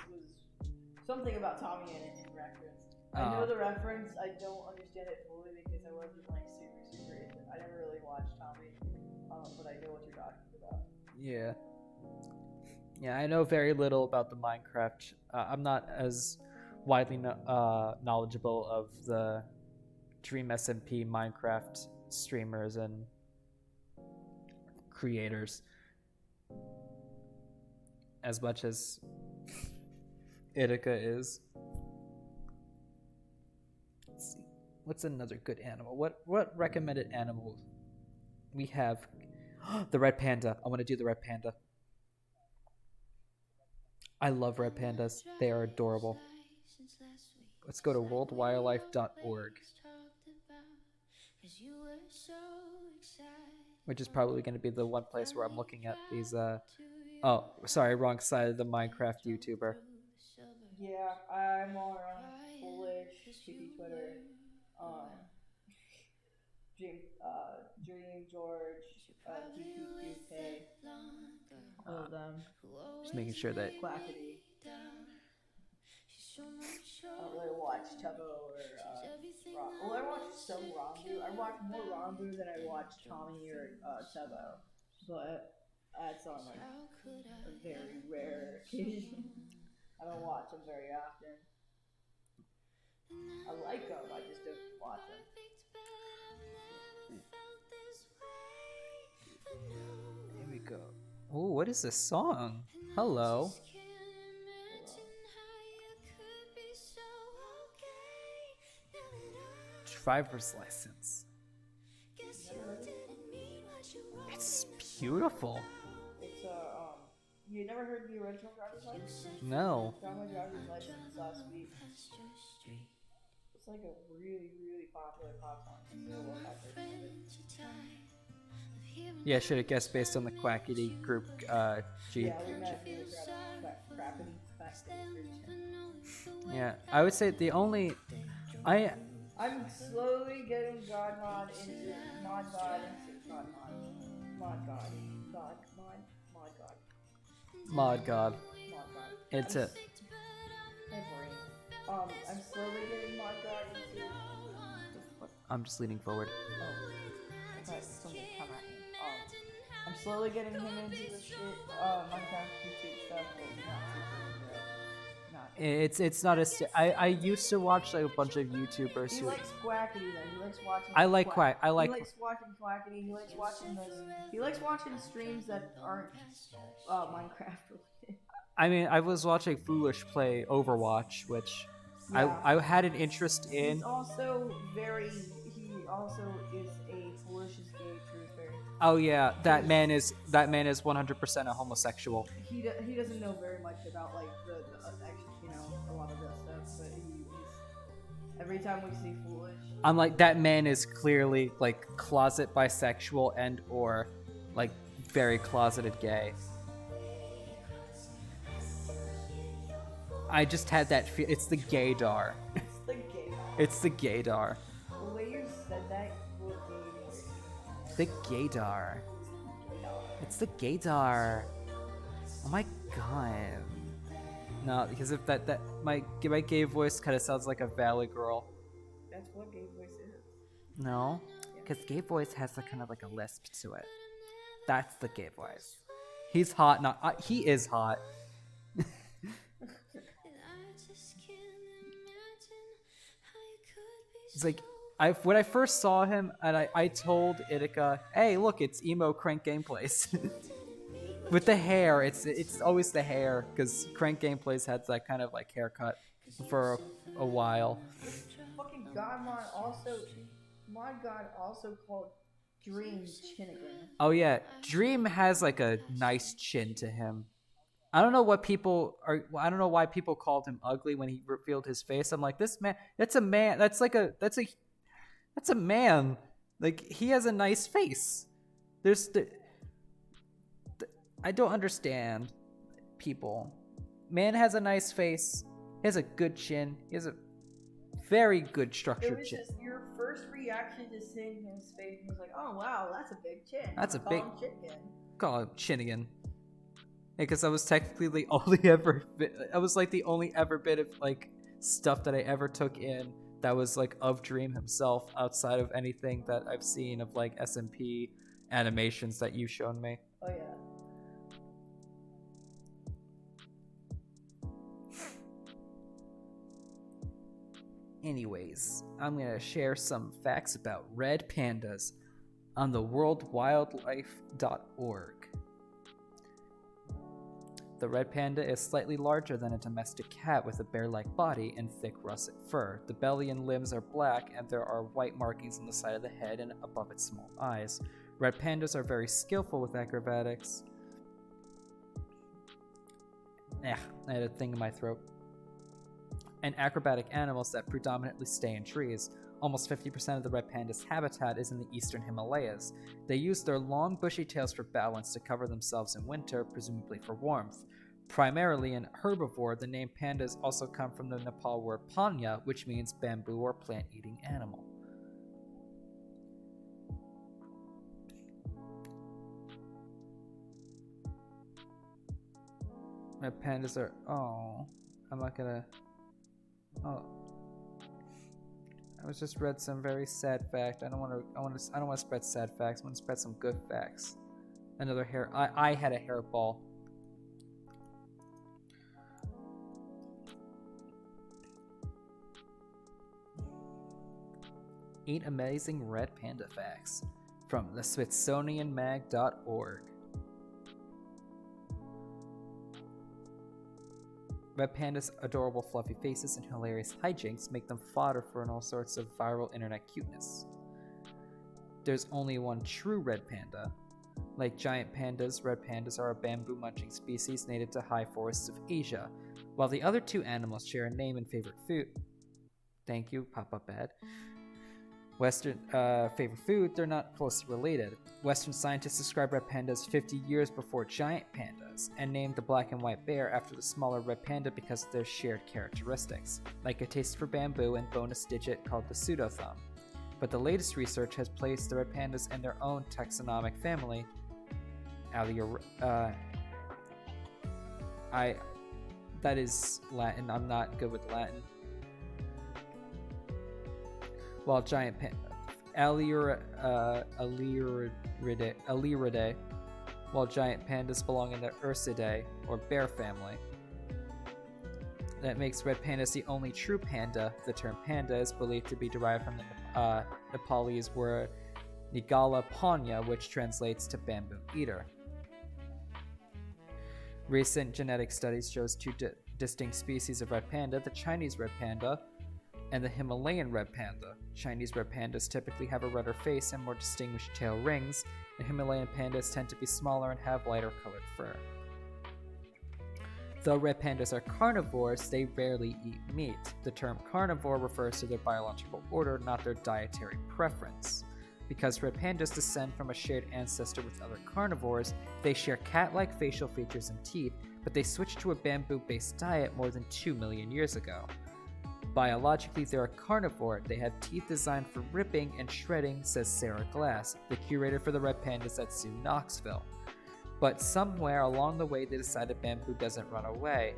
something about Tommy in it and raccoons. I know the reference. I don't understand it fully because I wasn't like super into it. I never really watched Tommy, but I know what you're talking about. Yeah. Yeah, I know very little about the Minecraft. I'm not as widely knowledgeable of the Dream SMP Minecraft streamers and creators as much as Itika is. Let's see. What's another good animal? What recommended animal we have? The red panda. I want to do the red panda. I love red pandas. They are adorable. let's go to worldwildlife.org, which is probably going to be the one place where I'm looking at these. Oh, sorry, wrong side of the Minecraft YouTuber. Yeah, I'm on Foolish, Kitty Twitter, Dream George, TTQK, all of them. Just making sure that. Quackity. I don't really watch Tubbo or well, I watch some Ranbu. I watch more Ranbu than I watch Tommy or Tubbo, but that's on like a very rare occasion. I don't watch them very often. I like them, I just don't watch them. Here we go. Oh, what is this song? Hello. Driver's license. It's beautiful. It's you never heard the original Driver's License? No. Got my driver's license last week. It's like a really, really popular pop song. It's a real popular song. Yeah, should have guessed based on the Quackity group G. Yeah, we met through the Crappity group. Yeah, I would say the only I'm slowly getting God God into Mod God. It's a. Hey, brain. I'm slowly getting Mod God into. I'm just leaning forward. Oh, I thought something come at me. I'm slowly getting him into the shit. Minecraft YouTube stuff, but not super into it. It's not as I used to watch like a bunch of YouTubers He who likes Quackity though. He likes watching. I like Quack. I He like likes watching Quackity. He likes watching this. He likes watching streams that aren't Minecraft related. I mean, I was watching Foolish play Overwatch, which Yeah. I had an interest in. He's also very. He also is a Foolish is gay truther. Oh yeah, that man is 100% a homosexual. He doesn't know very much about like the a lot of this stuff, but he's every time we see Foolish. I'm like, that man is clearly like closet bisexual and or like very closeted gay. I just had that feel. It's the gaydar. It's the gaydar. It's the gaydar. The way you said that was gay. The gaydar. It's the gaydar. Oh my god. No, because if that my gay voice kind of sounds like a valley girl. That's what gay voice is. No, because gay voice has a kind of like a lisp to it. That's the gay voice. He's hot. Not he is hot. It's like when I first saw him, and I told Itika, "Hey, look, it's emo Crank Gameplays." With the hair, it's always the hair, because Crank Gameplays had that kind of like haircut for a while. Fucking Godmon also, my God also called Dream Chinnigan. Oh yeah, Dream has like a nice chin to him. I don't know what people are. I don't know why people called him ugly when he revealed his face. I'm like, this man. That's a man. That's a man. Like he has a nice face. I don't understand people. Man has a nice face. He has a good chin. He has a very good structured chin. Your first reaction to seeing his face was like, oh wow, that's a big chin. That's a big. Call him Chinnigan. Because I was technically the only ever bit, I was like the only ever bit of like stuff that I ever took in that was like of Dream himself outside of anything that I've seen of like SMP animations that you've shown me. Oh yeah. Anyways, I'm gonna share some facts about red pandas on the worldwildlife.org. The red panda is slightly larger than a domestic cat with a bear-like body and thick russet fur. The belly and limbs are black, and there are white markings on the side of the head and above its small eyes. Red pandas are very skillful with acrobatics. I had a thing in my throat. and acrobatic animals that predominantly stay in trees. Almost 50% of the red panda's habitat is in the eastern Himalayas. They use their long bushy tails for balance to cover themselves in winter, presumably for warmth. Primarily an herbivore, the name pandas also come from the Nepal word panya, which means bamboo or plant-eating animal. Red pandas are... Oh, I'm not gonna... Oh, I was just read some very sad fact. I don't want to spread sad facts. I want to spread some good facts. Another hair. I had a hairball. Eight amazing red panda facts from the SmithsonianMag.org. Red pandas' adorable fluffy faces and hilarious hijinks make them fodder for all sorts of viral internet cuteness. There's only one true red panda. Like giant pandas, red pandas are a bamboo-munching species native to high forests of Asia. While the other two animals share a name and favorite food... Thank you, Papa Bad. Western favorite food, they're not closely related. Western scientists described red pandas 50 years before giant pandas, and named the black and white bear after the smaller red panda because of their shared characteristics, like a taste for bamboo and bonus digit called the pseudothumb. But the latest research has placed the red pandas in their own taxonomic family, that is Latin, I'm not good with Latin. While giant Aliridae, while giant pandas belong in the Ursidae, or bear family. That makes red pandas the only true panda. The term panda is believed to be derived from the Nepalese word Nigala Panya, which translates to bamboo eater. Recent genetic studies shows two distinct species of red panda, the Chinese red panda and the Himalayan red panda. Chinese red pandas typically have a redder face and more distinguished tail rings, and Himalayan pandas tend to be smaller and have lighter colored fur. Though red pandas are carnivores, they rarely eat meat. The term carnivore refers to their biological order, not their dietary preference. Because red pandas descend from a shared ancestor with other carnivores, they share cat-like facial features and teeth, but they switched to a bamboo-based diet more than 2 million years ago. Biologically, they're a carnivore. They have teeth designed for ripping and shredding, says Sarah Glass, the curator for the red pandas at Zoo Knoxville. But somewhere along the way, they decided bamboo doesn't run away.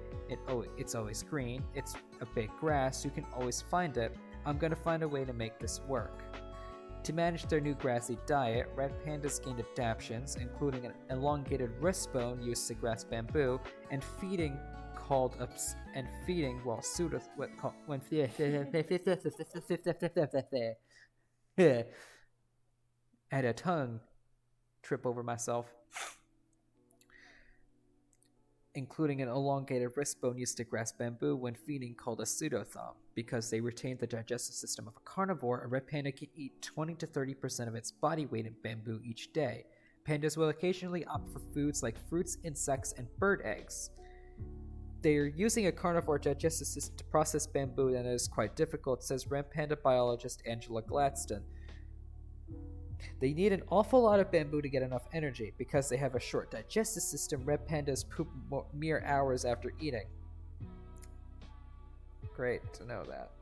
It's always green. It's a big grass. You can always find it. I'm going to find a way to make this work. To manage their new grassy diet, red pandas gained adaptations, including an elongated wrist bone used to grasp bamboo, and feeding while I had a tongue trip over myself. Including an elongated wrist bone used to grasp bamboo when feeding called a pseudothumb. Because they retain the digestive system of a carnivore, a red panda can eat 20 to 30% of its body weight in bamboo each day. Pandas will occasionally opt for foods like fruits, insects, and bird eggs. They are using a carnivore digestive system to process bamboo, and it is quite difficult, says red panda biologist Angela Gladstone. They need an awful lot of bamboo to get enough energy. Because they have a short digestive system, red pandas poop mere hours after eating. Great to know that.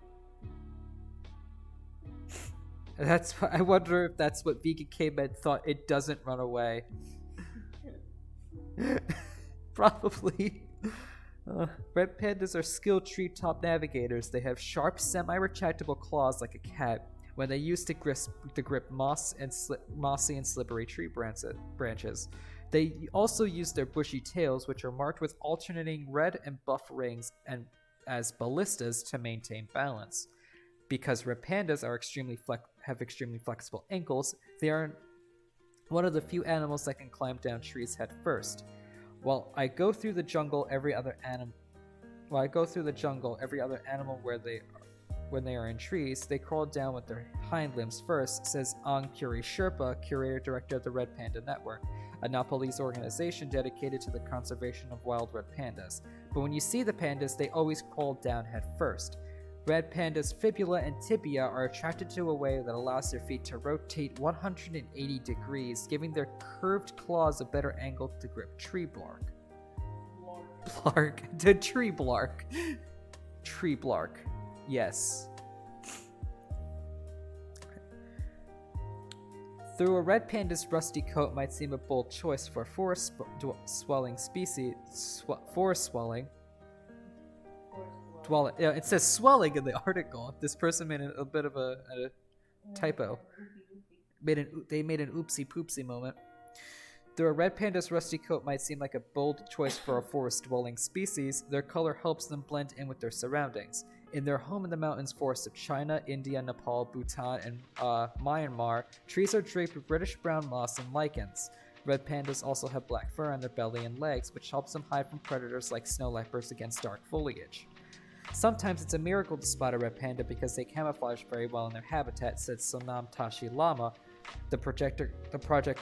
I wonder if that's what vegan cavemen thought. It doesn't run away. Probably. Red pandas are skilled treetop navigators. They have sharp, semi-retractable claws like a cat when they use to grip mossy and slippery tree branches. They also use their bushy tails, which are marked with alternating red and buff rings and as ballistas to maintain balance. Because red pandas are have extremely flexible ankles, they are one of the few animals that can climb down trees head first. While I go through the jungle, every other animal where they are when they are in trees, they crawl down with their hind limbs first, says Ang Puri Sherpa, curator-director of the Red Panda Network, a Nepalese organization dedicated to the conservation of wild red pandas. But when you see the pandas, they always crawl down head first. Red pandas' fibula and tibia are attracted to a way that allows their feet to rotate 180 degrees, giving their curved claws a better angle to grip tree bark. Blark. The tree blark. Tree blark. Yes. Though a red panda's rusty coat might seem a bold choice for a forest swelling species, forest swelling. Dwelling. Yeah, it says swelling in the article. This person made a bit of a typo. They made an oopsie poopsie moment. Though a red panda's rusty coat might seem like a bold choice for a forest-dwelling species, their color helps them blend in with their surroundings. In their home in the mountains forests of China, India, Nepal, Bhutan, and Myanmar, trees are draped with reddish-brown moss and lichens. Red pandas also have black fur on their belly and legs, which helps them hide from predators like snow leopards against dark foliage. Sometimes it's a miracle to spot a red panda because they camouflage very well in their habitat, said Sonam Tashi Lama, the project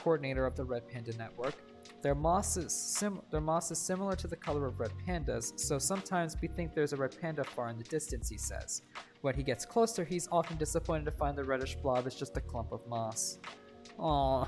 coordinator of the Red Panda Network. Their moss is similar to the color of red pandas, so sometimes we think there's a red panda far in the distance, he says. When he gets closer, he's often disappointed to find the reddish blob is just a clump of moss. Aww.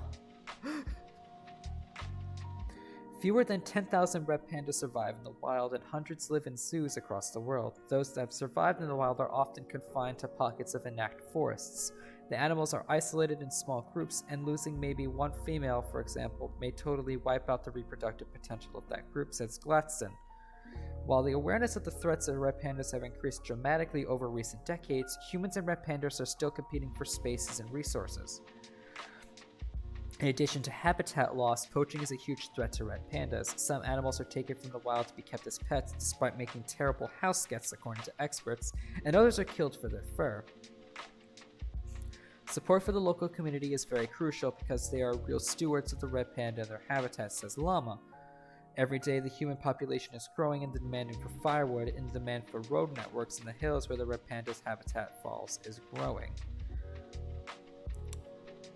Fewer than 10,000 red pandas survive in the wild, and hundreds live in zoos across the world. Those that have survived in the wild are often confined to pockets of inactive forests. The animals are isolated in small groups, and losing maybe one female, for example, may totally wipe out the reproductive potential of that group, says Gladstone. While the awareness of the threats of red pandas have increased dramatically over recent decades, humans and red pandas are still competing for spaces and resources. In addition to habitat loss, poaching is a huge threat to red pandas. Some animals are taken from the wild to be kept as pets, despite making terrible house guests, according to experts, and others are killed for their fur. Support for the local community is very crucial because they are real stewards of the red panda and their habitat, says Lama. Every day, the human population is growing, and the demand for firewood and the demand for road networks in the hills where the red panda's habitat falls is growing.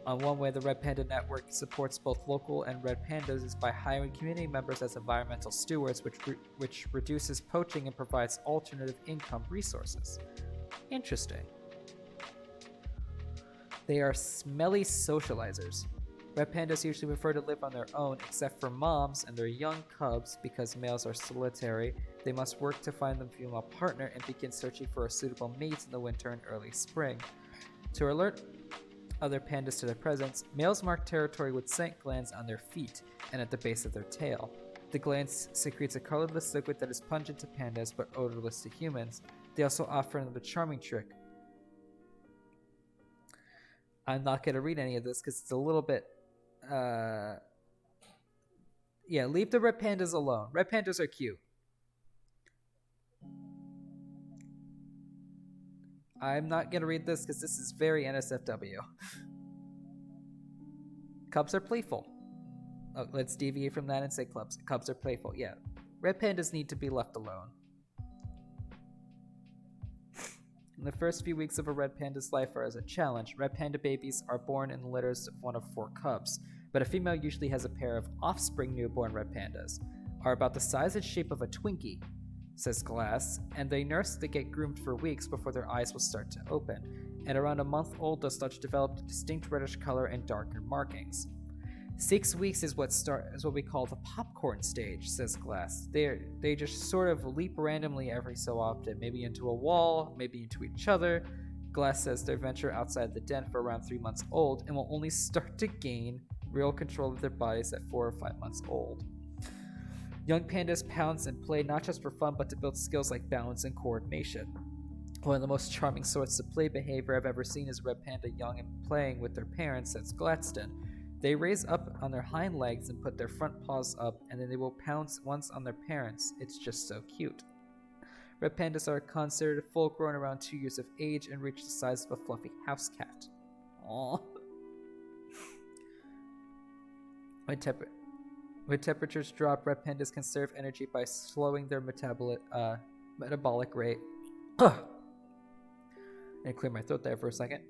One way the Red Panda Network supports both local and red pandas is by hiring community members as environmental stewards, which reduces poaching and provides alternative income resources. Interesting. They are smelly socializers. Red pandas usually prefer to live on their own, except for moms and their young cubs. Because males are solitary, they must work to find them a female partner and begin searching for a suitable mate in the winter and early spring. To alert other pandas to their presence, males mark territory with scent glands on their feet and at the base of their tail. The glands secretes a colorless liquid that is pungent to pandas but odorless to humans. They also offer another charming trick. I'm not going to read any of this because it's a little bit... Yeah, leave the red pandas alone. Red pandas are cute. I'm not going to read this because this is very NSFW. Cubs are playful. Oh, let's deviate from that and say cubs are playful. Yeah. Red pandas need to be left alone. In the first few weeks of a red panda's life are as a challenge. Red panda babies are born in litters of 1 of 4 cubs, but a female usually has a pair of offspring newborn red pandas, are about the size and shape of a Twinkie, says Glass, and they get groomed for weeks before their eyes will start to open, and around a month old they'll start to develop a distinct reddish color and darker markings. 6 weeks is what we call the popcorn stage, says Glass. They just sort of leap randomly every so often, maybe into a wall, maybe into each other. Glass says they venture outside the den for around 3 months old and will only start to gain real control of their bodies at 4 or 5 months old. Young pandas pounce and play not just for fun but to build skills like balance and coordination. One of the most charming sorts of play behavior I've ever seen is red panda young and playing with their parents, says Gladstone. They raise up on their hind legs and put their front paws up, and then they will pounce once on their parents. It's just so cute. Red pandas are considered full grown around 2 years of age and reach the size of a fluffy house cat. Aww. When temperatures drop, red pandas conserve energy by slowing their metabolic rate. And clear my throat there for a second.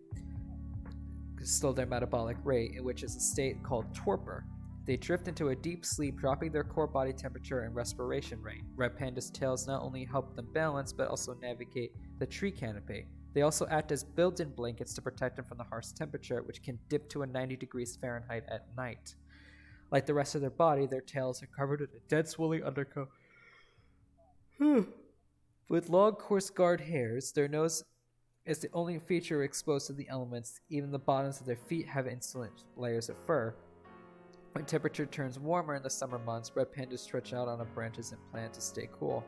Slow their metabolic rate, which is a state called torpor. They drift into a deep sleep, dropping their core body temperature and respiration rate. Red pandas' tails not only help them balance, but also navigate the tree canopy. They also act as built-in blankets to protect them from the harsh temperature, which can dip to a 90 degrees Fahrenheit at night. Like the rest of their body, their tails are covered in a dense woolly undercoat. With long, coarse guard hairs, their nose is the only feature exposed to the elements. Even the bottoms of their feet have insulate layers of fur. When temperature turns warmer in the summer months, red pandas stretch out on branches and plant to stay cool.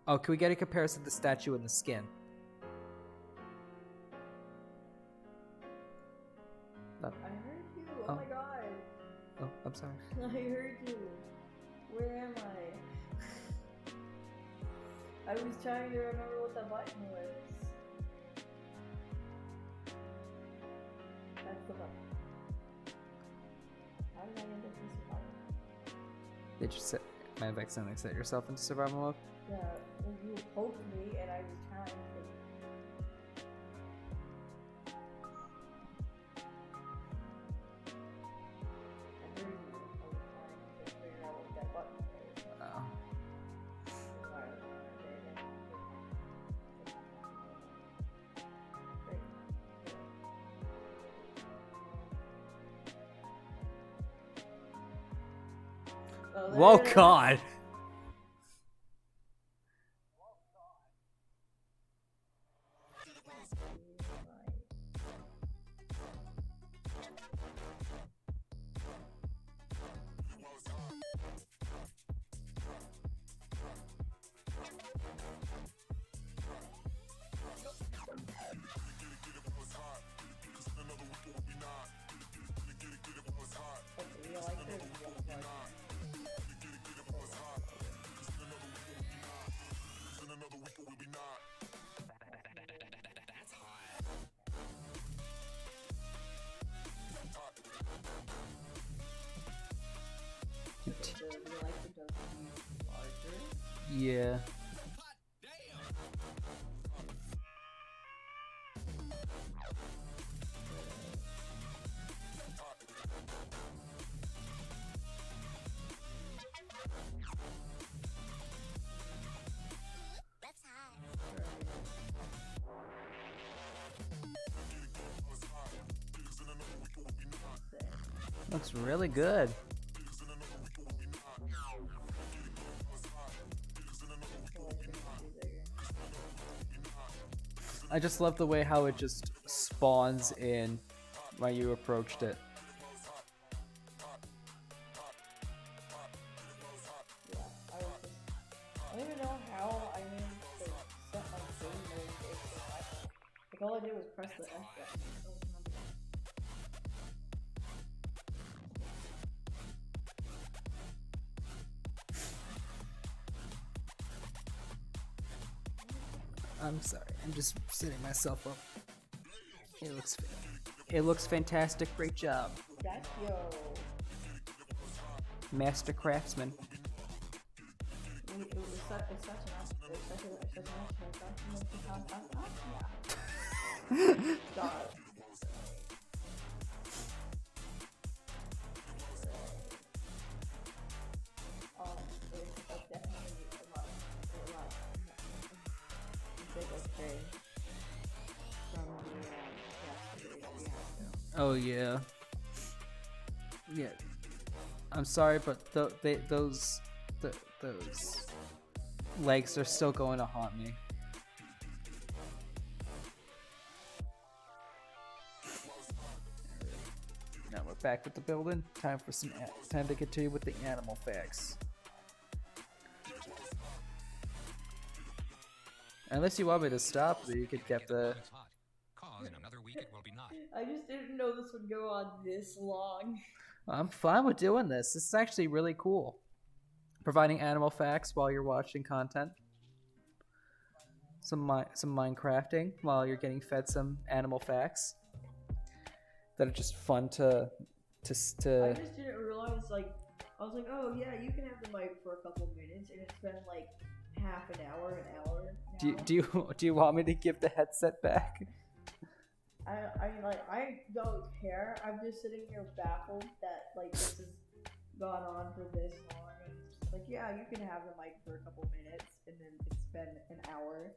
Oh, can we get a comparison of the statue and the skin? I heard you. Oh, Oh. my god. Oh, I'm sorry. I heard you. Where am I? I was trying to remember what the button was. That's the button. How did I end up in survival? Did you set? Might have accidentally set yourself into survival mode. Yeah, well, you poked me and I was trying to. I heard you. I was trying to figure out what that button was. Oh. Oh, Whoa, there it is. God! Okay, you like this? Yeah. Looks really good. I just love the way how it just spawns in when you approached it. Yeah, I don't even know how I managed to set my game mode to survival. Like all I did was press the F button. I don't remember. I'm sorry, I'm just setting myself up. It looks fantastic. Great job, That's yo. Master Craftsman. It was such an God. It's definitely a lot. Big upgrade from the last upgrade that we had. Oh yeah. Yeah. I'm sorry, but those legs are still going to haunt me. Now we're back with the building. Time for time to continue with the animal facts. Unless you want me to stop, so you could get the. In another week it will be not. I just didn't know this would go on this long. I'm fine with doing this. This is actually really cool. Providing animal facts while you're watching content. Some Minecrafting while you're getting fed some animal facts. That are just fun to. I just didn't realize, like, I was like, oh yeah, you can have the mic for a couple minutes, and it's been like half an hour Do now. do you want me to give the headset back? I mean, like, I don't care. I'm just sitting here baffled that, like, this has gone on for this long. And it's just like, yeah, you can have the mic for a couple minutes, and then it's been an hour.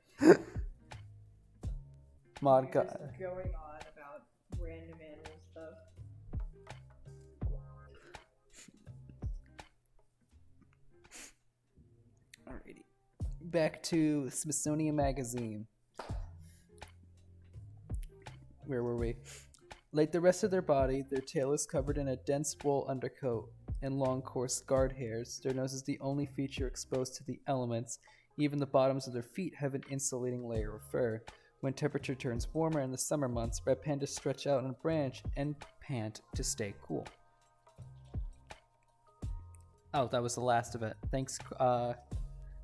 Mod You're God. just going on about random animal stuff. Alrighty. Back to Smithsonian Magazine. Where were we? Like the rest of their body, their tail is covered in a dense wool undercoat and long, coarse guard hairs. Their nose is the only feature exposed to the elements. Even the bottoms of their feet have an insulating layer of fur. When temperature turns warmer in the summer months, red pandas stretch out on a branch and pant to stay cool. Oh, that was the last of it. Thanks,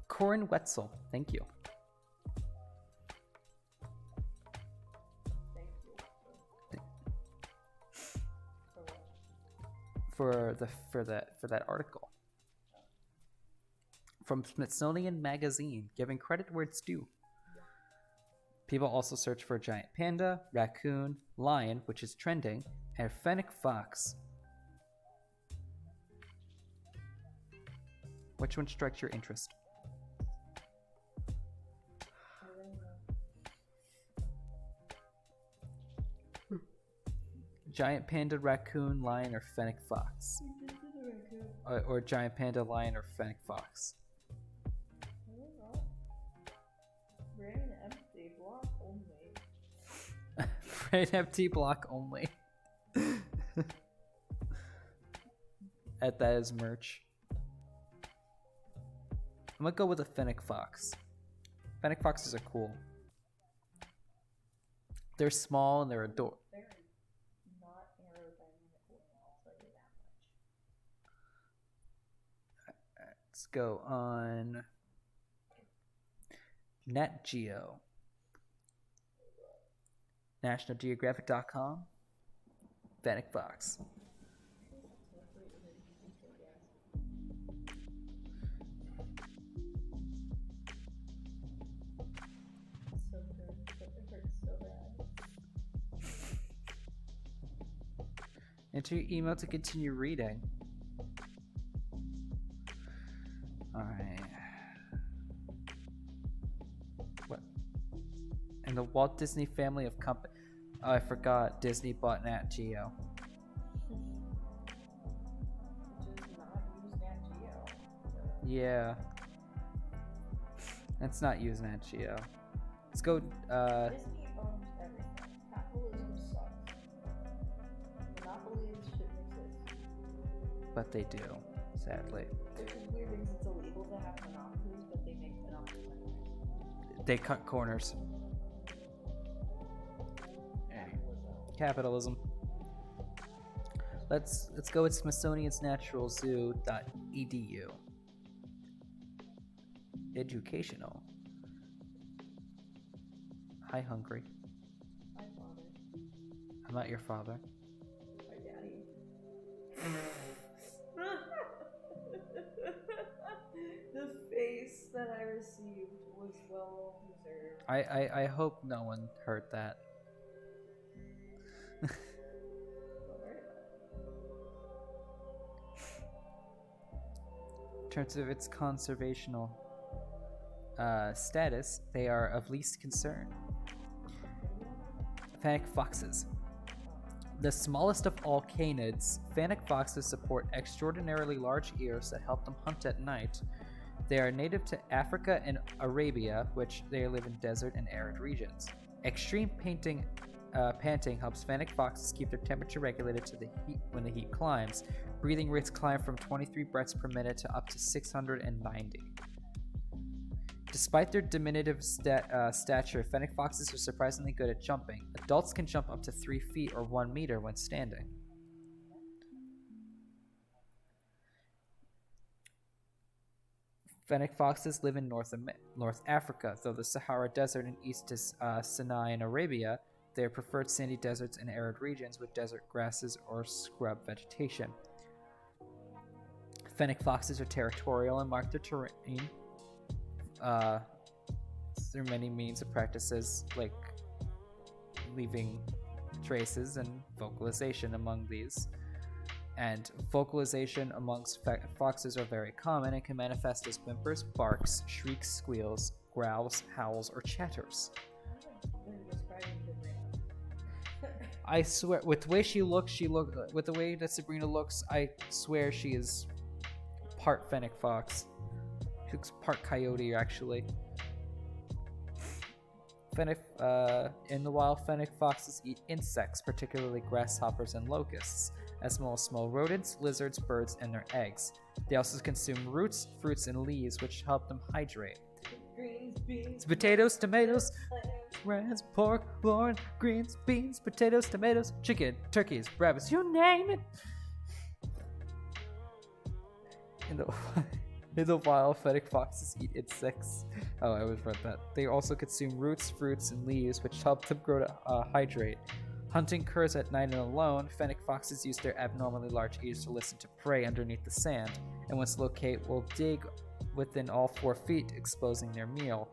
Corin Wetzel. Thank you. Thank you. For that article from Smithsonian Magazine, giving credit where it's due. People also search for giant panda, raccoon, lion, which is trending, and fennec fox. Which one strikes your interest? I don't know. Giant panda, raccoon, lion, or fennec fox? We just did a raccoon. Or giant panda, lion, or fennec fox? I don't know. We're in an empty block only. Right, empty block only. At that is merch. I'm gonna go with a fennec fox. Fennec foxes are cool. They're small and they're adorable. Very not aerodynamic, I'll tell you that much. Let's go on Nat Geo. NationalGeographic.com. Fennec fox. So good, but it hurts so bad. Enter your email to continue reading. Alright. What? And the Walt Disney family of company. Oh, I forgot. Disney bought Nat Geo. Just not use Nat Geo. Yeah. Let's not use Nat Geo. Let's go. Disney owns everything. Capitalism sucks. Monopolies shouldn't exist. But they do, sadly. Which is weird because it's illegal to have monopolies, but they make monopoly winners. They cut corners. Capitalism. Let's go with smithsoniansnaturalzoo.edu. Educational. Hi, hungry. My father. I'm not your father. My daddy. The face that I received was well deserved. I hope no one heard that. Don't worry about In terms of its conservational status, they are of least concern. Fennec foxes. The smallest of all canids, fennec foxes support extraordinarily large ears that help them hunt at night. They are native to Africa and Arabia, which they live in desert and arid regions. Extreme panting helps fennec foxes keep their temperature regulated to the heat when the heat climbs. Breathing rates climb from 23 breaths per minute to up to 690. Despite their diminutive stature, fennec foxes are surprisingly good at jumping. Adults can jump up to 3 feet or 1 meter when standing. Fennec foxes live in North Africa, though the Sahara Desert and east to Sinai in Arabia, they are preferred sandy deserts and arid regions with desert grasses or scrub vegetation. Fennec foxes are territorial and mark their terrain through many means of practices, like leaving traces and vocalization among these. And vocalization amongst foxes are very common and can manifest as whimpers, barks, shrieks, squeals, growls, howls, or chatters. I swear, with the way with the way that Sabrina looks, I swear she is part fennec fox. She looks part coyote, actually. In the wild, fennec foxes eat insects, particularly grasshoppers and locusts, as well as small rodents, lizards, birds, and their eggs. They also consume roots, fruits, and leaves, which help them hydrate. Greens, beans, Potatoes, tomatoes, rice, pork, corn, greens, beans, potatoes, tomatoes, chicken, turkeys, rabbits, you name it. In the wild, fennec foxes eat insects. Oh, I always read that. They also consume roots, fruits, and leaves, which help them grow to hydrate. Hunting curs at night and alone, fennec foxes use their abnormally large ears to listen to prey underneath the sand, and once locate, will dig within all 4 feet, exposing their meal.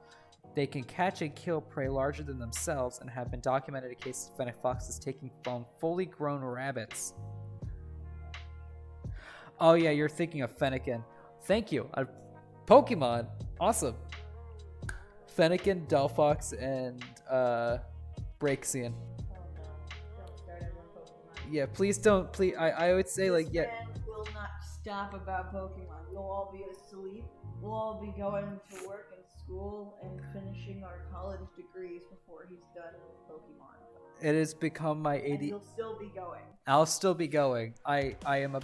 They can catch and kill prey larger than themselves, and have been documented cases of fennec foxes taking fully grown rabbits. Oh yeah, you're thinking of Fennekin. Thank you. Pokemon. Awesome. Fennekin, Delphox, and Braixen. Yeah, please don't. Please, I would say like yeah. Man will not stop about Pokemon. We'll all be asleep. We'll all be going to work and school and finishing our college degrees before he's done with Pokemon. It has become my And 80. he'll still be going. I'll still be going. I am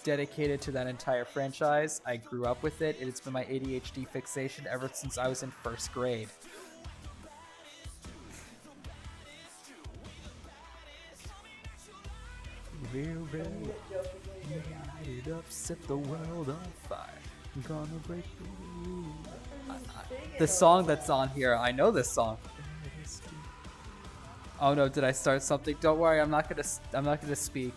dedicated to that entire franchise. I grew up with it. It's been my ADHD fixation ever since I was in 1st grade. We're ready. Light up, set the world on fire. I'm gonna break through. The song that's on here, I know this song. Oh no, did I start something? Don't worry, I'm not gonna speak.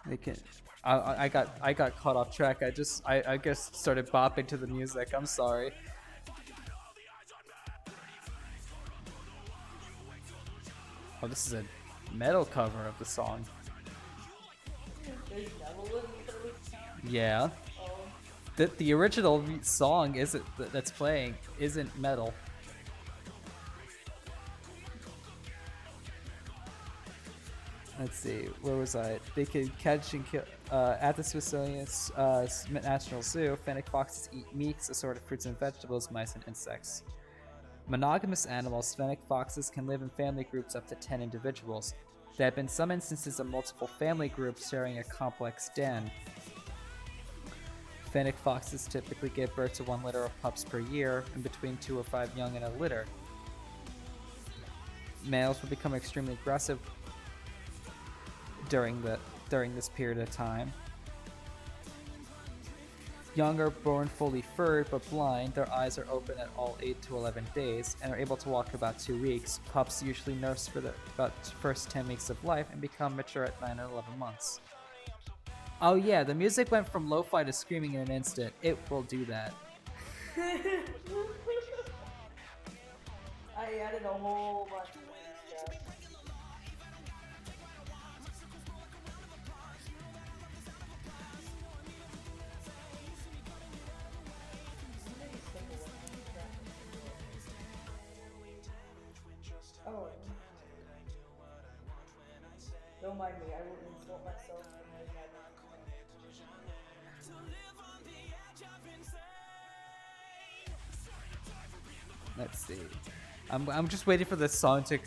They can. I got caught off track. I just started bopping to the music. I'm sorry. Oh, this is a metal cover of the song. Yeah. The original song that's playing isn't metal. Let's see, where was I? They can catch and kill at the Smithsonian National Zoo. Fennec foxes eat meats, assorted fruits and vegetables, mice, and insects. Monogamous animals, fennec foxes can live in family groups up to 10 individuals. There have been some instances of multiple family groups sharing a complex den. Fennec foxes typically give birth to 1 litter of pups per year, and between 2 or 5 young in a litter. Males will become extremely aggressive during this period of time. Young are born fully furred but blind. Their eyes are open at all 8 to 11 days and are able to walk about 2 weeks. Pups usually nurse for the first 10 weeks of life and become mature at 9 or 11 months. Oh yeah, the music went from lo-fi to screaming in an instant. It will do that. I added a whole bunch of weird stuff. Oh. Don't mind me, I will insult myself when I had Let's see. I'm just waiting for this song to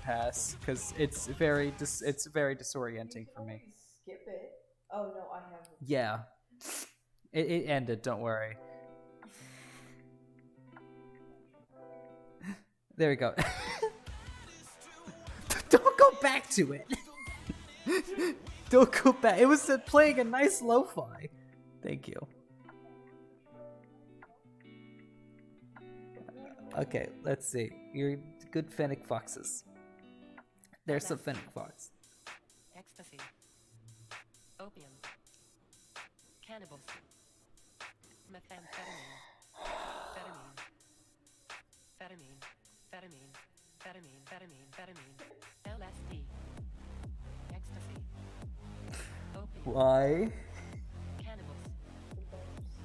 pass because it's very disorienting for me. Skip it. Oh no, I haven't. Yeah, it ended. Don't worry. There we go. Don't go back to it. Don't go back. It was playing a nice lo-fi. Thank you. Okay, let's see. You're good fennec foxes. There's some fennec fox. Ecstasy. Opium. Cannibals. Methamphetamine. Fetamine. Fetamine. LSD. Ecstasy. Opium. Why? Cannibals.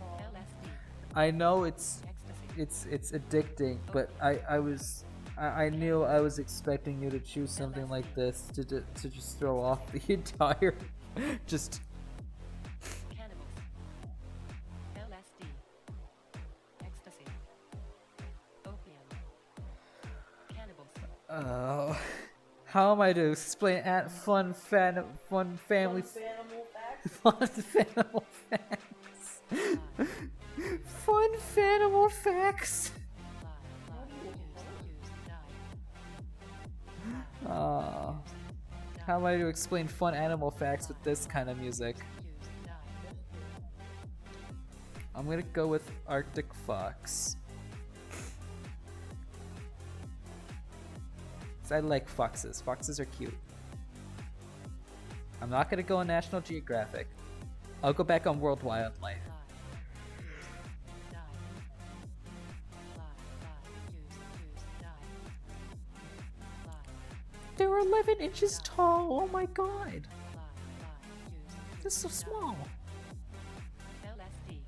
LSD. I know it's Ecstasy. addicting, but I knew I was expecting you to choose something like this to just throw off the entire just Cannibals. LSD. Ecstasy. Opium. Cannibals. oh. How am I to explain at fun family Fun animal facts. fun fanimal facts? Fun fanimal facts. Oh. How am I to explain fun animal facts with this kind of music? I'm gonna go with Arctic Fox. 'Cause I like foxes. Foxes are cute. I'm not gonna go on National Geographic. I'll go back on World Wildlife. They're 11 inches tall. Oh my god. They're so small. LSD.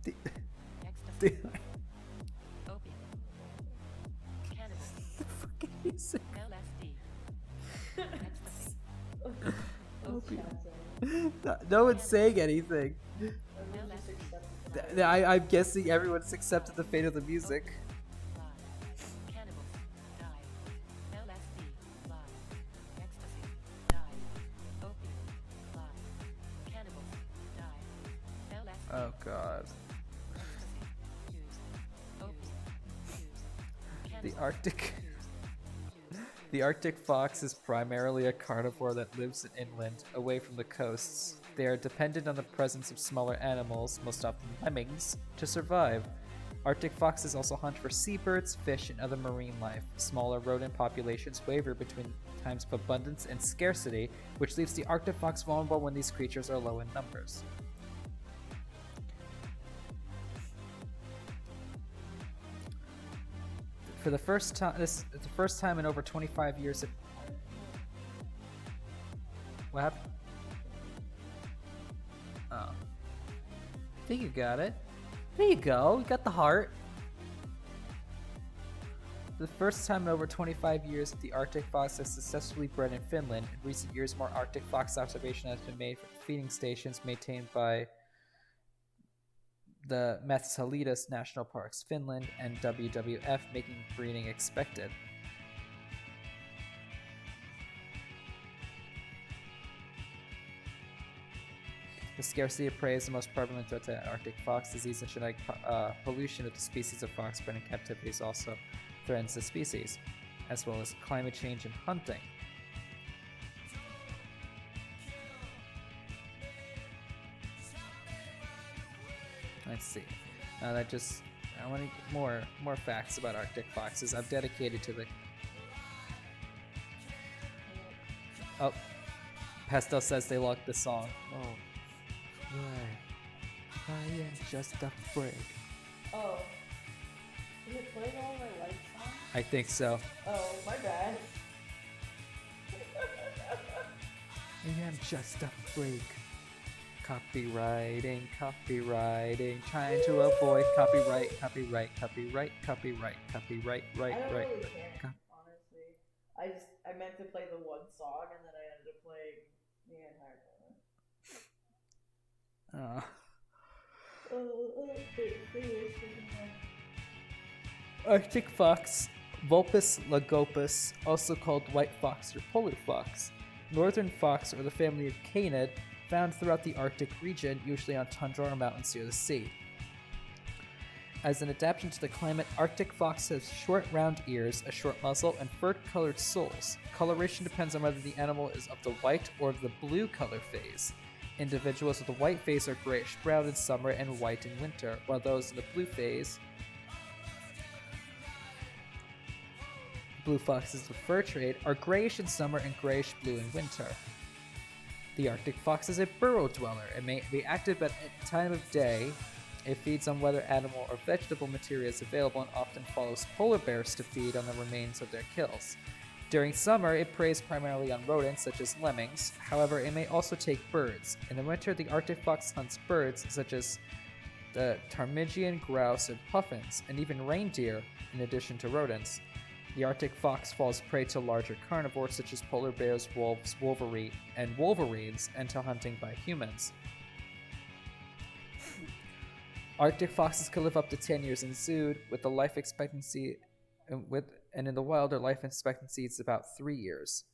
The- Ecstasy. Opium. Cannabis. fucking music. LSD. Ecstasy. No one's saying anything. LSD. I'm guessing everyone's accepted the fate of the music. Cannibals. Died. LSD. Live. Ecstasy. Died. Opium. Live. Cannibals. Died. LSD. Oh god. Ecstasy. Used. Opium. Used. The Cannibals. Arctic. Used. The Arctic fox is primarily a carnivore that lives inland, away from the coasts. They are dependent on the presence of smaller animals, most often lemmings, to survive. Arctic foxes also hunt for seabirds, fish, and other marine life. Smaller rodent populations waver between times of abundance and scarcity, which leaves the Arctic fox vulnerable when these creatures are low in numbers. For the first time, this is the first time in over 25 years. What happened? Oh, I think you got it. There you go. You got the heart. For the first time in over 25 years, the Arctic fox has successfully bred in Finland. In recent years, more Arctic fox observation has been made from feeding stations maintained by the Metsähallitus National Parks Finland and WWF, making breeding expected. The scarcity of prey is the most prevalent threat to Arctic fox disease, and genetic pollution of the species of fox bred in captivity also threatens the species, as well as climate change and hunting. Let's see. I want to get more facts about Arctic foxes. I'm dedicated to the. Oh, Pastel says they locked the song. Oh, right. I am just a freak. Oh. Is it playing all my light songs? I think so. Oh, my bad. I am just a freak. Copywriting, trying to avoid copyright, I don't right. really care, honestly. I meant to play the one song and then I ended up playing the entire Oh. Arctic fox, Vulpes lagopus, also called white fox or polar fox. Northern fox, or the family of canid, found throughout the Arctic region, usually on tundra or mountains near the sea. As an adaptation to the climate, Arctic fox has short round ears, a short muzzle, and fur-colored soles. Coloration depends on whether the animal is of the white or the blue color phase. Individuals with the white phase are grayish-brown in summer and white in winter, while those in the blue phase blue foxes of the fur trade, are grayish in summer and grayish blue in winter. The Arctic fox is a burrow dweller and may be active at any time of day. It feeds on whether animal or vegetable material is available and often follows polar bears to feed on the remains of their kills. During summer, it preys primarily on rodents such as lemmings. However, it may also take birds. In the winter, the Arctic fox hunts birds such as the ptarmigan, grouse, and puffins, and even reindeer, in addition to rodents. The Arctic fox falls prey to larger carnivores such as polar bears, wolves, wolverines, and to hunting by humans. Arctic foxes can live up to 10 years in zoo, with the life expectancy, and in the wild, their life expectancy is about 3 years.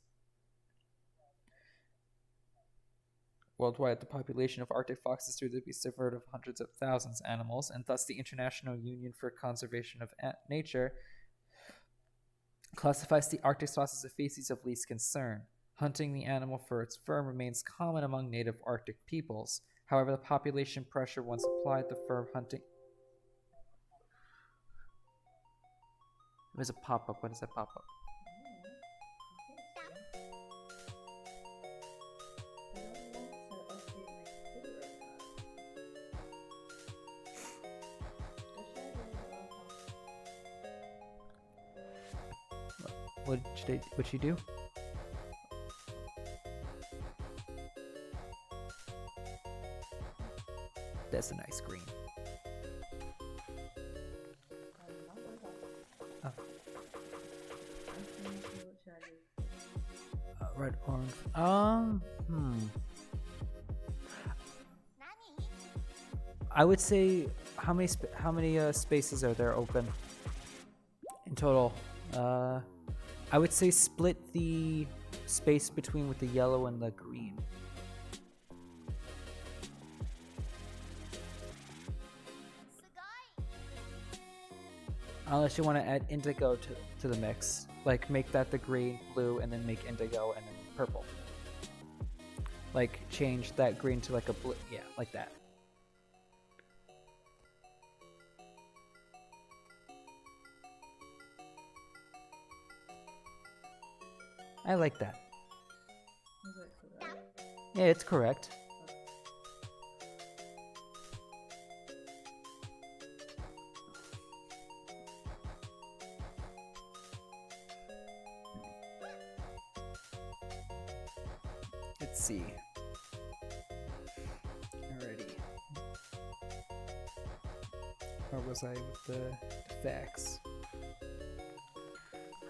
Worldwide, the population of Arctic foxes through the beast of herd of hundreds of thousands of animals, and thus the International Union for Conservation of Nature classifies the Arctic fox as a species of least concern. Hunting the animal for its fur remains common among native Arctic peoples. However, the population pressure once applied the fur hunting. There's a pop-up. What is that pop-up? What'd she do? That's a nice green. Oh. Red, orange. I would say how many spaces are there open in total? I would say split the space between with the yellow and the green. Unless you want to add indigo to the mix. Like, make that the green, blue, and then make indigo and then purple. Like, change that green to like a blue. Yeah, like that. I like that. Is that correct? Yeah, it's correct. Let's see. Alrighty. Where was I with the facts?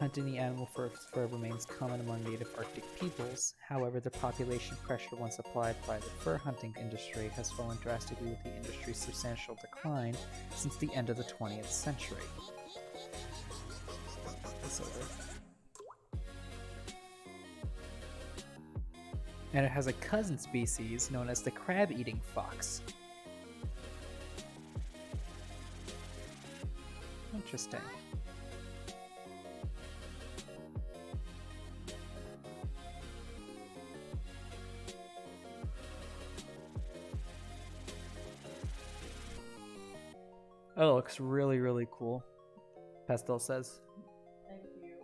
Hunting the animal for its fur remains common among native Arctic peoples. However, the population pressure once applied by the fur hunting industry has fallen drastically with the industry's substantial decline since the end of the 20th century. And it has a cousin species known as the crab-eating fox. Interesting. Oh, it looks really, really cool. Pastel says. Thank you.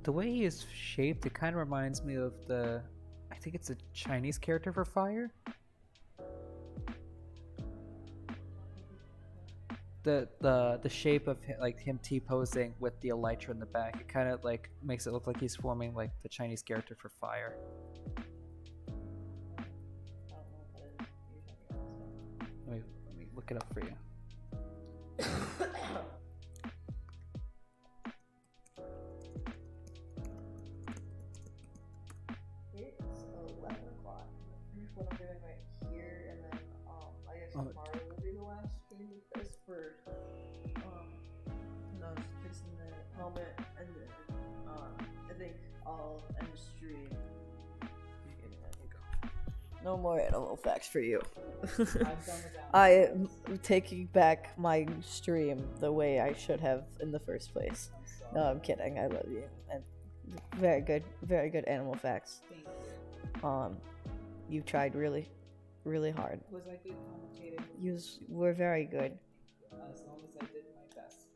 The way he is shaped, it kind of reminds me of I think it's a Chinese character for fire. The shape of like him T-posing with the elytra in the back, it kind of like makes it look like he's forming like the Chinese character for fire. Let me look it up for you. It's 11 o'clock. Here's what I'm doing right here, and then I guess tomorrow will be the last stream of this for when I was fixing the helmet, and then I think I'll end the stream. No more animal facts for you. I am taking back my stream the way I should have in the first place. No, I'm kidding. I love you. And very good animal facts. Thank you. You tried really, really hard. Was I good commentating? You were very good. As long as I did my best.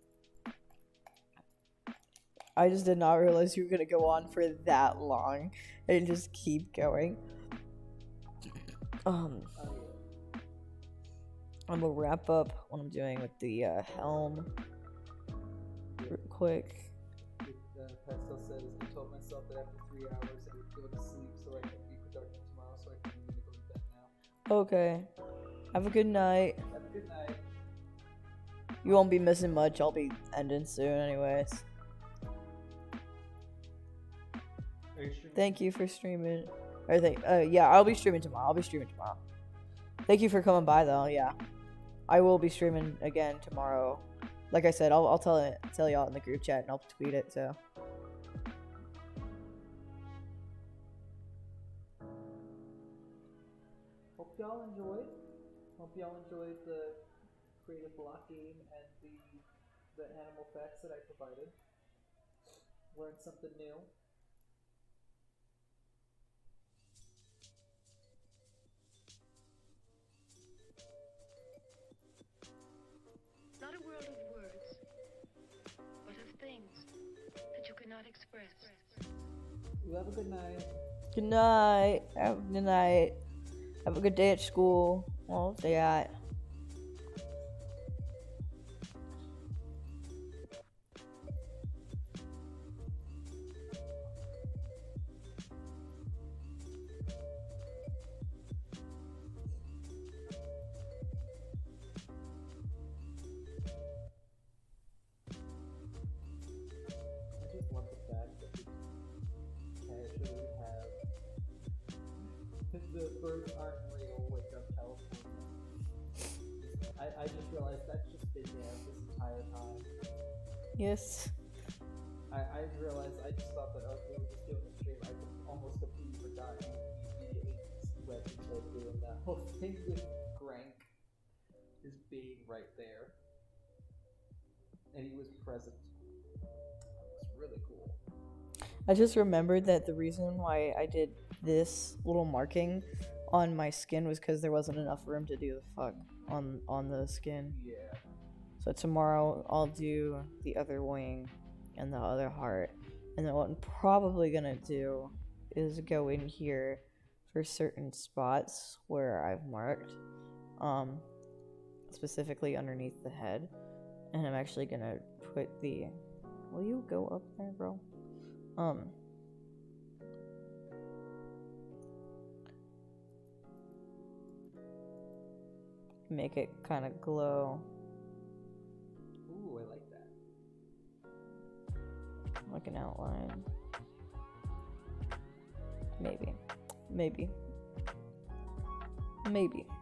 I just did not realize you were gonna go on for that long and just keep going. Oh, I'm gonna wrap up what I'm doing with the helm real quick. Pascal said is I told myself that after 3 hours I would go to sleep so I can be productive tomorrow, so I can go to bed now. Okay. Have a good night. Have a good night. You won't be missing much. I'll be ending soon anyways. Are you streaming? Thank you for streaming. Yeah, I'll be streaming tomorrow. Thank you for coming by though, yeah. I will be streaming again tomorrow. Like I said, I'll tell y'all in the group chat and I'll tweet it, so. Hope y'all enjoyed. Hope y'all enjoyed the creative blocking and the animal facts that I provided. Learned something new. Not a world of words, but of things that you cannot express. You have a good night. Good night. Have a good night. Have a good day at school. Well, day at. I just love the fact that we casually have the birds aren't real, wake up California. I just realized that's just been there this entire time. Yes. I realized I just thought that we were just doing the stream. I almost completely forgot you immediately went into doing that whole thing with Grank is being right there. And he was present. It's really cool. I just remembered that the reason why I did this little marking on my skin was because there wasn't enough room to do the fuck on the skin. Yeah. So tomorrow I'll do the other wing and the other heart. And then what I'm probably gonna do is go in here for certain spots where I've marked. Specifically underneath the head. And I'm actually gonna put the... Will you go up there, bro? Make it kind of glow. Ooh, I like that. Like an outline. Maybe. Maybe.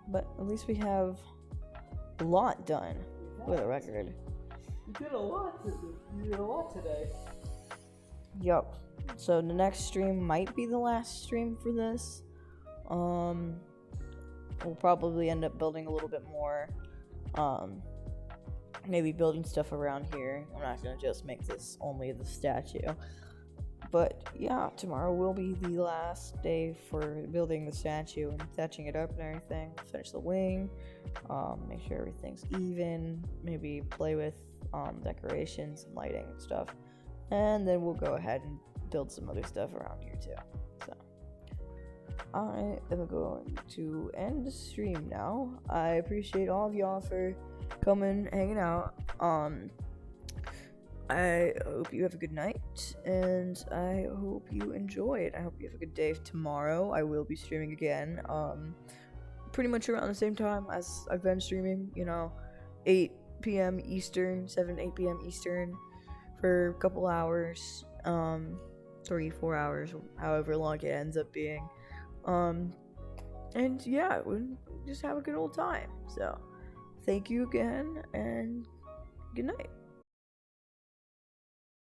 But at least we have a lot done with a record. You did a lot. You did a lot today. Yup. So the next stream might be the last stream for this. We'll probably end up building a little bit more. Maybe building stuff around here. I'm not gonna just make this only the statue. But yeah, tomorrow will be the last day for building the statue and thatching it up and everything. Finish the wing. Make sure everything's even. Maybe play with decorations and lighting and stuff. And then we'll go ahead and build some other stuff around here too. So I am going to end the stream now. I appreciate all of y'all for coming, hanging out. I hope you have a good night, and I hope you enjoy it. I hope you have a good day tomorrow. I will be streaming again, pretty much around the same time as I've been streaming, 8 p.m. Eastern, 8 p.m. Eastern, for a couple hours, 3-4 hours, however long it ends up being. And yeah, we just have a good old time. So, thank you again, and good night.